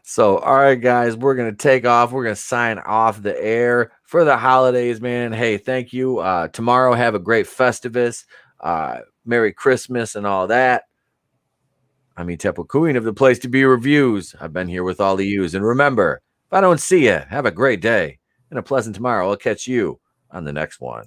So, all right, guys, we're gonna take off. We're gonna sign off the air for the holidays, man. Hey, thank you. Tomorrow, have a great Festivus. Merry Christmas and all that. I'm Untitled Queen of the Place to Be Reviews. I've been here with all of yous. And remember, if I don't see you, have a great day and a pleasant tomorrow. I'll catch you on the next one.